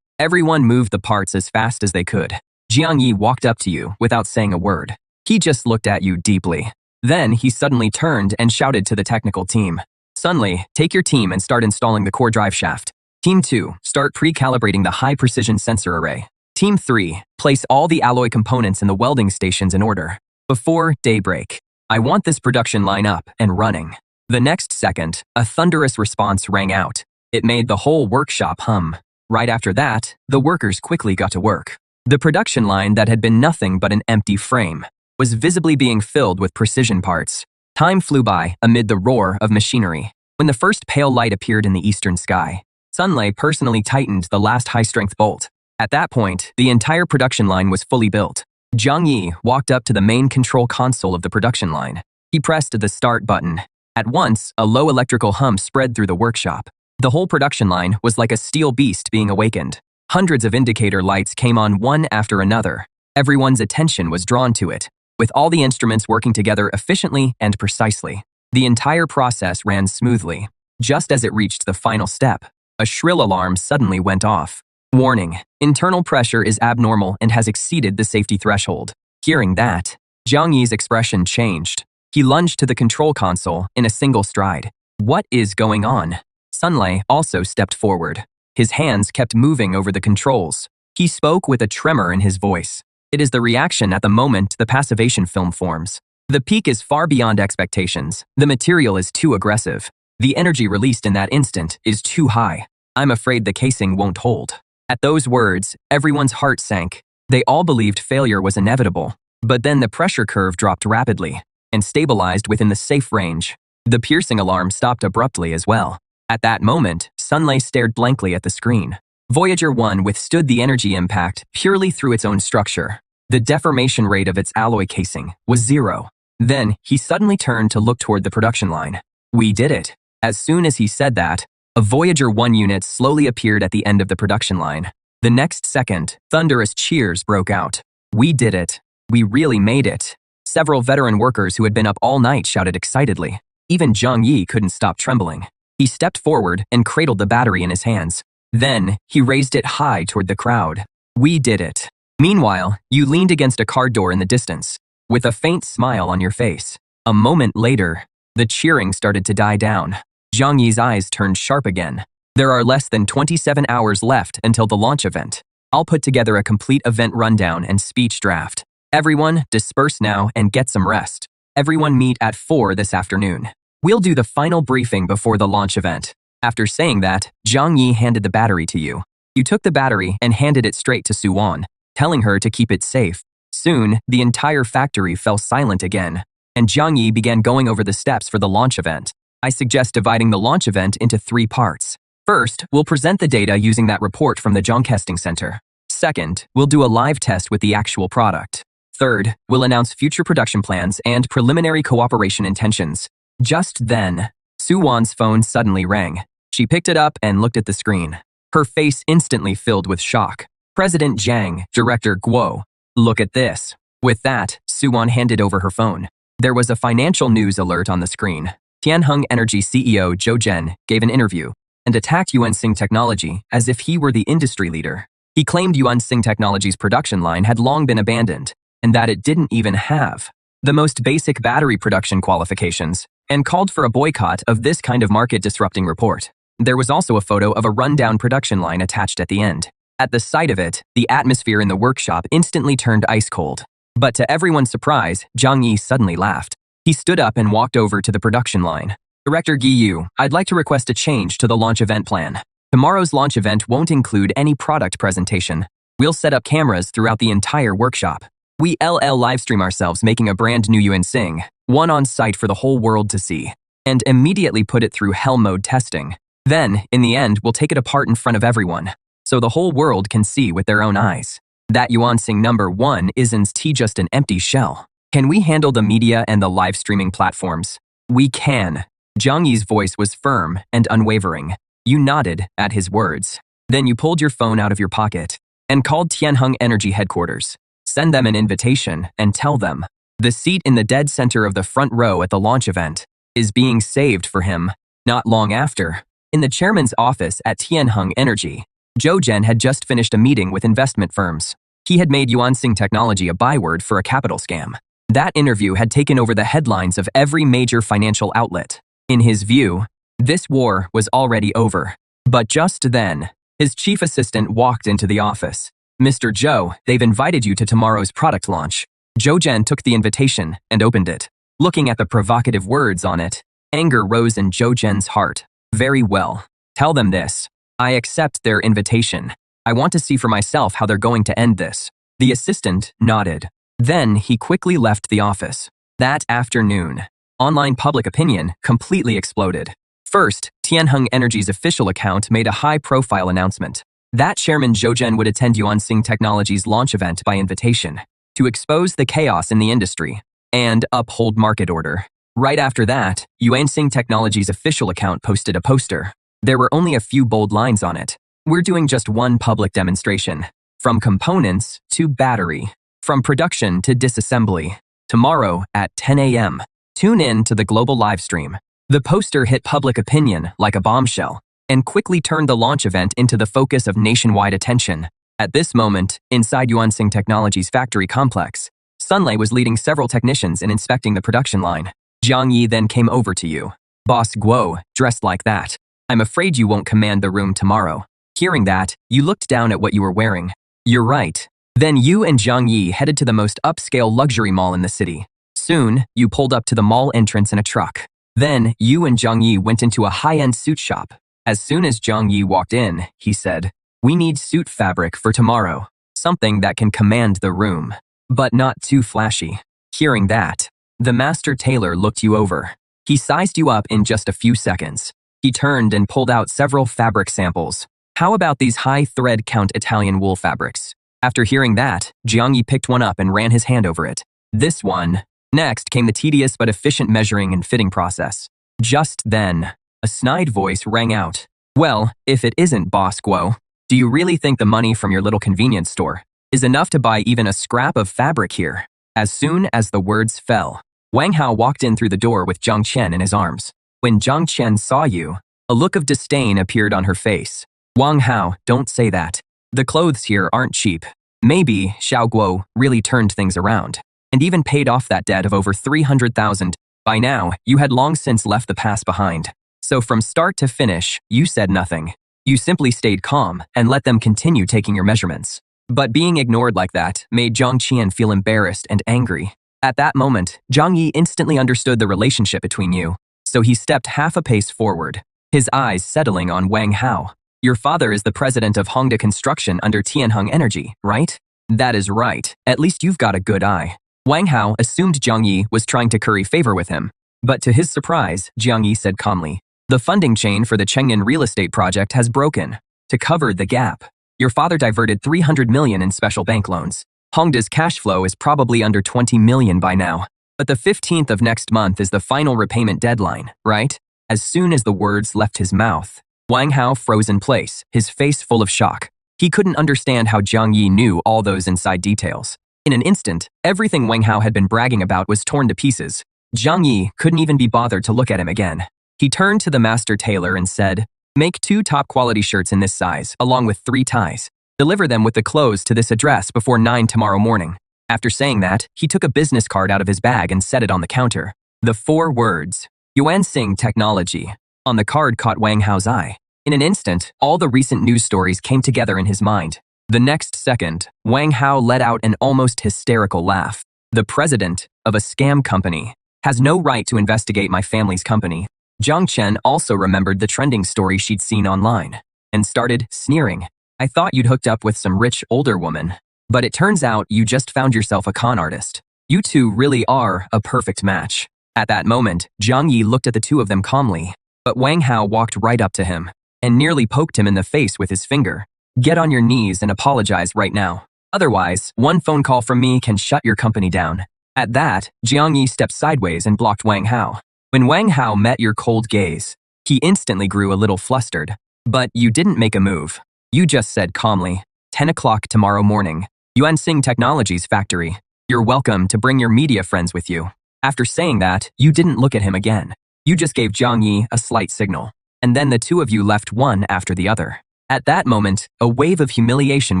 Everyone moved the parts as fast as they could. Jiang Yi walked up to you without saying a word. He just looked at you deeply. Then he suddenly turned and shouted to the technical team. Sun Lei, take your team and start installing the core drive shaft. Team 2, start pre-calibrating the high-precision sensor array. Team 3, place all the alloy components in the welding stations in order. Before daybreak, I want this production line up and running. The next second, a thunderous response rang out. It made the whole workshop hum. Right after that, the workers quickly got to work. The production line that had been nothing but an empty frame was visibly being filled with precision parts. Time flew by amid the roar of machinery. When the first pale light appeared in the eastern sky, Sun Lei personally tightened the last high-strength bolt. At that point, the entire production line was fully built. Zhang Yi walked up to the main control console of the production line. He pressed the start button. At once, a low electrical hum spread through the workshop. The whole production line was like a steel beast being awakened. Hundreds of indicator lights came on one after another. Everyone's attention was drawn to it, with all the instruments working together efficiently and precisely. The entire process ran smoothly. Just as it reached the final step, a shrill alarm suddenly went off. Warning: internal pressure is abnormal and has exceeded the safety threshold. Hearing that, Zhang Yi's expression changed. He lunged to the control console in a single stride. What is going on? Sunlei also stepped forward. His hands kept moving over the controls. He spoke with a tremor in his voice. It is the reaction at the moment the passivation film forms. The peak is far beyond expectations. The material is too aggressive. The energy released in that instant is too high. I'm afraid the casing won't hold. At those words, everyone's heart sank. They all believed failure was inevitable. But then the pressure curve dropped rapidly and stabilized within the safe range. The piercing alarm stopped abruptly as well. At that moment, Sunlei stared blankly at the screen. Voyager 1 withstood the energy impact purely through its own structure. The deformation rate of its alloy casing was 0. Then, he suddenly turned to look toward the production line. We did it. As soon as he said that, a Voyager 1 unit slowly appeared at the end of the production line. The next second, thunderous cheers broke out. We did it. We really made it. Several veteran workers who had been up all night shouted excitedly. Even Zhang Yi couldn't stop trembling. He stepped forward and cradled the battery in his hands. Then, he raised it high toward the crowd. We did it. Meanwhile, you leaned against a car door in the distance, with a faint smile on your face. A moment later, the cheering started to die down. Zhang Yi's eyes turned sharp again. There are less than 27 hours left until the launch event. I'll put together a complete event rundown and speech draft. Everyone, disperse now and get some rest. Everyone meet at 4 this afternoon. We'll do the final briefing before the launch event. After saying that, Zhang Yi handed the battery to you. You took the battery and handed it straight to Suwan, telling her to keep it safe. Soon, the entire factory fell silent again, and Zhang Yi began going over the steps for the launch event. I suggest dividing the launch event into 3 parts. First, we'll present the data using that report from the Zhongkesting Center. Second, we'll do a live test with the actual product. Third, we'll announce future production plans and preliminary cooperation intentions. Just then, Suwan's phone suddenly rang. She picked it up and looked at the screen. Her face instantly filled with shock. President Zhang, Director Guo. Look at this. With that, Suwan handed over her phone. There was a financial news alert on the screen. Tianheng Energy CEO Zhou Zhen gave an interview and attacked Yuansing Technology as if he were the industry leader. He claimed Yuansing Technology's production line had long been abandoned and that it didn't even have the most basic battery production qualifications, and called for a boycott of this kind of market-disrupting report. There was also a photo of a rundown production line attached at the end. At the sight of it, the atmosphere in the workshop instantly turned ice cold. But to everyone's surprise, Zhang Yi suddenly laughed. He stood up and walked over to the production line. Director Guiyu, I'd like to request a change to the launch event plan. Tomorrow's launch event won't include any product presentation. We'll set up cameras throughout the entire workshop. We livestream ourselves making a brand new Yuansing, one on site for the whole world to see, and immediately put it through hell mode testing. Then, in the end, we'll take it apart in front of everyone, so the whole world can see with their own eyes. That Yuansing number 1 isn't just an empty shell. Can we handle the media and the live streaming platforms? We can. Zhang Yi's voice was firm and unwavering. You nodded at his words. Then you pulled your phone out of your pocket and called Tianheng Energy headquarters. Send them an invitation and tell them the seat in the dead center of the front row at the launch event is being saved for him. Not long after, in the chairman's office at Tianheng Energy, Zhou Zhen had just finished a meeting with investment firms. He had made Yuansing Technology a byword for a capital scam. That interview had taken over the headlines of every major financial outlet. In his view, this war was already over. But just then, his chief assistant walked into the office. Mr. Zhou, they've invited you to tomorrow's product launch. Zhou Zhen took the invitation and opened it. Looking at the provocative words on it, anger rose in Zhou Zhen's heart. Very well. Tell them this. I accept their invitation. I want to see for myself how they're going to end this. The assistant nodded. Then he quickly left the office. That afternoon, online public opinion completely exploded. First, Tianheng Energy's official account made a high-profile announcement that Chairman Zhou Zhen would attend Yuansing Technology's launch event by invitation. to expose the chaos in the industry and uphold market order. Right after that, Yuansing Technologies' official account posted a poster. There were only a few bold lines on it. We're doing just one public demonstration. From components to battery. From production to disassembly. Tomorrow at 10 a.m. Tune in to the global livestream. The poster hit public opinion like a bombshell and quickly turned the launch event into the focus of nationwide attention. At this moment, inside Yuansing Technologies' factory complex, Sunlei was leading several technicians in inspecting the production line. Jiang Yi then came over to you. Boss Guo, dressed like that. I'm afraid you won't command the room tomorrow. Hearing that, you looked down at what you were wearing. You're right. Then you and Jiang Yi headed to the most upscale luxury mall in the city. Soon, you pulled up to the mall entrance in a truck. Then, you and Jiang Yi went into a high-end suit shop. As soon as Jiang Yi walked in, he said, "We need suit fabric for tomorrow. Something that can command the room, but not too flashy." Hearing that, the master tailor looked you over. He sized you up in just a few seconds. He turned and pulled out several fabric samples. How about these high thread count Italian wool fabrics? After hearing that, Jiang Yi picked one up and ran his hand over it. This one. Next came the tedious but efficient measuring and fitting process. Just then, a snide voice rang out. "Well, if it isn't Boss Guo, do you really think the money from your little convenience store is enough to buy even a scrap of fabric here?" As soon as the words fell, Wang Hao walked in through the door with Zhang Qian in his arms. When Zhang Qian saw you, a look of disdain appeared on her face. "Wang Hao, don't say that. The clothes here aren't cheap." Maybe Xiao Guo really turned things around and even paid off that debt of over 300,000. By now, you had long since left the past behind. So from start to finish, you said nothing. You simply stayed calm and let them continue taking your measurements. But being ignored like that made Zhang Qian feel embarrassed and angry. At that moment, Jiang Yi instantly understood the relationship between you, so he stepped half a pace forward, his eyes settling on Wang Hao. "Your father is the president of Hongda Construction under Tianheng Energy, right?" "That is right. At least you've got a good eye." Wang Hao assumed Jiang Yi was trying to curry favor with him, but to his surprise, Jiang Yi said calmly, "The funding chain for the Chengyan real estate project has broken. To cover the gap, your father diverted 300 million in special bank loans. Hongda's cash flow is probably under 20 million by now, but the 15th of next month is the final repayment deadline, right?" As soon as the words left his mouth, Wang Hao froze in place, his face full of shock. He couldn't understand how Jiang Yi knew all those inside details. In an instant, everything Wang Hao had been bragging about was torn to pieces. Jiang Yi couldn't even be bothered to look at him again. He turned to the master tailor and said, "Make 2 top-quality shirts in this size, along with 3 ties. Deliver them with the clothes to this address before 9 tomorrow morning." After saying that, he took a business card out of his bag and set it on the counter. The 4 words, "Yuansing Technology," on the card caught Wang Hao's eye. In an instant, all the recent news stories came together in his mind. The next second, Wang Hao let out an almost hysterical laugh. "The president of a scam company has no right to investigate my family's company." Zhang Chen also remembered the trending story she'd seen online and started sneering. "I thought you'd hooked up with some rich older woman, but it turns out you just found yourself a con artist. You two really are a perfect match." At that moment, Jiang Yi looked at the two of them calmly, but Wang Hao walked right up to him and nearly poked him in the face with his finger. "Get on your knees and apologize right now. Otherwise, one phone call from me can shut your company down." At that, Jiang Yi stepped sideways and blocked Wang Hao. When Wang Hao met your cold gaze, he instantly grew a little flustered. But you didn't make a move. You just said calmly, 10 o'clock tomorrow morning, Yuansing Technologies factory. You're welcome to bring your media friends with you. After saying that, you didn't look at him again. You just gave Jiang Yi a slight signal. And then the two of you left one after the other. At that moment, a wave of humiliation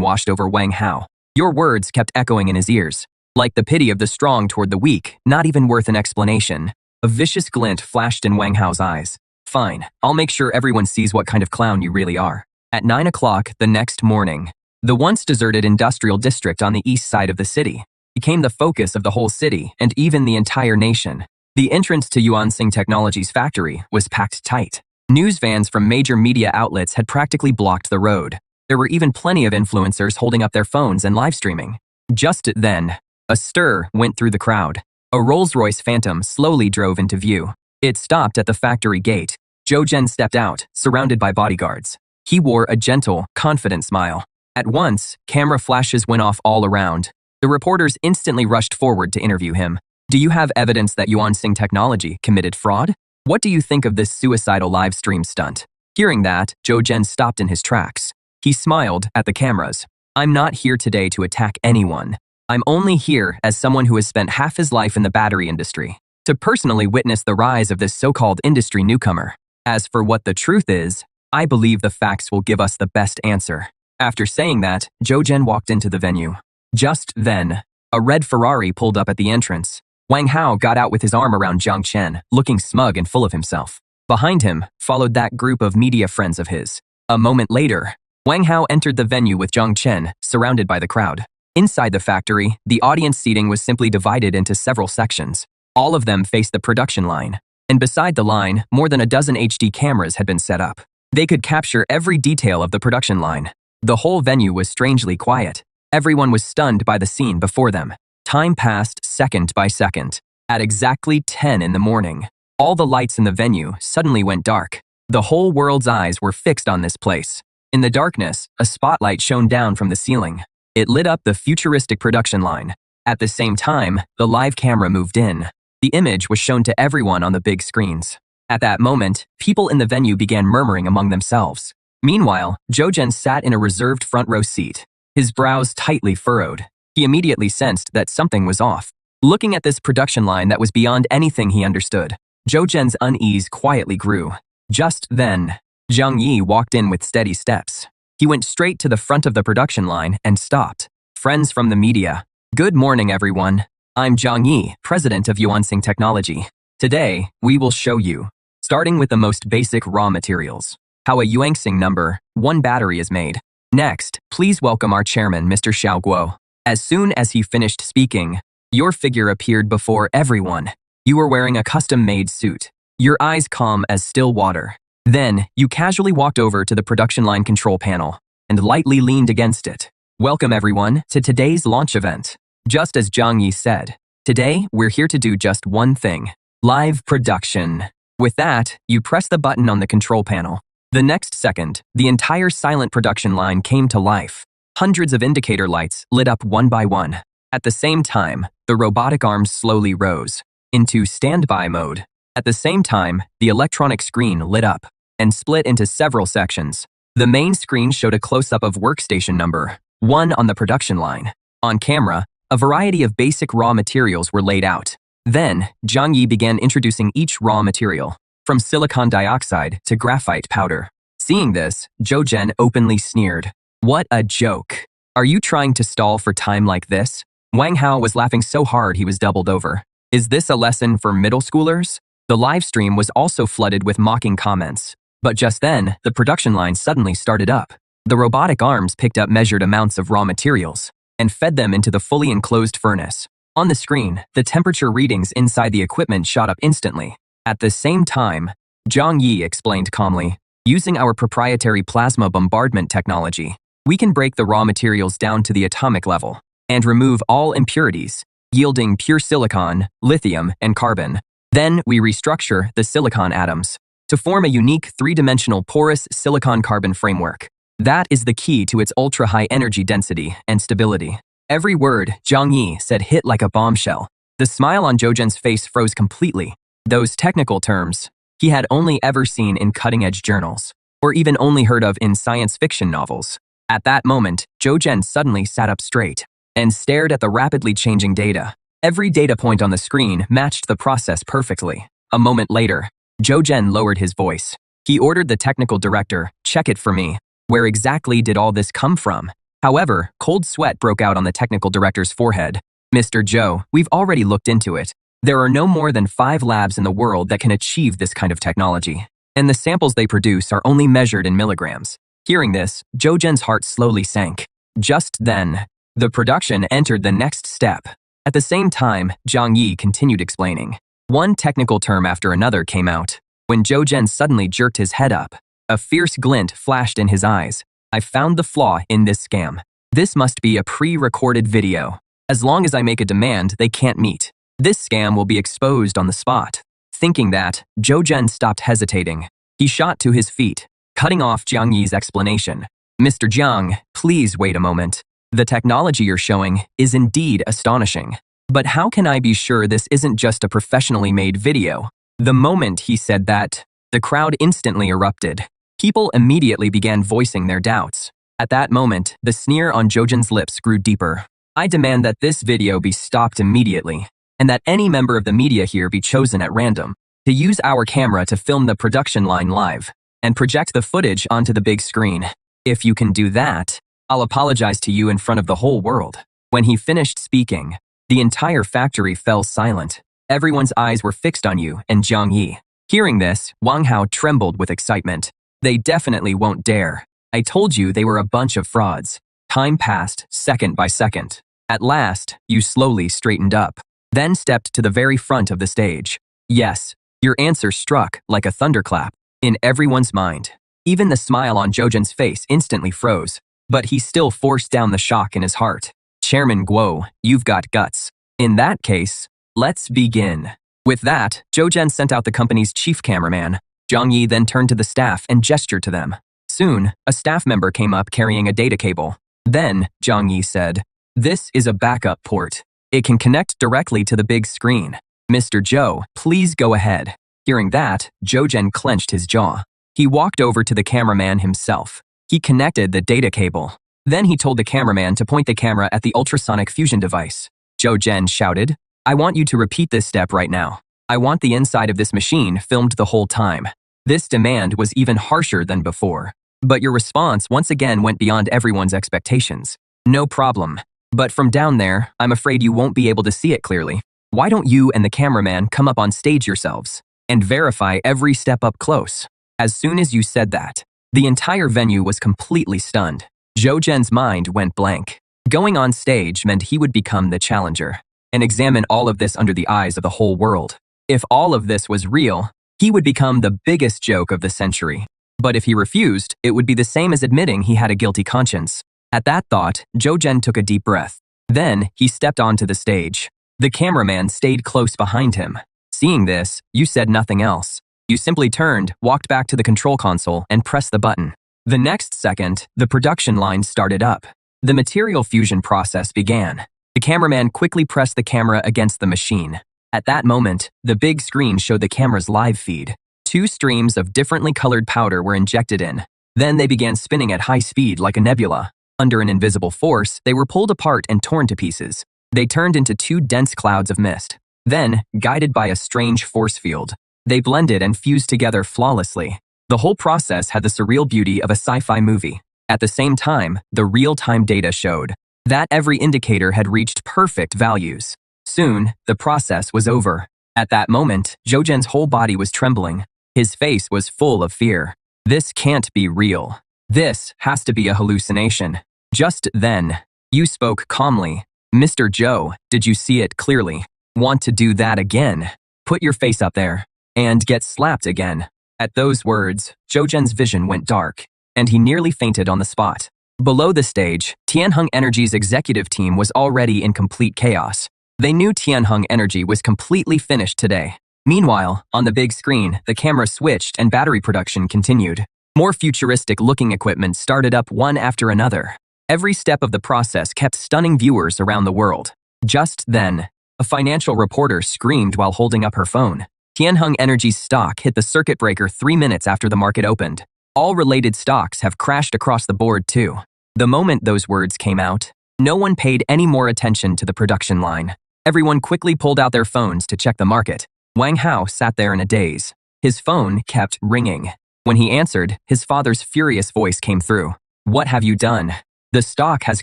washed over Wang Hao. Your words kept echoing in his ears. Like the pity of the strong toward the weak, not even worth an explanation. A vicious glint flashed in Wang Hao's eyes. "Fine, I'll make sure everyone sees what kind of clown you really are." At 9 o'clock the next morning, the once deserted industrial district on the east side of the city became the focus of the whole city and even the entire nation. The entrance to Yuansing Technologies factory was packed tight. News vans from major media outlets had practically blocked the road. There were even plenty of influencers holding up their phones and live streaming. Just then, a stir went through the crowd. A Rolls-Royce Phantom slowly drove into view. It stopped at the factory gate. Zhou Zhen stepped out, surrounded by bodyguards. He wore a gentle, confident smile. At once, camera flashes went off all around. The reporters instantly rushed forward to interview him. Do you have evidence that Yuansing Technology committed fraud? What do you think of this suicidal live stream stunt? Hearing that, Zhou Zhen stopped in his tracks. He smiled at the cameras. I'm not here today to attack anyone. I'm only here as someone who has spent half his life in the battery industry, to personally witness the rise of this so-called industry newcomer. As for what the truth is, I believe the facts will give us the best answer. After saying that, Zhou Zhen walked into the venue. Just then, a red Ferrari pulled up at the entrance. Wang Hao got out with his arm around Jiang Chen, looking smug and full of himself. Behind him followed that group of media friends of his. A moment later, Wang Hao entered the venue with Jiang Chen, surrounded by the crowd. Inside the factory, the audience seating was simply divided into several sections. All of them faced the production line. And beside the line, more than a dozen HD cameras had been set up. They could capture every detail of the production line. The whole venue was strangely quiet. Everyone was stunned by the scene before them. Time passed second by second. At exactly 10 in the morning, all the lights in the venue suddenly went dark. The whole world's eyes were fixed on this place. In the darkness, a spotlight shone down from the ceiling. It lit up the futuristic production line. At the same time, the live camera moved in. The image was shown to everyone on the big screens. At that moment, people in the venue began murmuring among themselves. Meanwhile, Zhou Zhen sat in a reserved front row seat, his brows tightly furrowed. He immediately sensed that something was off. Looking at this production line that was beyond anything he understood, Zhou Zhen's unease quietly grew. Just then, Zhang Yi walked in with steady steps. He went straight to the front of the production line and stopped. Friends from the media. Good morning, everyone. I'm Zhang Yi, president of Yuansing Technology. Today, we will show you, starting with the most basic raw materials, how a Yuansing number 1 battery is made. Next, please welcome our chairman, Mr. Xiao Guo. As soon as he finished speaking, your figure appeared before everyone. You were wearing a custom-made suit, your eyes calm as still water. Then, you casually walked over to the production line control panel and lightly leaned against it. Welcome everyone to today's launch event. Just as Zhang Yi said, today we're here to do just one thing, live production. With that, you press the button on the control panel. The next second, the entire silent production line came to life. Hundreds of indicator lights lit up one by one. At the same time, the robotic arms slowly rose into standby mode. At the same time, the electronic screen lit up and split into several sections. The main screen showed a close-up of workstation number 1 on the production line. On camera, a variety of basic raw materials were laid out. Then, Zhang Yi began introducing each raw material, from silicon dioxide to graphite powder. Seeing this, Zhou Zhen openly sneered. What a joke. Are you trying to stall for time like this? Wang Hao was laughing so hard he was doubled over. Is this a lesson for middle schoolers? The live stream was also flooded with mocking comments. But just then, the production line suddenly started up. The robotic arms picked up measured amounts of raw materials and fed them into the fully enclosed furnace. On the screen, the temperature readings inside the equipment shot up instantly. At the same time, Zhang Yi explained calmly, using our proprietary plasma bombardment technology, we can break the raw materials down to the atomic level and remove all impurities, yielding pure silicon, lithium, and carbon. Then we restructure the silicon atoms to form a unique three-dimensional porous silicon-carbon framework. That is the key to its ultra-high energy density and stability. Every word Zhang Yi said hit like a bombshell. The smile on Zhou Zhen's face froze completely. Those technical terms he had only ever seen in cutting-edge journals, or even only heard of in science fiction novels. At that moment, Zhou Zhen suddenly sat up straight and stared at the rapidly changing data. Every data point on the screen matched the process perfectly. A moment later, Zhou Zhen lowered his voice. He ordered the technical director, check it for me. Where exactly did all this come from? However, cold sweat broke out on the technical director's forehead. Mr. Zhou, we've already looked into it. There are no more than 5 labs in the world that can achieve this kind of technology, and the samples they produce are only measured in milligrams. Hearing this, Zhou Zhen's heart slowly sank. Just then, the production entered the next step. At the same time, Zhang Yi continued explaining. One technical term after another came out. When Zhou Zhen suddenly jerked his head up, a fierce glint flashed in his eyes. I found the flaw in this scam. This must be a pre-recorded video. As long as I make a demand they can't meet, this scam will be exposed on the spot. Thinking that, Zhou Zhen stopped hesitating. He shot to his feet, cutting off Jiang Yi's explanation. Mr. Jiang, please wait a moment. The technology you're showing is indeed astonishing. But how can I be sure this isn't just a professionally made video? The moment he said that, the crowd instantly erupted. People immediately began voicing their doubts. At that moment, the sneer on Jojin's lips grew deeper. I demand that this video be stopped immediately, and that any member of the media here be chosen at random to use our camera to film the production line live and project the footage onto the big screen. If you can do that, I'll apologize to you in front of the whole world. When he finished speaking, the entire factory fell silent. Everyone's eyes were fixed on you and Jiang Yi. Hearing this, Wang Hao trembled with excitement. They definitely won't dare. I told you they were a bunch of frauds. Time passed, second by second. At last, you slowly straightened up, then stepped to the very front of the stage. Yes, your answer struck like a thunderclap in everyone's mind. Even the smile on Jojin's face instantly froze, but he still forced down the shock in his heart. Chairman Guo, you've got guts. In that case, let's begin. With that, Jojin sent out the company's chief cameraman. Jiang Yi then turned to the staff and gestured to them. Soon, a staff member came up carrying a data cable. Then, Jiang Yi said, "This is a backup port. It can connect directly to the big screen. Mr. Zhou, please go ahead." Hearing that, Jojin clenched his jaw. He walked over to the cameraman himself. He connected the data cable. Then he told the cameraman to point the camera at the ultrasonic fusion device. Jojin shouted, "I want you to repeat this step right now. I want the inside of this machine filmed the whole time." This demand was even harsher than before. But your response once again went beyond everyone's expectations. No problem. But from down there, I'm afraid you won't be able to see it clearly. Why don't you and the cameraman come up on stage yourselves and verify every step up close? As soon as you said that, the entire venue was completely stunned. Jojin's mind went blank. Going on stage meant he would become the challenger and examine all of this under the eyes of the whole world. If all of this was real, he would become the biggest joke of the century. But if he refused, it would be the same as admitting he had a guilty conscience. At that thought, Jojin took a deep breath. Then, he stepped onto the stage. The cameraman stayed close behind him. Seeing this, you said nothing else. You simply turned, walked back to the control console, and pressed the button. The next second, the production line started up. The material fusion process began. The cameraman quickly pressed the camera against the machine. At that moment, the big screen showed the camera's live feed. 2 streams of differently colored powder were injected in. Then they began spinning at high speed like a nebula. Under an invisible force, they were pulled apart and torn to pieces. They turned into 2 dense clouds of mist. Then, guided by a strange force field, they blended and fused together flawlessly. The whole process had the surreal beauty of a sci-fi movie. At the same time, the real-time data showed that every indicator had reached perfect values. Soon, the process was over. At that moment, Jojin's whole body was trembling. His face was full of fear. This can't be real. This has to be a hallucination. Just then, you spoke calmly. "Mr. Zhou, did you see it clearly? Want to do that again? Put your face up there and get slapped again." At those words, Jojin's vision went dark, and he nearly fainted on the spot. Below the stage, Tianheng Energy's executive team was already in complete chaos. They knew Tianheng Energy was completely finished today. Meanwhile, on the big screen, the camera switched and battery production continued. More futuristic-looking equipment started up one after another. Every step of the process kept stunning viewers around the world. Just then, a financial reporter screamed while holding up her phone. Tianheng Energy's stock hit the circuit breaker 3 minutes after the market opened. All related stocks have crashed across the board too. The moment those words came out, no one paid any more attention to the production line. Everyone quickly pulled out their phones to check the market. Wang Hao sat there in a daze. His phone kept ringing. When he answered, his father's furious voice came through. "What have you done? The stock has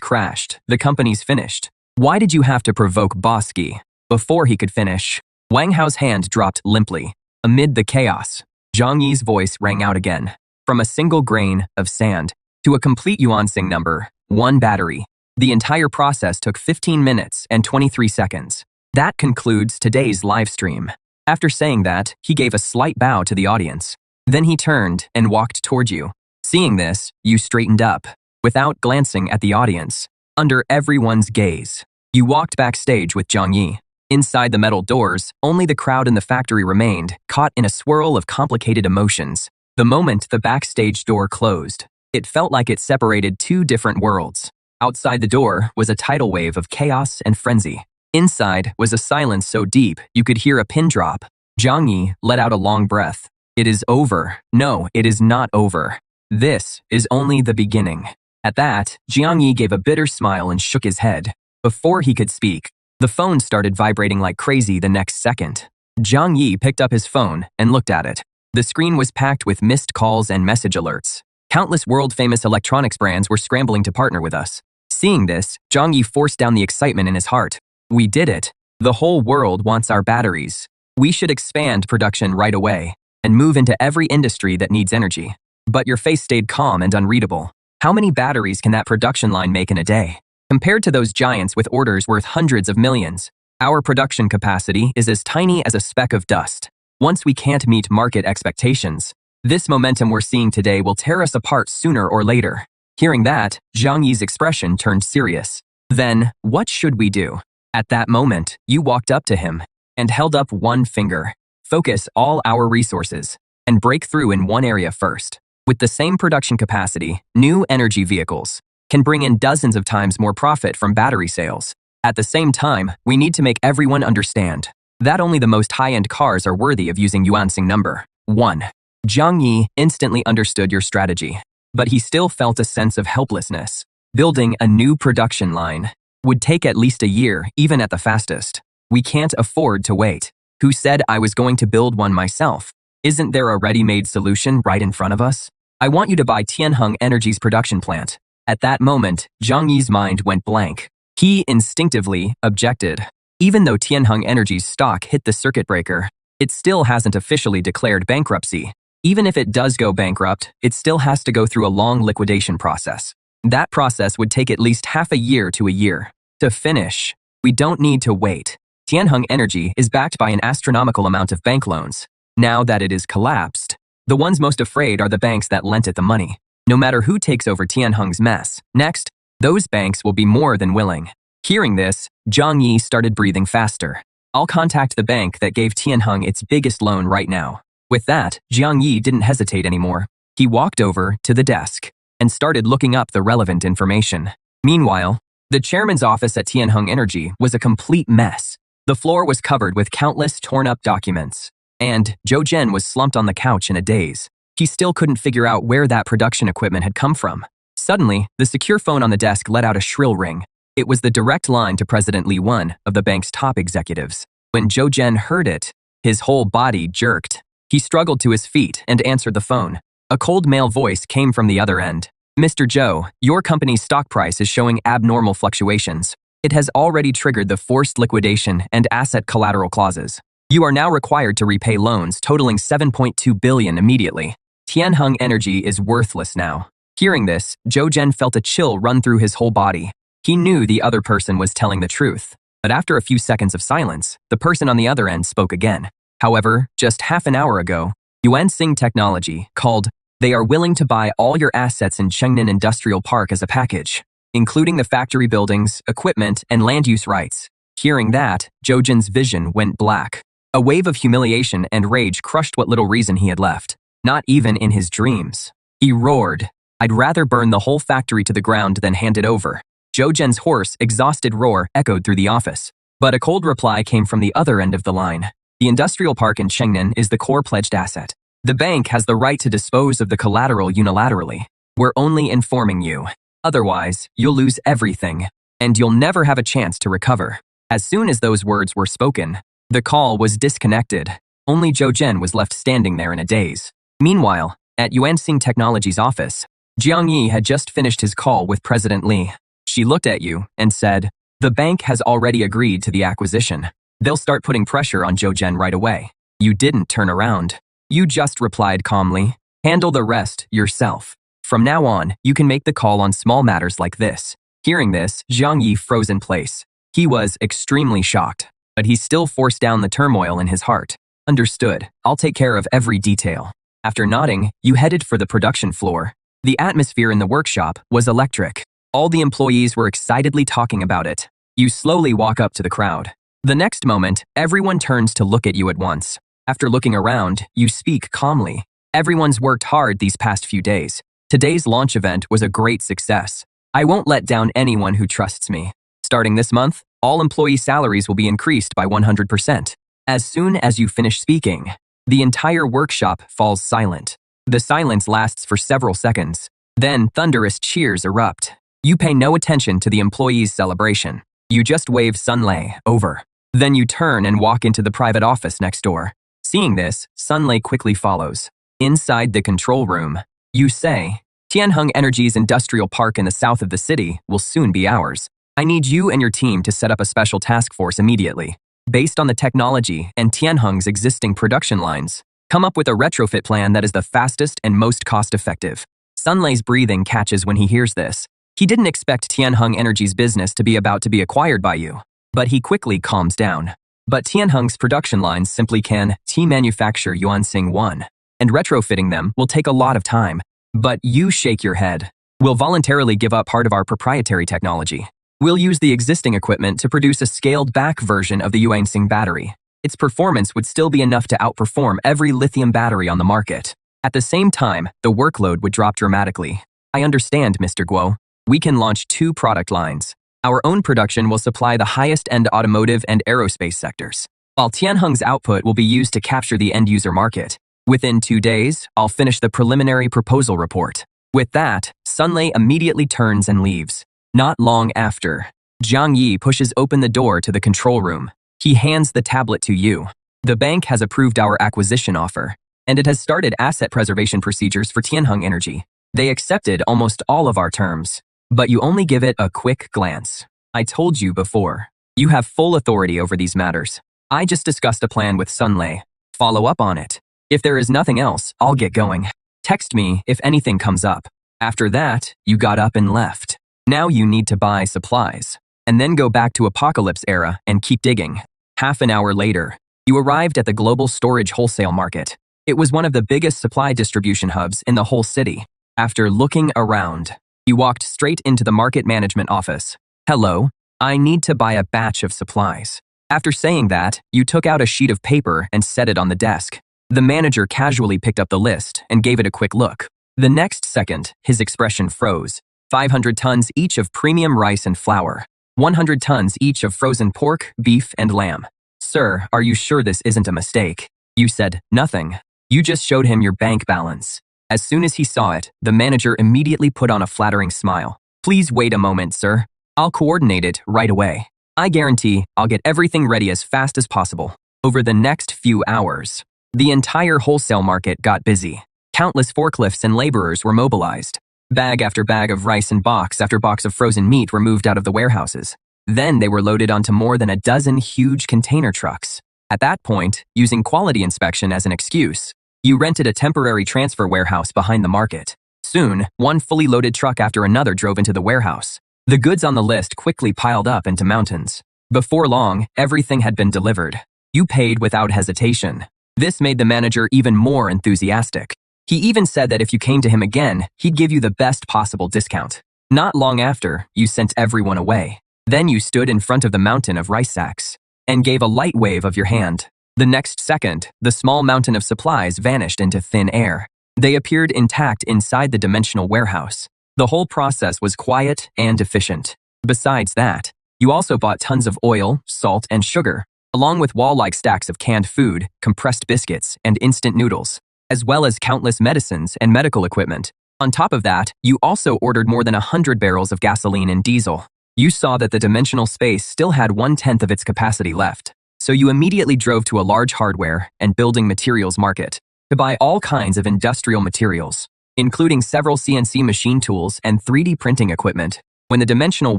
crashed. The company's finished. Why did you have to provoke Bosky?" Before he could finish, Wang Hao's hand dropped limply. Amid the chaos, Jiang Yi's voice rang out again. From a single grain of sand to a complete Yuansing number, 1 battery. The entire process took 15 minutes and 23 seconds. That concludes today's live stream. After saying that, he gave a slight bow to the audience. Then he turned and walked toward you. Seeing this, you straightened up, without glancing at the audience. Under everyone's gaze, you walked backstage with Jiang Yi. Inside the metal doors, only the crowd in the factory remained, caught in a swirl of complicated emotions. The moment the backstage door closed, it felt like it separated 2 different worlds. Outside the door was a tidal wave of chaos and frenzy. Inside was a silence so deep you could hear a pin drop. Jiang Yi let out a long breath. It is over. No, it is not over. This is only the beginning. At that, Jiang Yi gave a bitter smile and shook his head. Before he could speak, the phone started vibrating like crazy the next second. Jiang Yi picked up his phone and looked at it. The screen was packed with missed calls and message alerts. Countless world-famous electronics brands were scrambling to partner with us. Seeing this, Jiang Yi forced down the excitement in his heart. We did it. The whole world wants our batteries. We should expand production right away and move into every industry that needs energy. But your face stayed calm and unreadable. How many batteries can that production line make in a day? Compared to those giants with orders worth hundreds of millions, our production capacity is as tiny as a speck of dust. Once we can't meet market expectations, this momentum we're seeing today will tear us apart sooner or later. Hearing that, Jiang Yi's expression turned serious. Then, what should we do? At that moment, you walked up to him and held up one finger. Focus all our resources and break through in one area first. With the same production capacity, new energy vehicles can bring in dozens of times more profit from battery sales. At the same time, we need to make everyone understand that only the most high-end cars are worthy of using Yuansing number 1. Jiang Yi instantly understood your strategy, but he still felt a sense of helplessness. Building a new production line would take at least a year, even at the fastest. We can't afford to wait. Who said I was going to build one myself? Isn't there a ready-made solution right in front of us? I want you to buy Tianheng Energy's production plant. At that moment, Jiang Yi's mind went blank. He instinctively objected. Even though Tianheng Energy's stock hit the circuit breaker, it still hasn't officially declared bankruptcy. Even if it does go bankrupt, it still has to go through a long liquidation process. That process would take at least half a year to a year. To finish, we don't need to wait. Tianheng Energy is backed by an astronomical amount of bank loans. Now that it is collapsed, the ones most afraid are the banks that lent it the money. No matter who takes over Tianheng's mess next, those banks will be more than willing. Hearing this, Jiang Yi started breathing faster. I'll contact the bank that gave Tianheng its biggest loan right now. With that, Jiang Yi didn't hesitate anymore. He walked over to the desk and started looking up the relevant information. Meanwhile, the chairman's office at Tianheng Energy was a complete mess. The floor was covered with countless torn-up documents, and Zhou Zhen was slumped on the couch in a daze. He still couldn't figure out where that production equipment had come from. Suddenly, the secure phone on the desk let out a shrill ring. It was the direct line to President Li Wen of the bank's top executives. When Zhou Zhen heard it, his whole body jerked. He struggled to his feet and answered the phone. A cold male voice came from the other end. Mr. Zhou, your company's stock price is showing abnormal fluctuations. It has already triggered the forced liquidation and asset collateral clauses. You are now required to repay loans totaling 7.2 billion immediately. Tianheng Energy is worthless now. Hearing this, Zhou Zhen felt a chill run through his whole body. He knew the other person was telling the truth. But after a few seconds of silence, the person on the other end spoke again. However, just half an hour ago, Yuansing Technology called. They are willing to buy all your assets in Chengnan Industrial Park as a package, including the factory buildings, equipment, and land use rights. Hearing that, Zhou Zhen's vision went black. A wave of humiliation and rage crushed what little reason he had left. Not even in his dreams. He roared, I'd rather burn the whole factory to the ground than hand it over. Zhou Zhen's hoarse, exhausted roar echoed through the office. But a cold reply came from the other end of the line. The industrial park in Chengnan is the core pledged asset. The bank has the right to dispose of the collateral unilaterally. We're only informing you. Otherwise, you'll lose everything, and you'll never have a chance to recover. As soon as those words were spoken, the call was disconnected. Only Zhou Zhen was left standing there in a daze. Meanwhile, at Yuansing Technology's office, Jiang Yi had just finished his call with President Li. She looked at you and said, the bank has already agreed to the acquisition. They'll start putting pressure on Zhou Zhen right away. You didn't turn around. You just replied calmly, handle the rest yourself. From now on, you can make the call on small matters like this. Hearing this, Jiang Yi froze in place. He was extremely shocked, but he still forced down the turmoil in his heart. Understood, I'll take care of every detail. After nodding, you headed for the production floor. The atmosphere in the workshop was electric. All the employees were excitedly talking about it. You slowly walk up to the crowd. The next moment, everyone turns to look at you at once. After looking around, you speak calmly. Everyone's worked hard these past few days. Today's launch event was a great success. I won't let down anyone who trusts me. Starting this month, all employee salaries will be increased by 100%. As soon as you finish speaking, the entire workshop falls silent. The silence lasts for several seconds. Then thunderous cheers erupt. You pay no attention to the employees' celebration. You just wave Sunlei over. Then you turn and walk into the private office next door. Seeing this, Sunlei quickly follows. Inside the control room, you say, Tianheng Energy's industrial park in the south of the city will soon be ours. I need you and your team to set up a special task force immediately. Based on the technology and Tianheng's existing production lines, come up with a retrofit plan that is the fastest and most cost-effective. Sunlei's breathing catches when he hears this. He didn't expect Tianheng Energy's business to be about to be acquired by you, but he quickly calms down. But Tianheng's production lines simply can manufacture Yuansing 1, and retrofitting them will take a lot of time. But you shake your head. We'll voluntarily give up part of our proprietary technology. We'll use the existing equipment to produce a scaled-back version of the Yuansing battery. Its performance would still be enough to outperform every lithium battery on the market. At the same time, the workload would drop dramatically. I understand, Mr. Guo. We can launch 2 product lines. Our own production will supply the highest-end automotive and aerospace sectors, while Tianheng's output will be used to capture the end-user market. Within 2 days, I'll finish the preliminary proposal report. With that, Sunlei immediately turns and leaves. Not long after, Jiang Yi pushes open the door to the control room. He hands the tablet to you. The bank has approved our acquisition offer, and it has started asset preservation procedures for Tianheng Energy. They accepted almost all of our terms, but you only give it a quick glance. I told you before, you have full authority over these matters. I just discussed a plan with Sunlei. Follow up on it. If there is nothing else, I'll get going. Text me if anything comes up. After that, you got up and left. Now you need to buy supplies, and then go back to Apocalypse era and keep digging. Half an hour later, you arrived at the global storage wholesale market. It was one of the biggest supply distribution hubs in the whole city. After looking around, you walked straight into the market management office. Hello, I need to buy a batch of supplies. After saying that, you took out a sheet of paper and set it on the desk. The manager casually picked up the list and gave it a quick look. The next second, his expression froze. 500 tons each of premium rice and flour. 100 tons each of frozen pork, beef, and lamb. Sir, are you sure this isn't a mistake? You said nothing. You just showed him your bank balance. As soon as he saw it, the manager immediately put on a flattering smile. Please wait a moment, sir. I'll coordinate it right away. I guarantee I'll get everything ready as fast as possible. Over the next few hours, the entire wholesale market got busy. Countless forklifts and laborers were mobilized. Bag after bag of rice and box after box of frozen meat were moved out of the warehouses. Then they were loaded onto more than a dozen huge container trucks. At that point, using quality inspection as an excuse, you rented a temporary transfer warehouse behind the market. Soon, one fully loaded truck after another drove into the warehouse. The goods on the list quickly piled up into mountains. Before long, everything had been delivered. You paid without hesitation. This made the manager even more enthusiastic. He even said that if you came to him again, he'd give you the best possible discount. Not long after, you sent everyone away. Then you stood in front of the mountain of rice sacks and gave a light wave of your hand. The next second, the small mountain of supplies vanished into thin air. They appeared intact inside the dimensional warehouse. The whole process was quiet and efficient. Besides that, you also bought tons of oil, salt, and sugar, along with wall-like stacks of canned food, compressed biscuits, and instant noodles, as well as countless medicines and medical equipment. On top of that, you also ordered more than 100 barrels of gasoline and diesel. You saw that the dimensional space still had 1/10 of its capacity left, so you immediately drove to a large hardware and building materials market to buy all kinds of industrial materials, including several CNC machine tools and 3D printing equipment. When the dimensional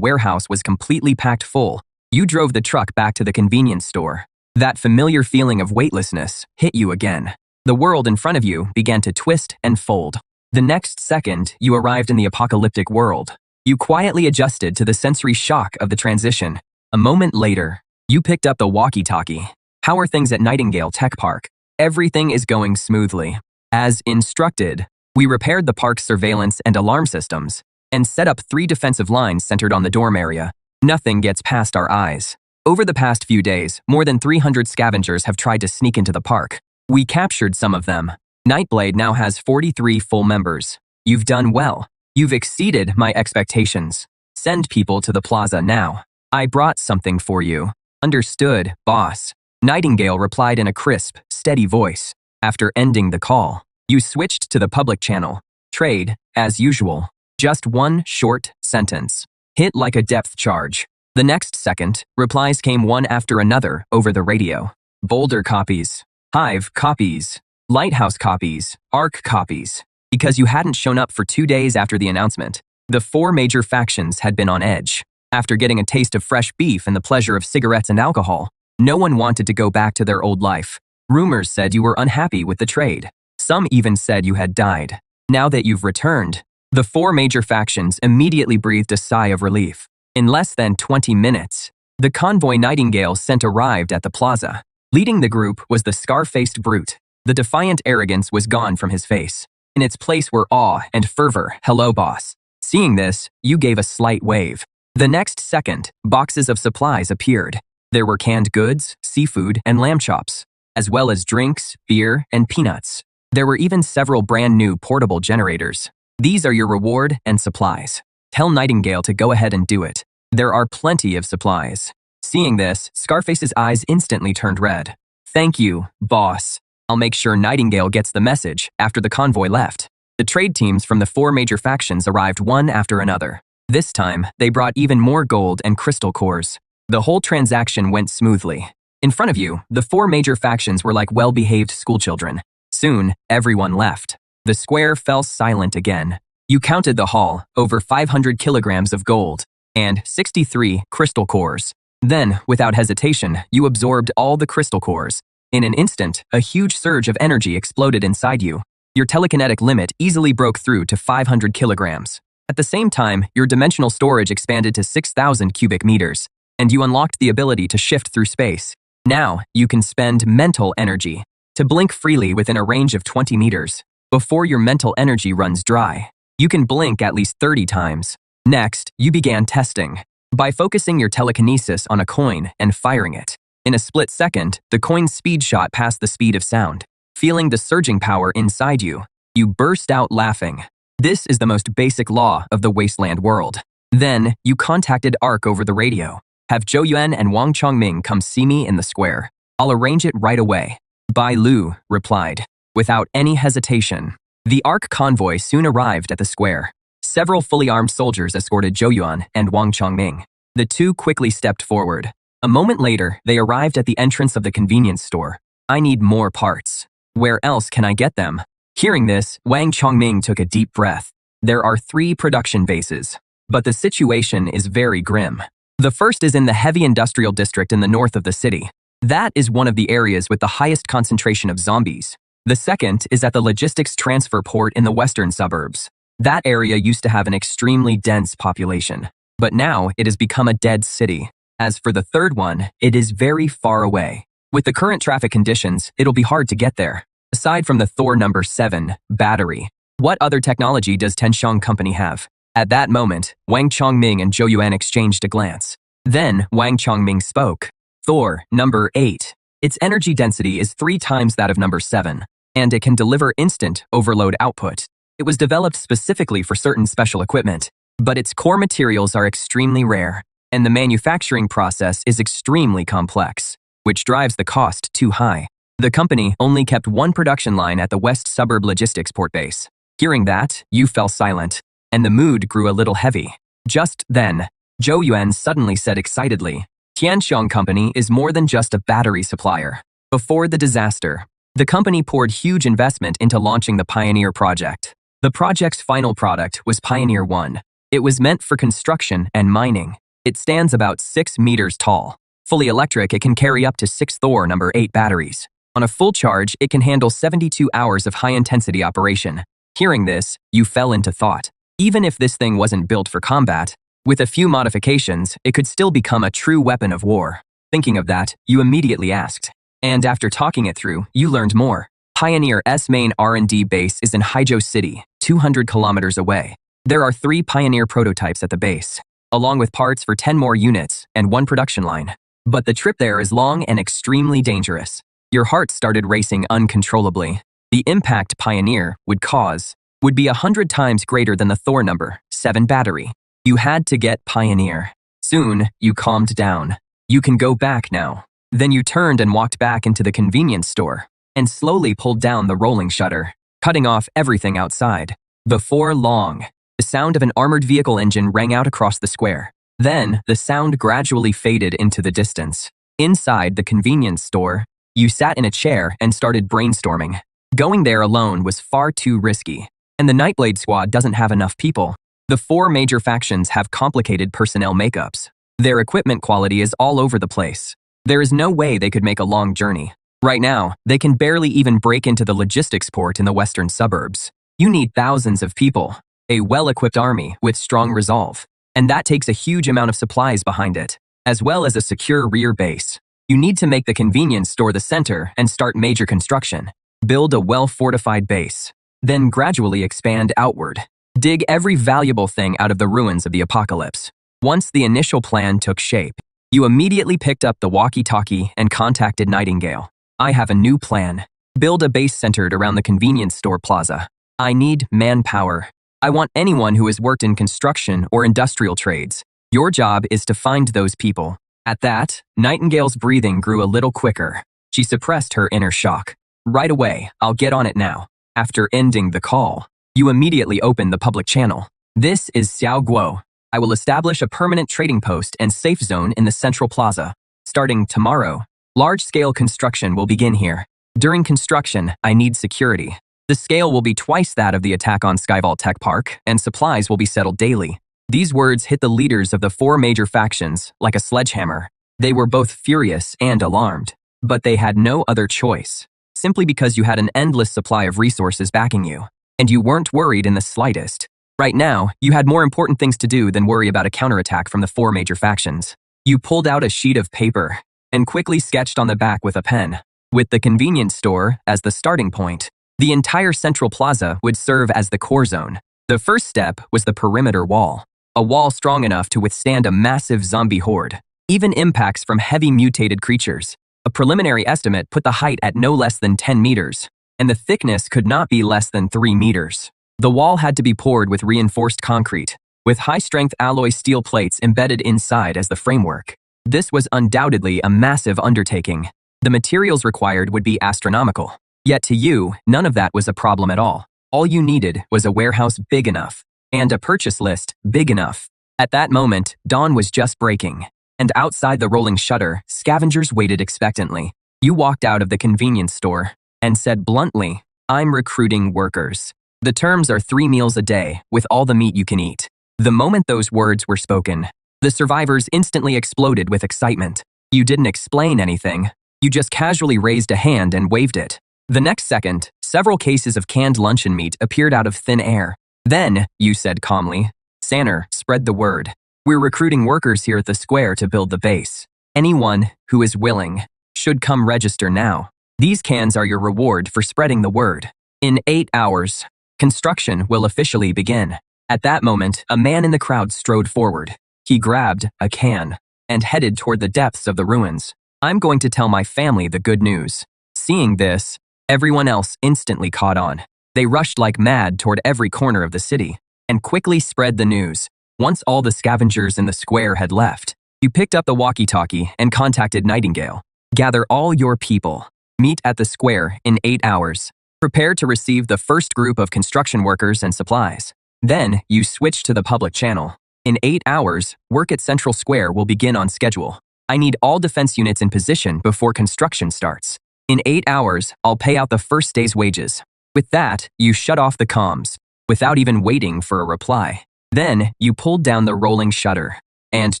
warehouse was completely packed full, you drove the truck back to the convenience store. That familiar feeling of weightlessness hit you again. The world in front of you began to twist and fold. The next second, you arrived in the apocalyptic world. You quietly adjusted to the sensory shock of the transition. A moment later, you picked up the walkie-talkie. How are things at Nightingale Tech Park? Everything is going smoothly. As instructed, we repaired the park's surveillance and alarm systems and set up 3 defensive lines centered on the dorm area. Nothing gets past our eyes. Over the past few days, more than 300 scavengers have tried to sneak into the park. We captured some of them. Nightblade now has 43 full members. You've done well. You've exceeded my expectations. Send people to the plaza now. I brought something for you. Understood, boss. Nightingale replied in a crisp, steady voice. After ending the call, you switched to the public channel. Trade, as usual. Just one short sentence. Hit like a depth charge. The next second, replies came one after another over the radio. Boulder copies. Hive copies. Lighthouse copies. Arc copies. Because you hadn't shown up for 2 days after the announcement, the 4 major factions had been on edge. After getting a taste of fresh beef and the pleasure of cigarettes and alcohol, no one wanted to go back to their old life. Rumors said you were unhappy with the trade. Some even said you had died. Now that you've returned, the 4 major factions immediately breathed a sigh of relief. In less than 20 minutes, the convoy Nightingale sent arrived at the plaza. Leading the group was the scar-faced brute. The defiant arrogance was gone from his face. In its place were awe and fervor. Hello, boss. Seeing this, you gave a slight wave. The next second, boxes of supplies appeared. There were canned goods, seafood, and lamb chops, as well as drinks, beer, and peanuts. There were even several brand new portable generators. These are your reward and supplies. Tell Nightingale to go ahead and do it. There are plenty of supplies. Seeing this, Scarface's eyes instantly turned red. Thank you, boss. I'll make sure Nightingale gets the message. After the convoy left, the trade teams from the 4 major factions arrived one after another. This time, they brought even more gold and crystal cores. The whole transaction went smoothly. In front of you, the 4 major factions were like well-behaved schoolchildren. Soon, everyone left. The square fell silent again. You counted the haul, over 500 kilograms of gold, and 63 crystal cores. Then, without hesitation, you absorbed all the crystal cores. In an instant, a huge surge of energy exploded inside you. Your telekinetic limit easily broke through to 500 kilograms. At the same time, your dimensional storage expanded to 6,000 cubic meters, and you unlocked the ability to shift through space. Now, you can spend mental energy to blink freely within a range of 20 meters. Before your mental energy runs dry, you can blink at least 30 times. Next, you began testing by focusing your telekinesis on a coin and firing it. In a split second, the coin's speed shot past the speed of sound. Feeling the surging power inside you, you burst out laughing. This is the most basic law of the wasteland world. Then, you contacted Ark over the radio. Have Zhou Yuan and Wang Chongming come see me in the square. I'll arrange it right away. Bai Lu replied, without any hesitation. The Ark convoy soon arrived at the square. Several fully armed soldiers escorted Zhou Yuan and Wang Chongming. The two quickly stepped forward. A moment later, they arrived at the entrance of the convenience store. I need more parts. Where else can I get them? Hearing this, Wang Chongming took a deep breath. There are 3 production bases, but the situation is very grim. The first is in the heavy industrial district in the north of the city. That is one of the areas with the highest concentration of zombies. The second is at the logistics transfer port in the western suburbs. That area used to have an extremely dense population, but now it has become a dead city. As for the third one, it is very far away. With the current traffic conditions, it'll be hard to get there. Aside from the Thor number 7 battery, what other technology does Tenshang Company have? At that moment, Wang Chongming and Zhou Yuan exchanged a glance. Then, Wang Chongming spoke. Thor number 8. Its energy density is 3 times that of number 7, and it can deliver instant overload output. It was developed specifically for certain special equipment, but its core materials are extremely rare, and the manufacturing process is extremely complex, which drives the cost too high. The company only kept 1 production line at the West Suburb Logistics Port Base. Hearing that, you fell silent, and the mood grew a little heavy. Just then, Zhou Yuan suddenly said excitedly, Tianxiang Company is more than just a battery supplier. Before the disaster, the company poured huge investment into launching the Pioneer project. The project's final product was Pioneer 1. It was meant for construction and mining. It stands about 6 meters tall. Fully electric, it can carry up to 6 Thor number 8 batteries. On a full charge, it can handle 72 hours of high-intensity operation. Hearing this, you fell into thought. Even if this thing wasn't built for combat, with a few modifications, it could still become a true weapon of war. Thinking of that, you immediately asked. And after talking it through, you learned more. Pioneer's main R&D base is in Haizhou City, 200 kilometers away. There are 3 Pioneer prototypes at the base, along with parts for 10 more units and 1 production line. But the trip there is long and extremely dangerous. Your heart started racing uncontrollably. The impact Pioneer would cause would be 100 times greater than the Thor number 7 battery. You had to get Pioneer. Soon, you calmed down. You can go back now. Then you turned and walked back into the convenience store and slowly pulled down the rolling shutter, cutting off everything outside. Before long, the sound of an armored vehicle engine rang out across the square. Then, the sound gradually faded into the distance. Inside the convenience store, you sat in a chair and started brainstorming. Going there alone was far too risky, and the Nightblade squad doesn't have enough people. The 4 major factions have complicated personnel makeups. Their equipment quality is all over the place. There is no way they could make a long journey. Right now, they can barely even break into the logistics port in the western suburbs. You need thousands of people, a well-equipped army with strong resolve, and that takes a huge amount of supplies behind it, as well as a secure rear base. You need to make the convenience store the center and start major construction. Build a well-fortified base, then gradually expand outward. Dig every valuable thing out of the ruins of the apocalypse. Once the initial plan took shape, you immediately picked up the walkie-talkie and contacted Nightingale. I have a new plan. Build a base centered around the convenience store plaza. I need manpower. I want anyone who has worked in construction or industrial trades. Your job is to find those people. At that, Nightingale's breathing grew a little quicker. She suppressed her inner shock. Right away, I'll get on it now. After ending the call, you immediately opened the public channel. This is Xiao Guo. I will establish a permanent trading post and safe zone in the central plaza. Starting tomorrow, large-scale construction will begin here. During construction, I need security. The scale will be twice that of the attack on Skyvault Tech Park, and supplies will be settled daily. These words hit the leaders of the 4 major factions like a sledgehammer. They were both furious and alarmed, but they had no other choice, simply because you had an endless supply of resources backing you, and you weren't worried in the slightest. Right now, you had more important things to do than worry about a counterattack from the 4 major factions. You pulled out a sheet of paper and quickly sketched on the back with a pen. With the convenience store as the starting point, the entire central plaza would serve as the core zone. The first step was the perimeter wall, a wall strong enough to withstand a massive zombie horde, even impacts from heavy mutated creatures. A preliminary estimate put the height at no less than 10 meters, and the thickness could not be less than 3 meters. The wall had to be poured with reinforced concrete, with high-strength alloy steel plates embedded inside as the framework. This was undoubtedly a massive undertaking. The materials required would be astronomical. Yet to you, none of that was a problem at all. All you needed was a warehouse big enough, and a purchase list big enough. At that moment, dawn was just breaking, and outside the rolling shutter, scavengers waited expectantly. You walked out of the convenience store and said bluntly, "I'm recruiting workers. The terms are 3 meals a day, with all the meat you can eat." The moment those words were spoken, the survivors instantly exploded with excitement. You didn't explain anything. You just casually raised a hand and waved it. The next second, several cases of canned luncheon meat appeared out of thin air. Then, you said calmly, "Sanner, spread the word. We're recruiting workers here at the square to build the base. Anyone who is willing should come register now. These cans are your reward for spreading the word. In 8 hours, construction will officially begin." At that moment, a man in the crowd strode forward. He grabbed a can and headed toward the depths of the ruins. "I'm going to tell my family the good news." Seeing this, everyone else instantly caught on. They rushed like mad toward every corner of the city and quickly spread the news. Once all the scavengers in the square had left, you picked up the walkie-talkie and contacted Nightingale. "Gather all your people. Meet at the square in 8 hours. Prepare to receive the first group of construction workers and supplies." Then, you switched to the public channel. "In 8 hours, work at Central Square will begin on schedule. I need all defense units in position before construction starts. In 8 hours, I'll pay out the first day's wages." With that, you shut off the comms, without even waiting for a reply. Then, you pulled down the rolling shutter and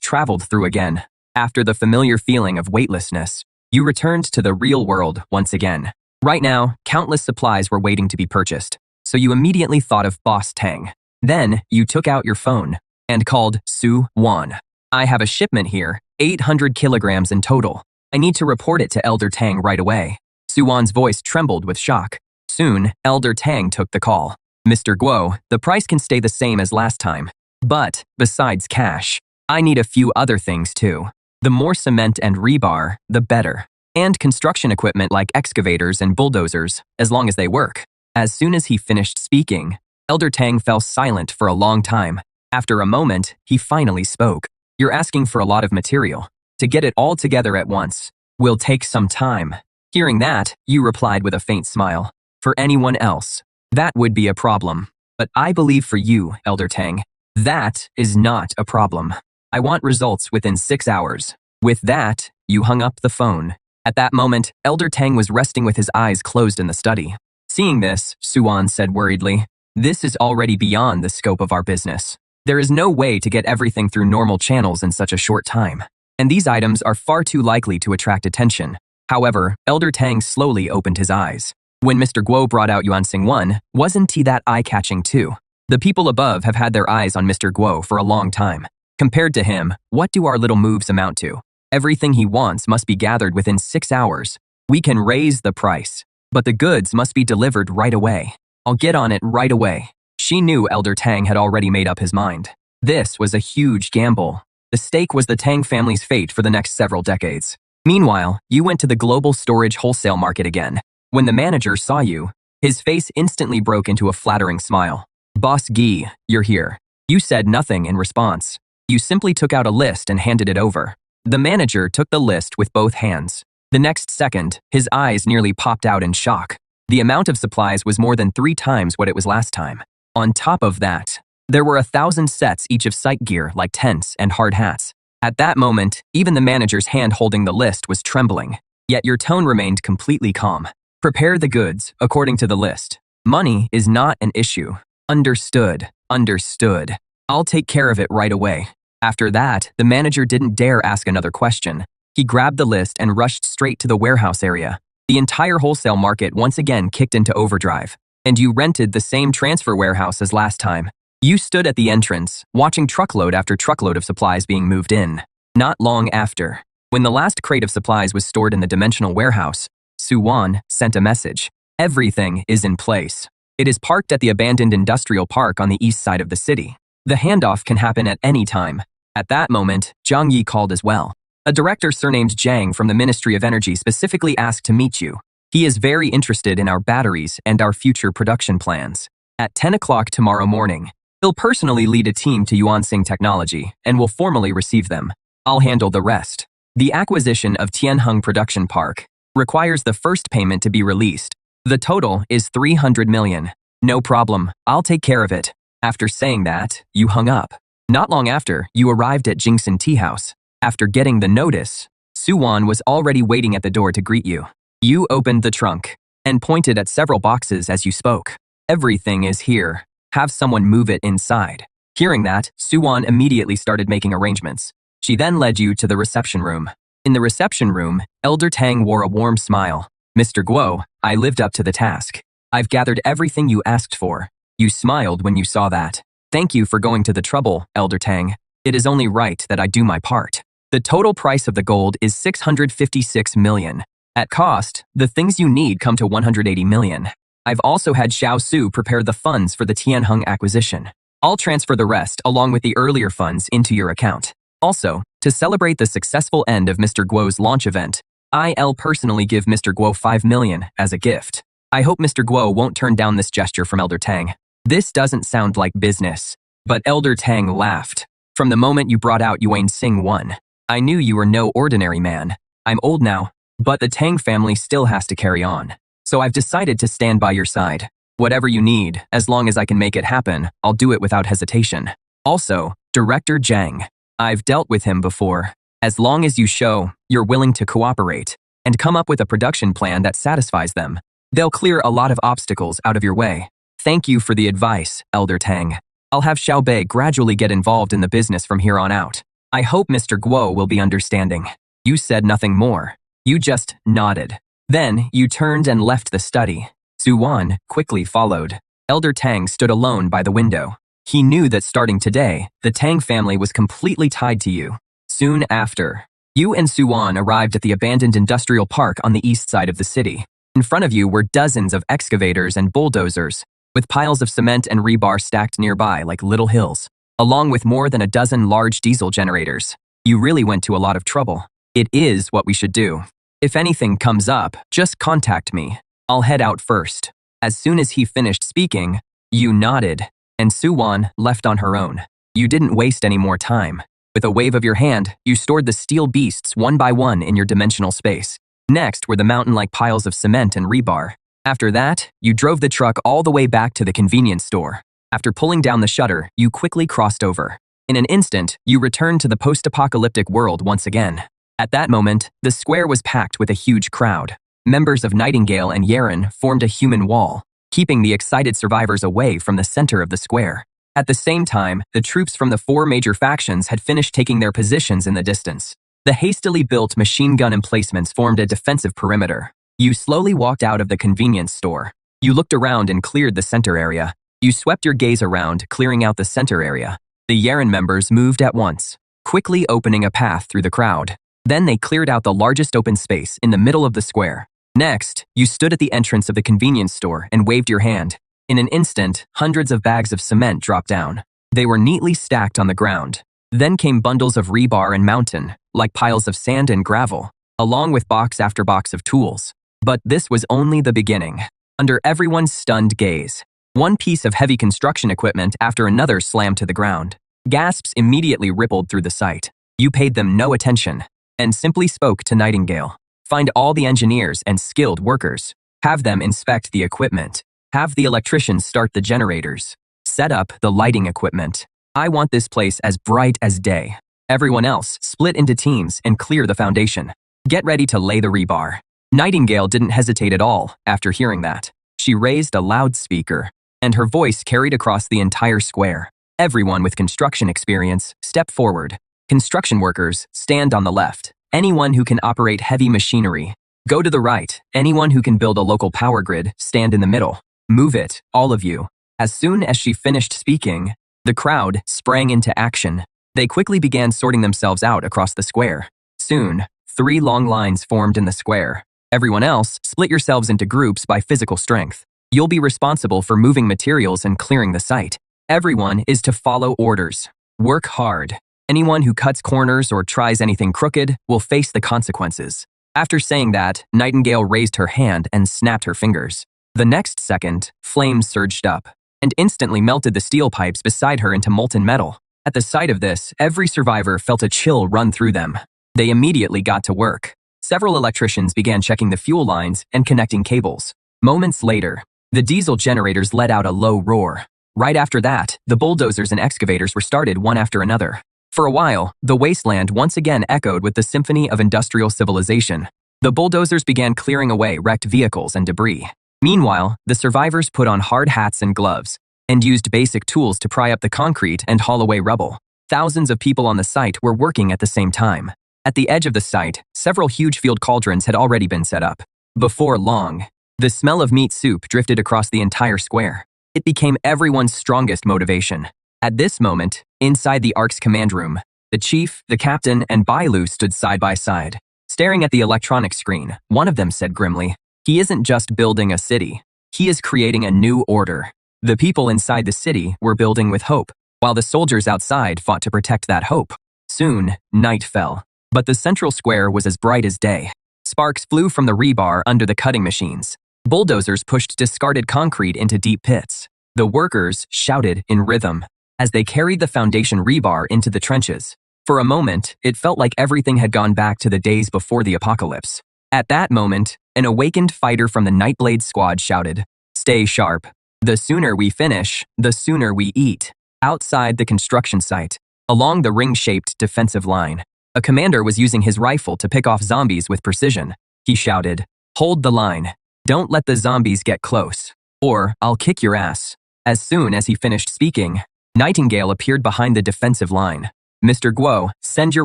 traveled through again. After the familiar feeling of weightlessness, you returned to the real world once again. Right now, countless supplies were waiting to be purchased, so you immediately thought of Boss Tang. Then, you took out your phone and called Su Wan. "I have a shipment here, 800 kilograms in total. I need to report it to Elder Tang right away." Su Wan's voice trembled with shock. Soon, Elder Tang took the call. "Mr. Guo, the price can stay the same as last time. But, besides cash, I need a few other things too. The more cement and rebar, the better. And construction equipment like excavators and bulldozers, as long as they work." As soon as he finished speaking, Elder Tang fell silent for a long time. After a moment, he finally spoke. You're asking for a lot of material. To get it all together at once will take some time. Hearing that, you replied with a faint smile. For anyone else, that would be a problem. But I believe for you, Elder Tang, that is not a problem. I want results within 6 hours. With that, you hung up the phone. At that moment, Elder Tang was resting with his eyes closed in the study. Seeing this, Suan said worriedly, this is already beyond the scope of our business. There is no way to get everything through normal channels in such a short time. And these items are far too likely to attract attention. However, Elder Tang slowly opened his eyes. When Mr. Guo brought out Yuan Xing 1, wasn't he that eye-catching too? The people above have had their eyes on Mr. Guo for a long time. Compared to him, what do our little moves amount to? Everything he wants must be gathered within 6 hours. We can raise the price, but the goods must be delivered right away. I'll get on it right away. She knew Elder Tang had already made up his mind. This was a huge gamble. The stake was the Tang family's fate for the next several decades. Meanwhile, you went to the global storage wholesale market again. When the manager saw you, his face instantly broke into a flattering smile. Boss Gi, you're here. You said nothing in response. You simply took out a list and handed it over. The manager took the list with both hands. The next second, his eyes nearly popped out in shock. The amount of supplies was more than 3 times what it was last time. On top of that, there were 1,000 sets each of sight gear like tents and hard hats. At that moment, even the manager's hand holding the list was trembling. Yet your tone remained completely calm. Prepare the goods according to the list. Money is not an issue. Understood. Understood. I'll take care of it right away. After that, the manager didn't dare ask another question. He grabbed the list and rushed straight to the warehouse area. The entire wholesale market once again kicked into overdrive. And you rented the same transfer warehouse as last time. You stood at the entrance, watching truckload after truckload of supplies being moved in. Not long after, when the last crate of supplies was stored in the dimensional warehouse, Suwan sent a message. Everything is in place. It is parked at the abandoned industrial park on the east side of the city. The handoff can happen at any time. At that moment, Zhang Yi called as well. A director surnamed Zhang from the Ministry of Energy specifically asked to meet you. He is very interested in our batteries and our future production plans. At 10 o'clock tomorrow morning, he'll personally lead a team to Yuanxing Technology and will formally receive them. I'll handle the rest. The acquisition of Tianheng Production Park requires the first payment to be released. The total is 300 million. No problem, I'll take care of it. After saying that, you hung up. Not long after, you arrived at Jingxin Tea House. After getting the notice, Suwan was already waiting at the door to greet you. You opened the trunk and pointed at several boxes as you spoke. Everything is here. Have someone move it inside. Hearing that, Suwan immediately started making arrangements. She then led you to the reception room. In the reception room, Elder Tang wore a warm smile. Mr. Guo, I lived up to the task. I've gathered everything you asked for. You smiled when you saw that. Thank you for going to the trouble, Elder Tang. It is only right that I do my part. The total price of the gold is 656 million. At cost, the things you need come to 180 million. I've also had Xiao Su prepare the funds for the Tianheng acquisition. I'll transfer the rest along with the earlier funds into your account. Also, to celebrate the successful end of Mr. Guo's launch event, I'll personally give Mr. Guo 5 million as a gift. I hope Mr. Guo won't turn down this gesture from Elder Tang. This doesn't sound like business. But Elder Tang laughed. From the moment you brought out Yuan Xing 1, I knew you were no ordinary man. I'm old now, but the Tang family still has to carry on. So I've decided to stand by your side. Whatever you need, as long as I can make it happen, I'll do it without hesitation. Also, Director Zhang. I've dealt with him before. As long as you show you're willing to cooperate and come up with a production plan that satisfies them, they'll clear a lot of obstacles out of your way. Thank you for the advice, Elder Tang. I'll have Xiaobei gradually get involved in the business from here on out. I hope Mr. Guo will be understanding. You said nothing more. You just nodded. Then you turned and left the study. Suwan quickly followed. Elder Tang stood alone by the window. He knew that starting today, the Tang family was completely tied to you. Soon after, you and Suwan arrived at the abandoned industrial park on the east side of the city. In front of you were dozens of excavators and bulldozers, with piles of cement and rebar stacked nearby like little hills, along with more than a dozen large diesel generators. You really went to a lot of trouble. It is what we should do. If anything comes up, just contact me. I'll head out first. As soon as he finished speaking, You nodded, and Suwon left on her own. You didn't waste any more time. With a wave of your hand, you stored the steel beasts one by one in your dimensional space. Next were the mountain-like piles of cement and rebar. After that, you drove the truck all the way back to the convenience store. After pulling down the shutter, you quickly crossed over. In an instant, you returned to the post-apocalyptic world once again. At that moment, the square was packed with a huge crowd. Members of Nightingale and Yaren formed a human wall, keeping the excited survivors away from the center of the square. At the same time, the troops from the 4 major factions had finished taking their positions in the distance. The hastily built machine gun emplacements formed a defensive perimeter. You slowly walked out of the convenience store. You looked around and cleared the center area. You swept your gaze around, clearing out the center area. The Yaren members moved at once, quickly opening a path through the crowd. Then they cleared out the largest open space in the middle of the square. Next, you stood at the entrance of the convenience store and waved your hand. In an instant, hundreds of bags of cement dropped down. They were neatly stacked on the ground. Then came bundles of rebar and mountain, like piles of sand and gravel, along with box after box of tools. But this was only the beginning. Under everyone's stunned gaze, one piece of heavy construction equipment after another slammed to the ground. Gasps immediately rippled through the site. You paid them no attention and simply spoke to Nightingale. Find all the engineers and skilled workers. Have them inspect the equipment. Have the electricians start the generators. Set up the lighting equipment. I want this place as bright as day. Everyone else, split into teams and clear the foundation. Get ready to lay the rebar. Nightingale didn't hesitate at all after hearing that. She raised a loudspeaker, and her voice carried across the entire square. Everyone with construction experience, step forward. Construction workers, stand on the left. Anyone who can operate heavy machinery, go to the right. Anyone who can build a local power grid, stand in the middle. Move it, all of you. As soon as she finished speaking, the crowd sprang into action. They quickly began sorting themselves out across the square. Soon, 3 long lines formed in the square. Everyone else, split yourselves into groups by physical strength. You'll be responsible for moving materials and clearing the site. Everyone is to follow orders. Work hard. Anyone who cuts corners or tries anything crooked will face the consequences. After saying that, Nightingale raised her hand and snapped her fingers. The next second, flames surged up and instantly melted the steel pipes beside her into molten metal. At the sight of this, every survivor felt a chill run through them. They immediately got to work. Several electricians began checking the fuel lines and connecting cables. Moments later, the diesel generators let out a low roar. Right after that, the bulldozers and excavators were started one after another. For a while, the wasteland once again echoed with the symphony of industrial civilization. The bulldozers began clearing away wrecked vehicles and debris. Meanwhile, the survivors put on hard hats and gloves and used basic tools to pry up the concrete and haul away rubble. Thousands of people on the site were working at the same time. At the edge of the site, several huge field cauldrons had already been set up. Before long, the smell of meat soup drifted across the entire square. It became everyone's strongest motivation. At this moment, inside the Ark's command room, the chief, the captain, and Bailu stood side by side. Staring at the electronic screen, one of them said grimly, "He isn't just building a city. He is creating a new order." The people inside the city were building with hope, while the soldiers outside fought to protect that hope. Soon, night fell, but the central square was as bright as day. Sparks flew from the rebar under the cutting machines. Bulldozers pushed discarded concrete into deep pits. The workers shouted in rhythm as they carried the foundation rebar into the trenches. For a moment, it felt like everything had gone back to the days before the apocalypse. At that moment, an awakened fighter from the Nightblade squad shouted, "Stay sharp. The sooner we finish, the sooner we eat." Outside the construction site, along the ring-shaped defensive line, a commander was using his rifle to pick off zombies with precision. He shouted, "Hold the line. Don't let the zombies get close, or I'll kick your ass." As soon as he finished speaking, Nightingale appeared behind the defensive line. "Mr. Guo, send your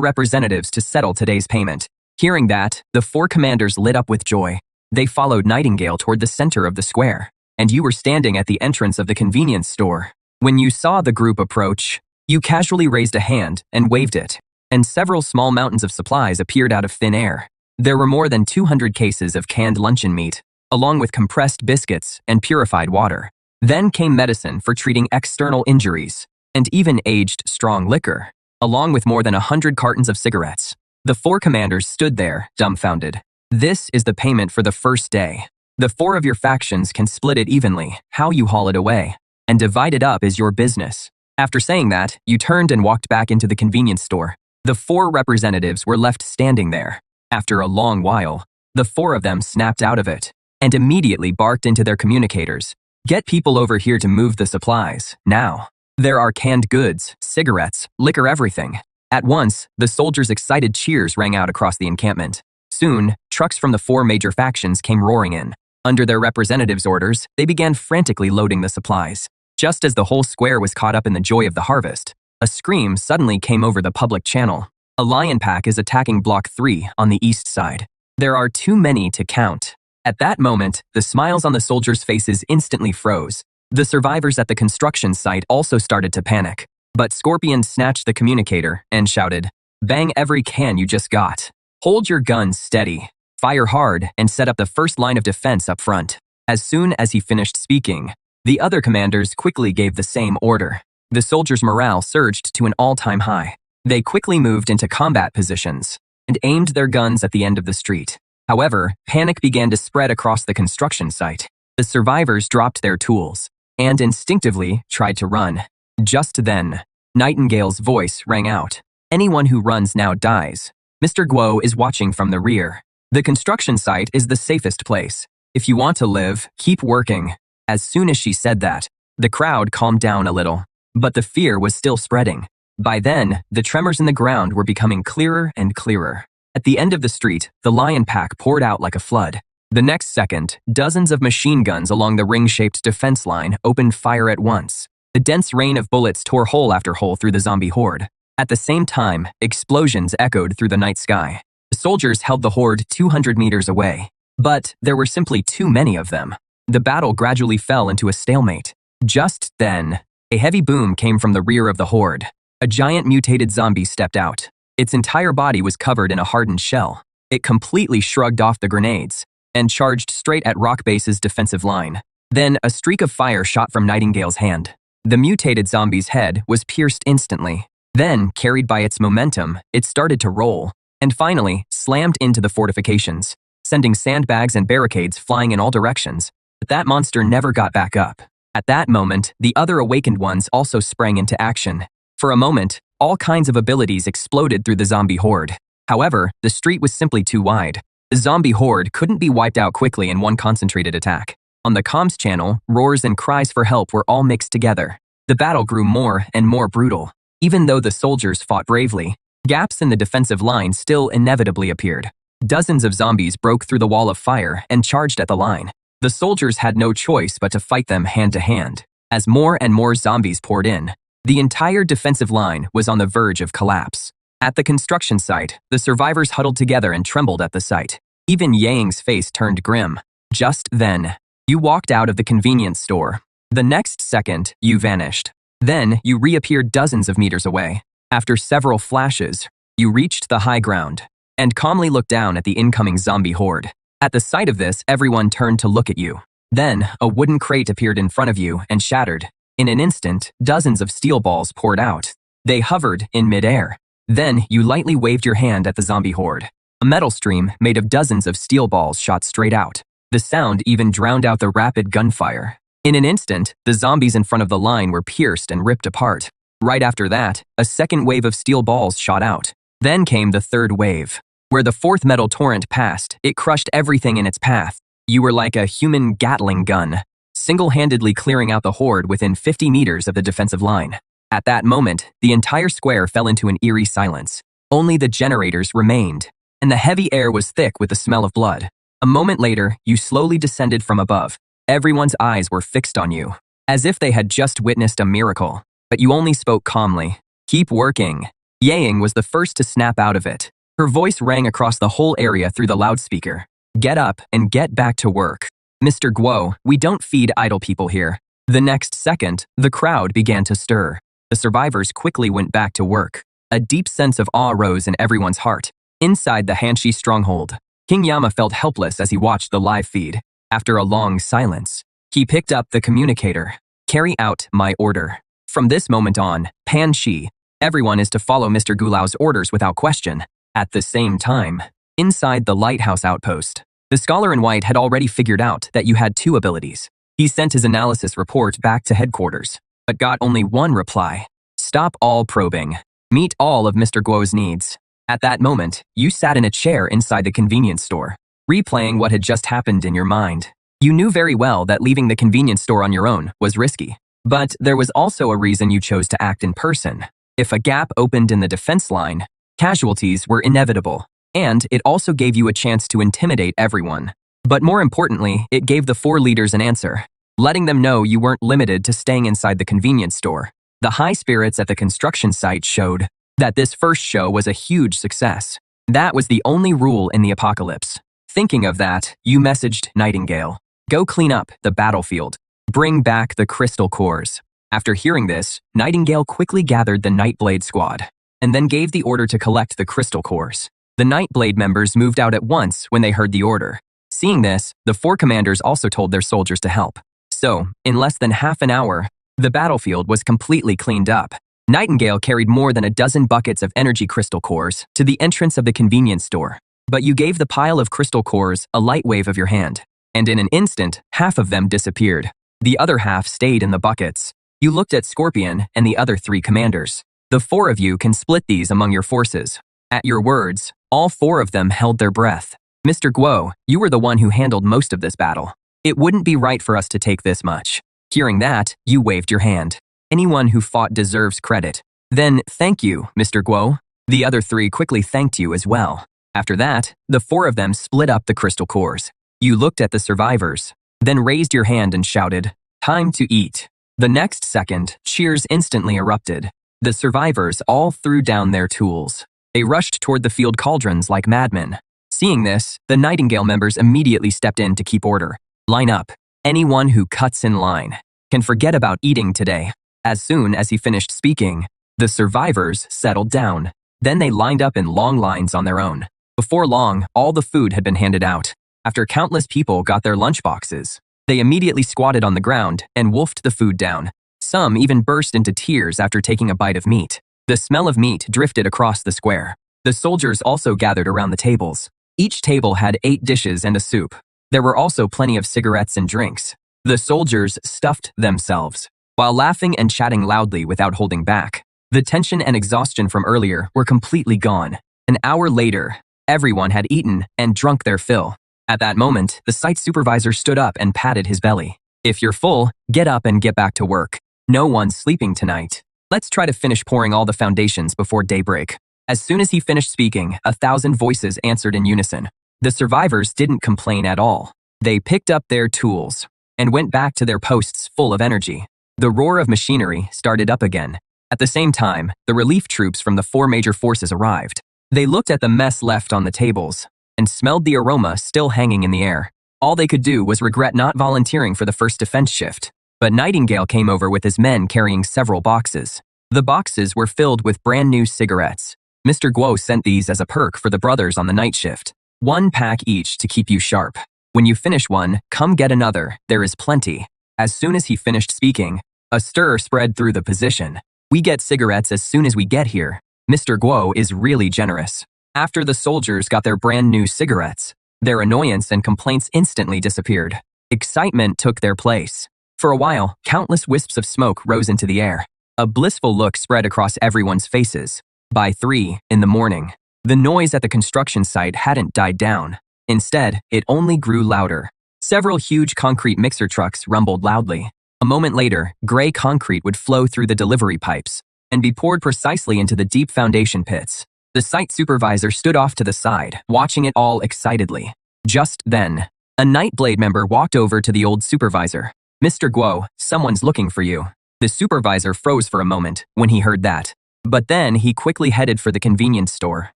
representatives to settle today's payment." Hearing that, the 4 commanders lit up with joy. They followed Nightingale toward the center of the square, and you were standing at the entrance of the convenience store. When you saw the group approach, you casually raised a hand and waved it, and several small mountains of supplies appeared out of thin air. There were more than 200 cases of canned luncheon meat, along with compressed biscuits and purified water. Then came medicine for treating external injuries, and even aged strong liquor, along with more than 100 cartons of cigarettes. The 4 commanders stood there, dumbfounded. "This is the payment for the first day. The 4 of your factions can split it evenly. How you haul it away?" and divide it up as your business. After saying that, you turned and walked back into the convenience store. The 4 representatives were left standing there. After a long while, the 4 of them snapped out of it and immediately barked into their communicators. Get people over here to move the supplies, now. There are canned goods, cigarettes, liquor, everything. At once, the soldiers' excited cheers rang out across the encampment. Soon, trucks from the 4 major factions came roaring in. Under their representatives' orders, they began frantically loading the supplies. Just as the whole square was caught up in the joy of the harvest, a scream suddenly came over the public channel. A lion pack is attacking Block 3 on the east side. There are too many to count. At that moment, the smiles on the soldiers' faces instantly froze. The survivors at the construction site also started to panic. But Scorpion snatched the communicator and shouted, "Bang every can you just got. Hold your guns steady. Fire hard and set up the first line of defense up front." As soon as he finished speaking, the other commanders quickly gave the same order. The soldiers' morale surged to an all-time high. They quickly moved into combat positions and aimed their guns at the end of the street. However, panic began to spread across the construction site. The survivors dropped their tools and instinctively tried to run. Just then, Nightingale's voice rang out. "Anyone who runs now dies. Mr. Guo is watching from the rear. The construction site is the safest place. If you want to live, keep working." As soon as she said that, the crowd calmed down a little, but the fear was still spreading. By then, the tremors in the ground were becoming clearer and clearer. At the end of the street, the lion pack poured out like a flood. The next second, dozens of machine guns along the ring-shaped defense line opened fire at once. The dense rain of bullets tore hole after hole through the zombie horde. At the same time, explosions echoed through the night sky. The soldiers held the horde 200 meters away, but there were simply too many of them. The battle gradually fell into a stalemate. Just then, a heavy boom came from the rear of the horde. A giant mutated zombie stepped out. Its entire body was covered in a hardened shell. It completely shrugged off the grenades and charged straight at Rockbase's defensive line. Then a streak of fire shot from Nightingale's hand. The mutated zombie's head was pierced instantly. Then, carried by its momentum, it started to roll, and finally slammed into the fortifications, sending sandbags and barricades flying in all directions. But that monster never got back up. At that moment, the other awakened ones also sprang into action. For a moment, all kinds of abilities exploded through the zombie horde. However, the street was simply too wide. The zombie horde couldn't be wiped out quickly in one concentrated attack. On the comms channel, roars and cries for help were all mixed together. The battle grew more and more brutal. Even though the soldiers fought bravely, gaps in the defensive line still inevitably appeared. Dozens of zombies broke through the wall of fire and charged at the line. The soldiers had no choice but to fight them hand to hand. As more and more zombies poured in, the entire defensive line was on the verge of collapse. At the construction site, the survivors huddled together and trembled at the sight. Even Yang's face turned grim. Just then, you walked out of the convenience store. The next second, you vanished. Then, you reappeared dozens of meters away. After several flashes, you reached the high ground and calmly looked down at the incoming zombie horde. At the sight of this, everyone turned to look at you. Then, a wooden crate appeared in front of you and shattered. In an instant, dozens of steel balls poured out. They hovered in midair. Then, you lightly waved your hand at the zombie horde. A metal stream made of dozens of steel balls shot straight out. The sound even drowned out the rapid gunfire. In an instant, the zombies in front of the line were pierced and ripped apart. Right after that, a second wave of steel balls shot out. Then came the third wave. Where the fourth metal torrent passed, it crushed everything in its path. You were like a human Gatling gun, single-handedly clearing out the horde within 50 meters of the defensive line. At that moment, the entire square fell into an eerie silence. Only the generators remained, and the heavy air was thick with the smell of blood. A moment later, you slowly descended from above. Everyone's eyes were fixed on you, as if they had just witnessed a miracle. But you only spoke calmly. "Keep working." Yang was the first to snap out of it. Her voice rang across the whole area through the loudspeaker. "Get up and get back to work. Mr. Guo, we don't feed idle people here." The next second, the crowd began to stir. The survivors quickly went back to work. A deep sense of awe rose in everyone's heart. Inside the Hanshi stronghold, King Yama felt helpless as he watched the live feed. After a long silence, he picked up the communicator. "Carry out my order. From this moment on, Pan Shi, everyone is to follow Mr. Gulao's orders without question." At the same time, inside the lighthouse outpost, the scholar in white had already figured out that you had two abilities. He sent his analysis report back to headquarters, but got only one reply. Stop all probing. Meet all of Mr. Guo's needs. At that moment, you sat in a chair inside the convenience store, replaying what had just happened in your mind. You knew very well that leaving the convenience store on your own was risky, but there was also a reason you chose to act in person. If a gap opened in the defense line, casualties were inevitable, and it also gave you a chance to intimidate everyone. But more importantly, it gave the 4 leaders an answer, letting them know you weren't limited to staying inside the convenience store. The high spirits at the construction site showed that this first show was a huge success. That was the only rule in the apocalypse. Thinking of that, you messaged Nightingale. Go clean up the battlefield. Bring back the crystal cores. After hearing this, Nightingale quickly gathered the Nightblade squad, and then gave the order to collect the crystal cores. The Nightblade members moved out at once when they heard the order. Seeing this, the 4 commanders also told their soldiers to help. So, in less than half an hour, the battlefield was completely cleaned up. Nightingale carried more than a dozen buckets of energy crystal cores to the entrance of the convenience store. But you gave the pile of crystal cores a light wave of your hand, and in an instant, half of them disappeared. The other half stayed in the buckets. You looked at Scorpion and the other 3 commanders. The 4 of you can split these among your forces. At your words, all 4 of them held their breath. Mr. Guo, you were the one who handled most of this battle. It wouldn't be right for us to take this much. Hearing that, you waved your hand. Anyone who fought deserves credit. Then, thank you, Mr. Guo. The other 3 quickly thanked you as well. After that, the 4 of them split up the crystal cores. You looked at the survivors, then raised your hand and shouted, "Time to eat." The next second, cheers instantly erupted. The survivors all threw down their tools. They rushed toward the field cauldrons like madmen. Seeing this, the Nightingale members immediately stepped in to keep order. Line up. Anyone who cuts in line can forget about eating today. As soon as he finished speaking, the survivors settled down. Then they lined up in long lines on their own. Before long, all the food had been handed out. After countless people got their lunchboxes, they immediately squatted on the ground and wolfed the food down. Some even burst into tears after taking a bite of meat. The smell of meat drifted across the square. The soldiers also gathered around the tables. Each table had 8 dishes and a soup. There were also plenty of cigarettes and drinks. The soldiers stuffed themselves, while laughing and chatting loudly without holding back. The tension and exhaustion from earlier were completely gone. An hour later, everyone had eaten and drunk their fill. At that moment, the site supervisor stood up and patted his belly. If you're full, get up and get back to work. No one's sleeping tonight. Let's try to finish pouring all the foundations before daybreak. As soon as he finished speaking, 1,000 voices answered in unison. The survivors didn't complain at all. They picked up their tools and went back to their posts full of energy. The roar of machinery started up again. At the same time, the relief troops from the 4 major forces arrived. They looked at the mess left on the tables and smelled the aroma still hanging in the air. All they could do was regret not volunteering for the first defense shift. But Nightingale came over with his men carrying several boxes. The boxes were filled with brand new cigarettes. Mr. Guo sent these as a perk for the brothers on the night shift. 1 pack each to keep you sharp. When you finish one, come get another. There is plenty. As soon as he finished speaking, a stir spread through the position. We get cigarettes as soon as we get here. Mr. Guo is really generous. After the soldiers got their brand new cigarettes, their annoyance and complaints instantly disappeared. Excitement took their place. For a while, countless wisps of smoke rose into the air. A blissful look spread across everyone's faces. By 3 in the morning, the noise at the construction site hadn't died down. Instead, it only grew louder. Several huge concrete mixer trucks rumbled loudly. A moment later, gray concrete would flow through the delivery pipes and be poured precisely into the deep foundation pits. The site supervisor stood off to the side, watching it all excitedly. Just then, a Nightblade member walked over to the old supervisor. "Mr. Guo, someone's looking for you." The supervisor froze for a moment when he heard that. But then he quickly headed for the convenience store.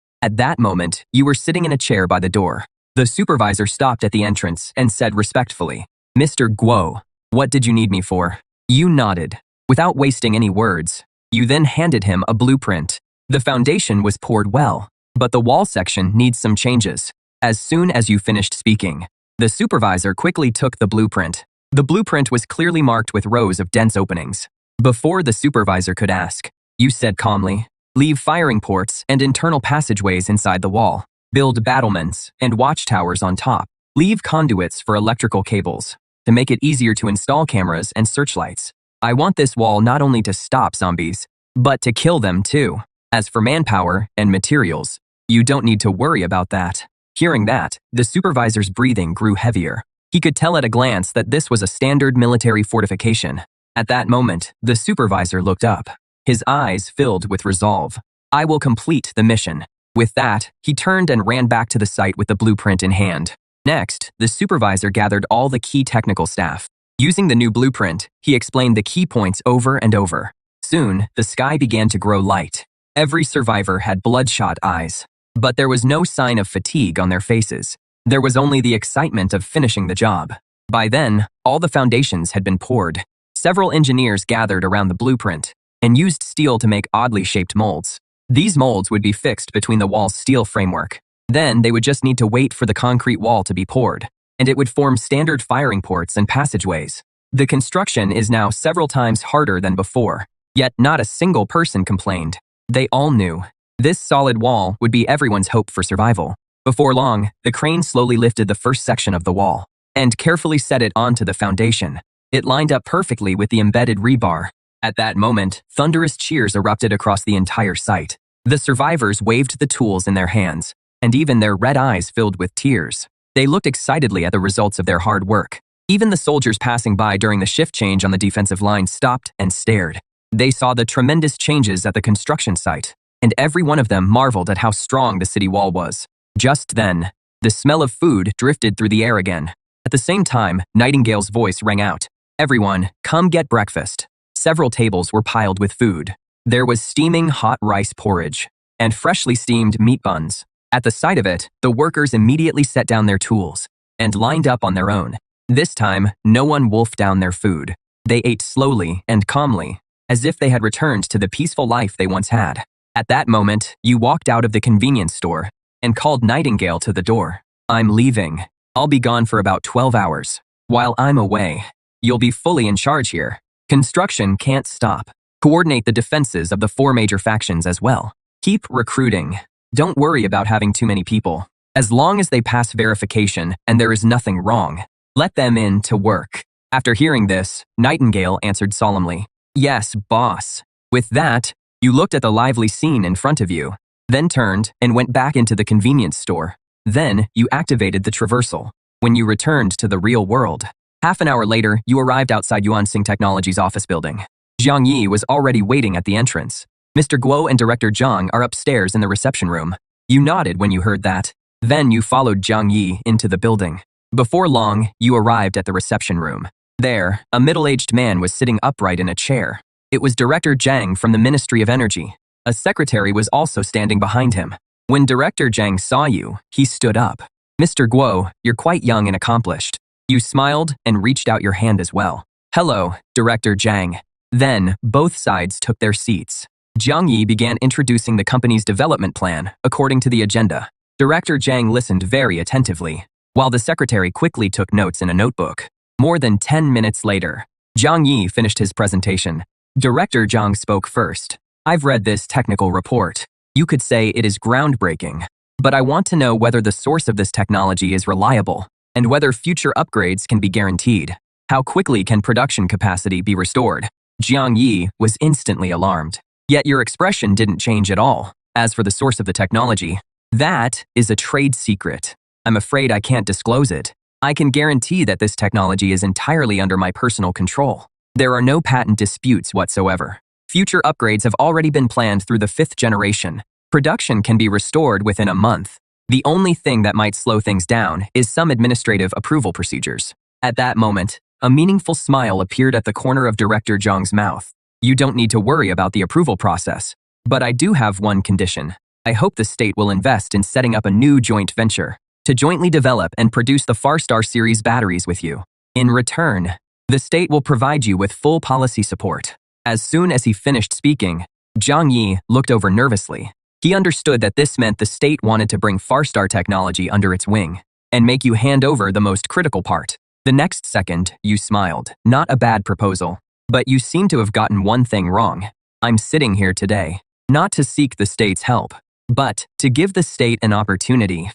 At that moment, you were sitting in a chair by the door. The supervisor stopped at the entrance and said respectfully, "Mr. Guo, what did you need me for?" You nodded. Without wasting any words, you then handed him a blueprint. The foundation was poured well, but the wall section needs some changes. As soon as you finished speaking, the supervisor quickly took the blueprint. The blueprint was clearly marked with rows of dense openings. Before the supervisor could ask, you said calmly, "Leave firing ports and internal passageways inside the wall. Build battlements and watchtowers on top. Leave conduits for electrical cables." to make it easier to install cameras and searchlights. I want this wall not only to stop zombies, but to kill them too. As for manpower and materials, you don't need to worry about that. Hearing that, the supervisor's breathing grew heavier. He could tell at a glance that this was a standard military fortification. At that moment, the supervisor looked up. His eyes filled with resolve. I will complete the mission. With that, he turned and ran back to the site with the blueprint in hand. Next, the supervisor gathered all the key technical staff. Using the new blueprint, he explained the key points over and over. Soon, the sky began to grow light. Every survivor had bloodshot eyes. But there was no sign of fatigue on their faces. There was only the excitement of finishing the job. By then, all the foundations had been poured. Several engineers gathered around the blueprint and used steel to make oddly shaped molds. These molds would be fixed between the wall's steel framework. Then they would just need to wait for the concrete wall to be poured, and it would form standard firing ports and passageways. The construction is now several times harder than before, yet not a single person complained. They all knew this solid wall would be everyone's hope for survival. Before long, the crane slowly lifted the first section of the wall and carefully set it onto the foundation. It lined up perfectly with the embedded rebar. At that moment, thunderous cheers erupted across the entire site. The survivors waved the tools in their hands, and even their red eyes filled with tears. They looked excitedly at the results of their hard work. Even the soldiers passing by during the shift change on the defensive line stopped and stared. They saw the tremendous changes at the construction site, and every one of them marveled at how strong the city wall was. Just then, the smell of food drifted through the air again. At the same time, Nightingale's voice rang out. Everyone, come get breakfast. Several tables were piled with food. There was steaming hot rice porridge and freshly steamed meat buns. At the sight of it, the workers immediately set down their tools and lined up on their own. This time, no one wolfed down their food. They ate slowly and calmly, as if they had returned to the peaceful life they once had. At that moment, you walked out of the convenience store and called Nightingale to the door. I'm leaving. I'll be gone for about 12 hours. While I'm away, you'll be fully in charge here. Construction can't stop. Coordinate the defenses of the 4 major factions as well. Keep recruiting. Don't worry about having too many people. As long as they pass verification and there is nothing wrong, let them in to work. After hearing this, Nightingale answered solemnly, Yes, boss. With that, you looked at the lively scene in front of you, then turned and went back into the convenience store. Then you activated the traversal. When you returned to the real world, half an hour later, you arrived outside Yuansing Technology's office building. Jiang Yi was already waiting at the entrance. Mr. Guo and Director Zhang are upstairs in the reception room. You nodded when you heard that. Then you followed Jiang Yi into the building. Before long, you arrived at the reception room. There, a middle-aged man was sitting upright in a chair. It was Director Zhang from the Ministry of Energy. A secretary was also standing behind him. When Director Zhang saw you, he stood up. Mr. Guo, you're quite young and accomplished. You smiled and reached out your hand as well. Hello, Director Zhang. Then, both sides took their seats. Jiang Yi began introducing the company's development plan according to the agenda. Director Zhang listened very attentively, while the secretary quickly took notes in a notebook. More than 10 minutes later, Jiang Yi finished his presentation. Director Zhang spoke first. I've read this technical report. You could say it is groundbreaking, but I want to know whether the source of this technology is reliable and whether future upgrades can be guaranteed. How quickly can production capacity be restored? Jiang Yi was instantly alarmed. Yet your expression didn't change at all. As for the source of the technology, that is a trade secret. I'm afraid I can't disclose it. I can guarantee that this technology is entirely under my personal control. There are no patent disputes whatsoever. Future upgrades have already been planned through the 5th generation. Production can be restored within a month. The only thing that might slow things down is some administrative approval procedures. At that moment, a meaningful smile appeared at the corner of Director Zhang's mouth. You don't need to worry about the approval process, but I do have one condition. I hope the state will invest in setting up a new joint venture to jointly develop and produce the Farstar series batteries with you. In return, the state will provide you with full policy support. As soon as he finished speaking, Jiang Yi looked over nervously. He understood that this meant the state wanted to bring Farstar technology under its wing and make you hand over the most critical part. The next second, you smiled. Not a bad proposal, but you seem to have gotten one thing wrong. I'm sitting here today, not to seek the state's help, but to give the state an opportunity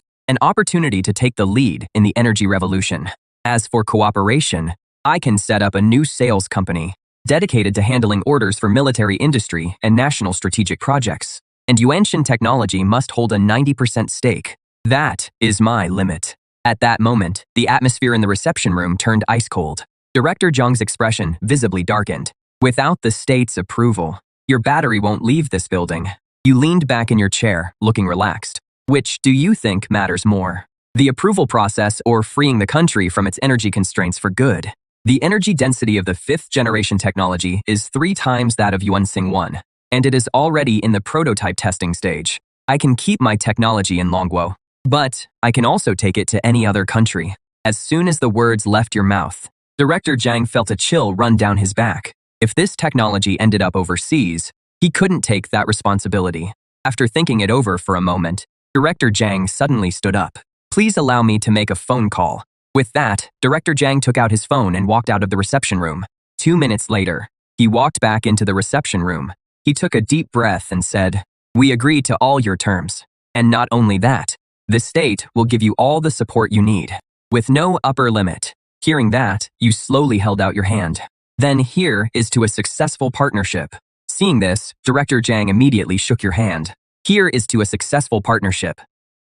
to take the lead in the energy revolution. As for cooperation, I can set up a new sales company dedicated to handling orders for military industry and national strategic projects. And Yuanshan Technology must hold a 90% stake. That is my limit. At that moment, the atmosphere in the reception room turned ice cold. Director Zhang's expression visibly darkened. Without the state's approval, your battery won't leave this building. You leaned back in your chair, looking relaxed. Which do you think matters more? The approval process or freeing the country from its energy constraints for good? The energy density of the 5th-generation technology is 3 times that of Yuansing 1, and it is already in the prototype testing stage. I can keep my technology in Longguo, but I can also take it to any other country. As soon as the words left your mouth, Director Zhang felt a chill run down his back. If this technology ended up overseas, he couldn't take that responsibility. After thinking it over for a moment, Director Zhang suddenly stood up. Please allow me to make a phone call. With that, Director Zhang took out his phone and walked out of the reception room. 2 minutes later, he walked back into the reception room. He took a deep breath and said, "We agree to all your terms. And not only that, the state will give you all the support you need, with no upper limit." Hearing that, you slowly held out your hand. Then here is to a successful partnership. Seeing this, Director Zhang immediately shook your hand. Here is to a successful partnership.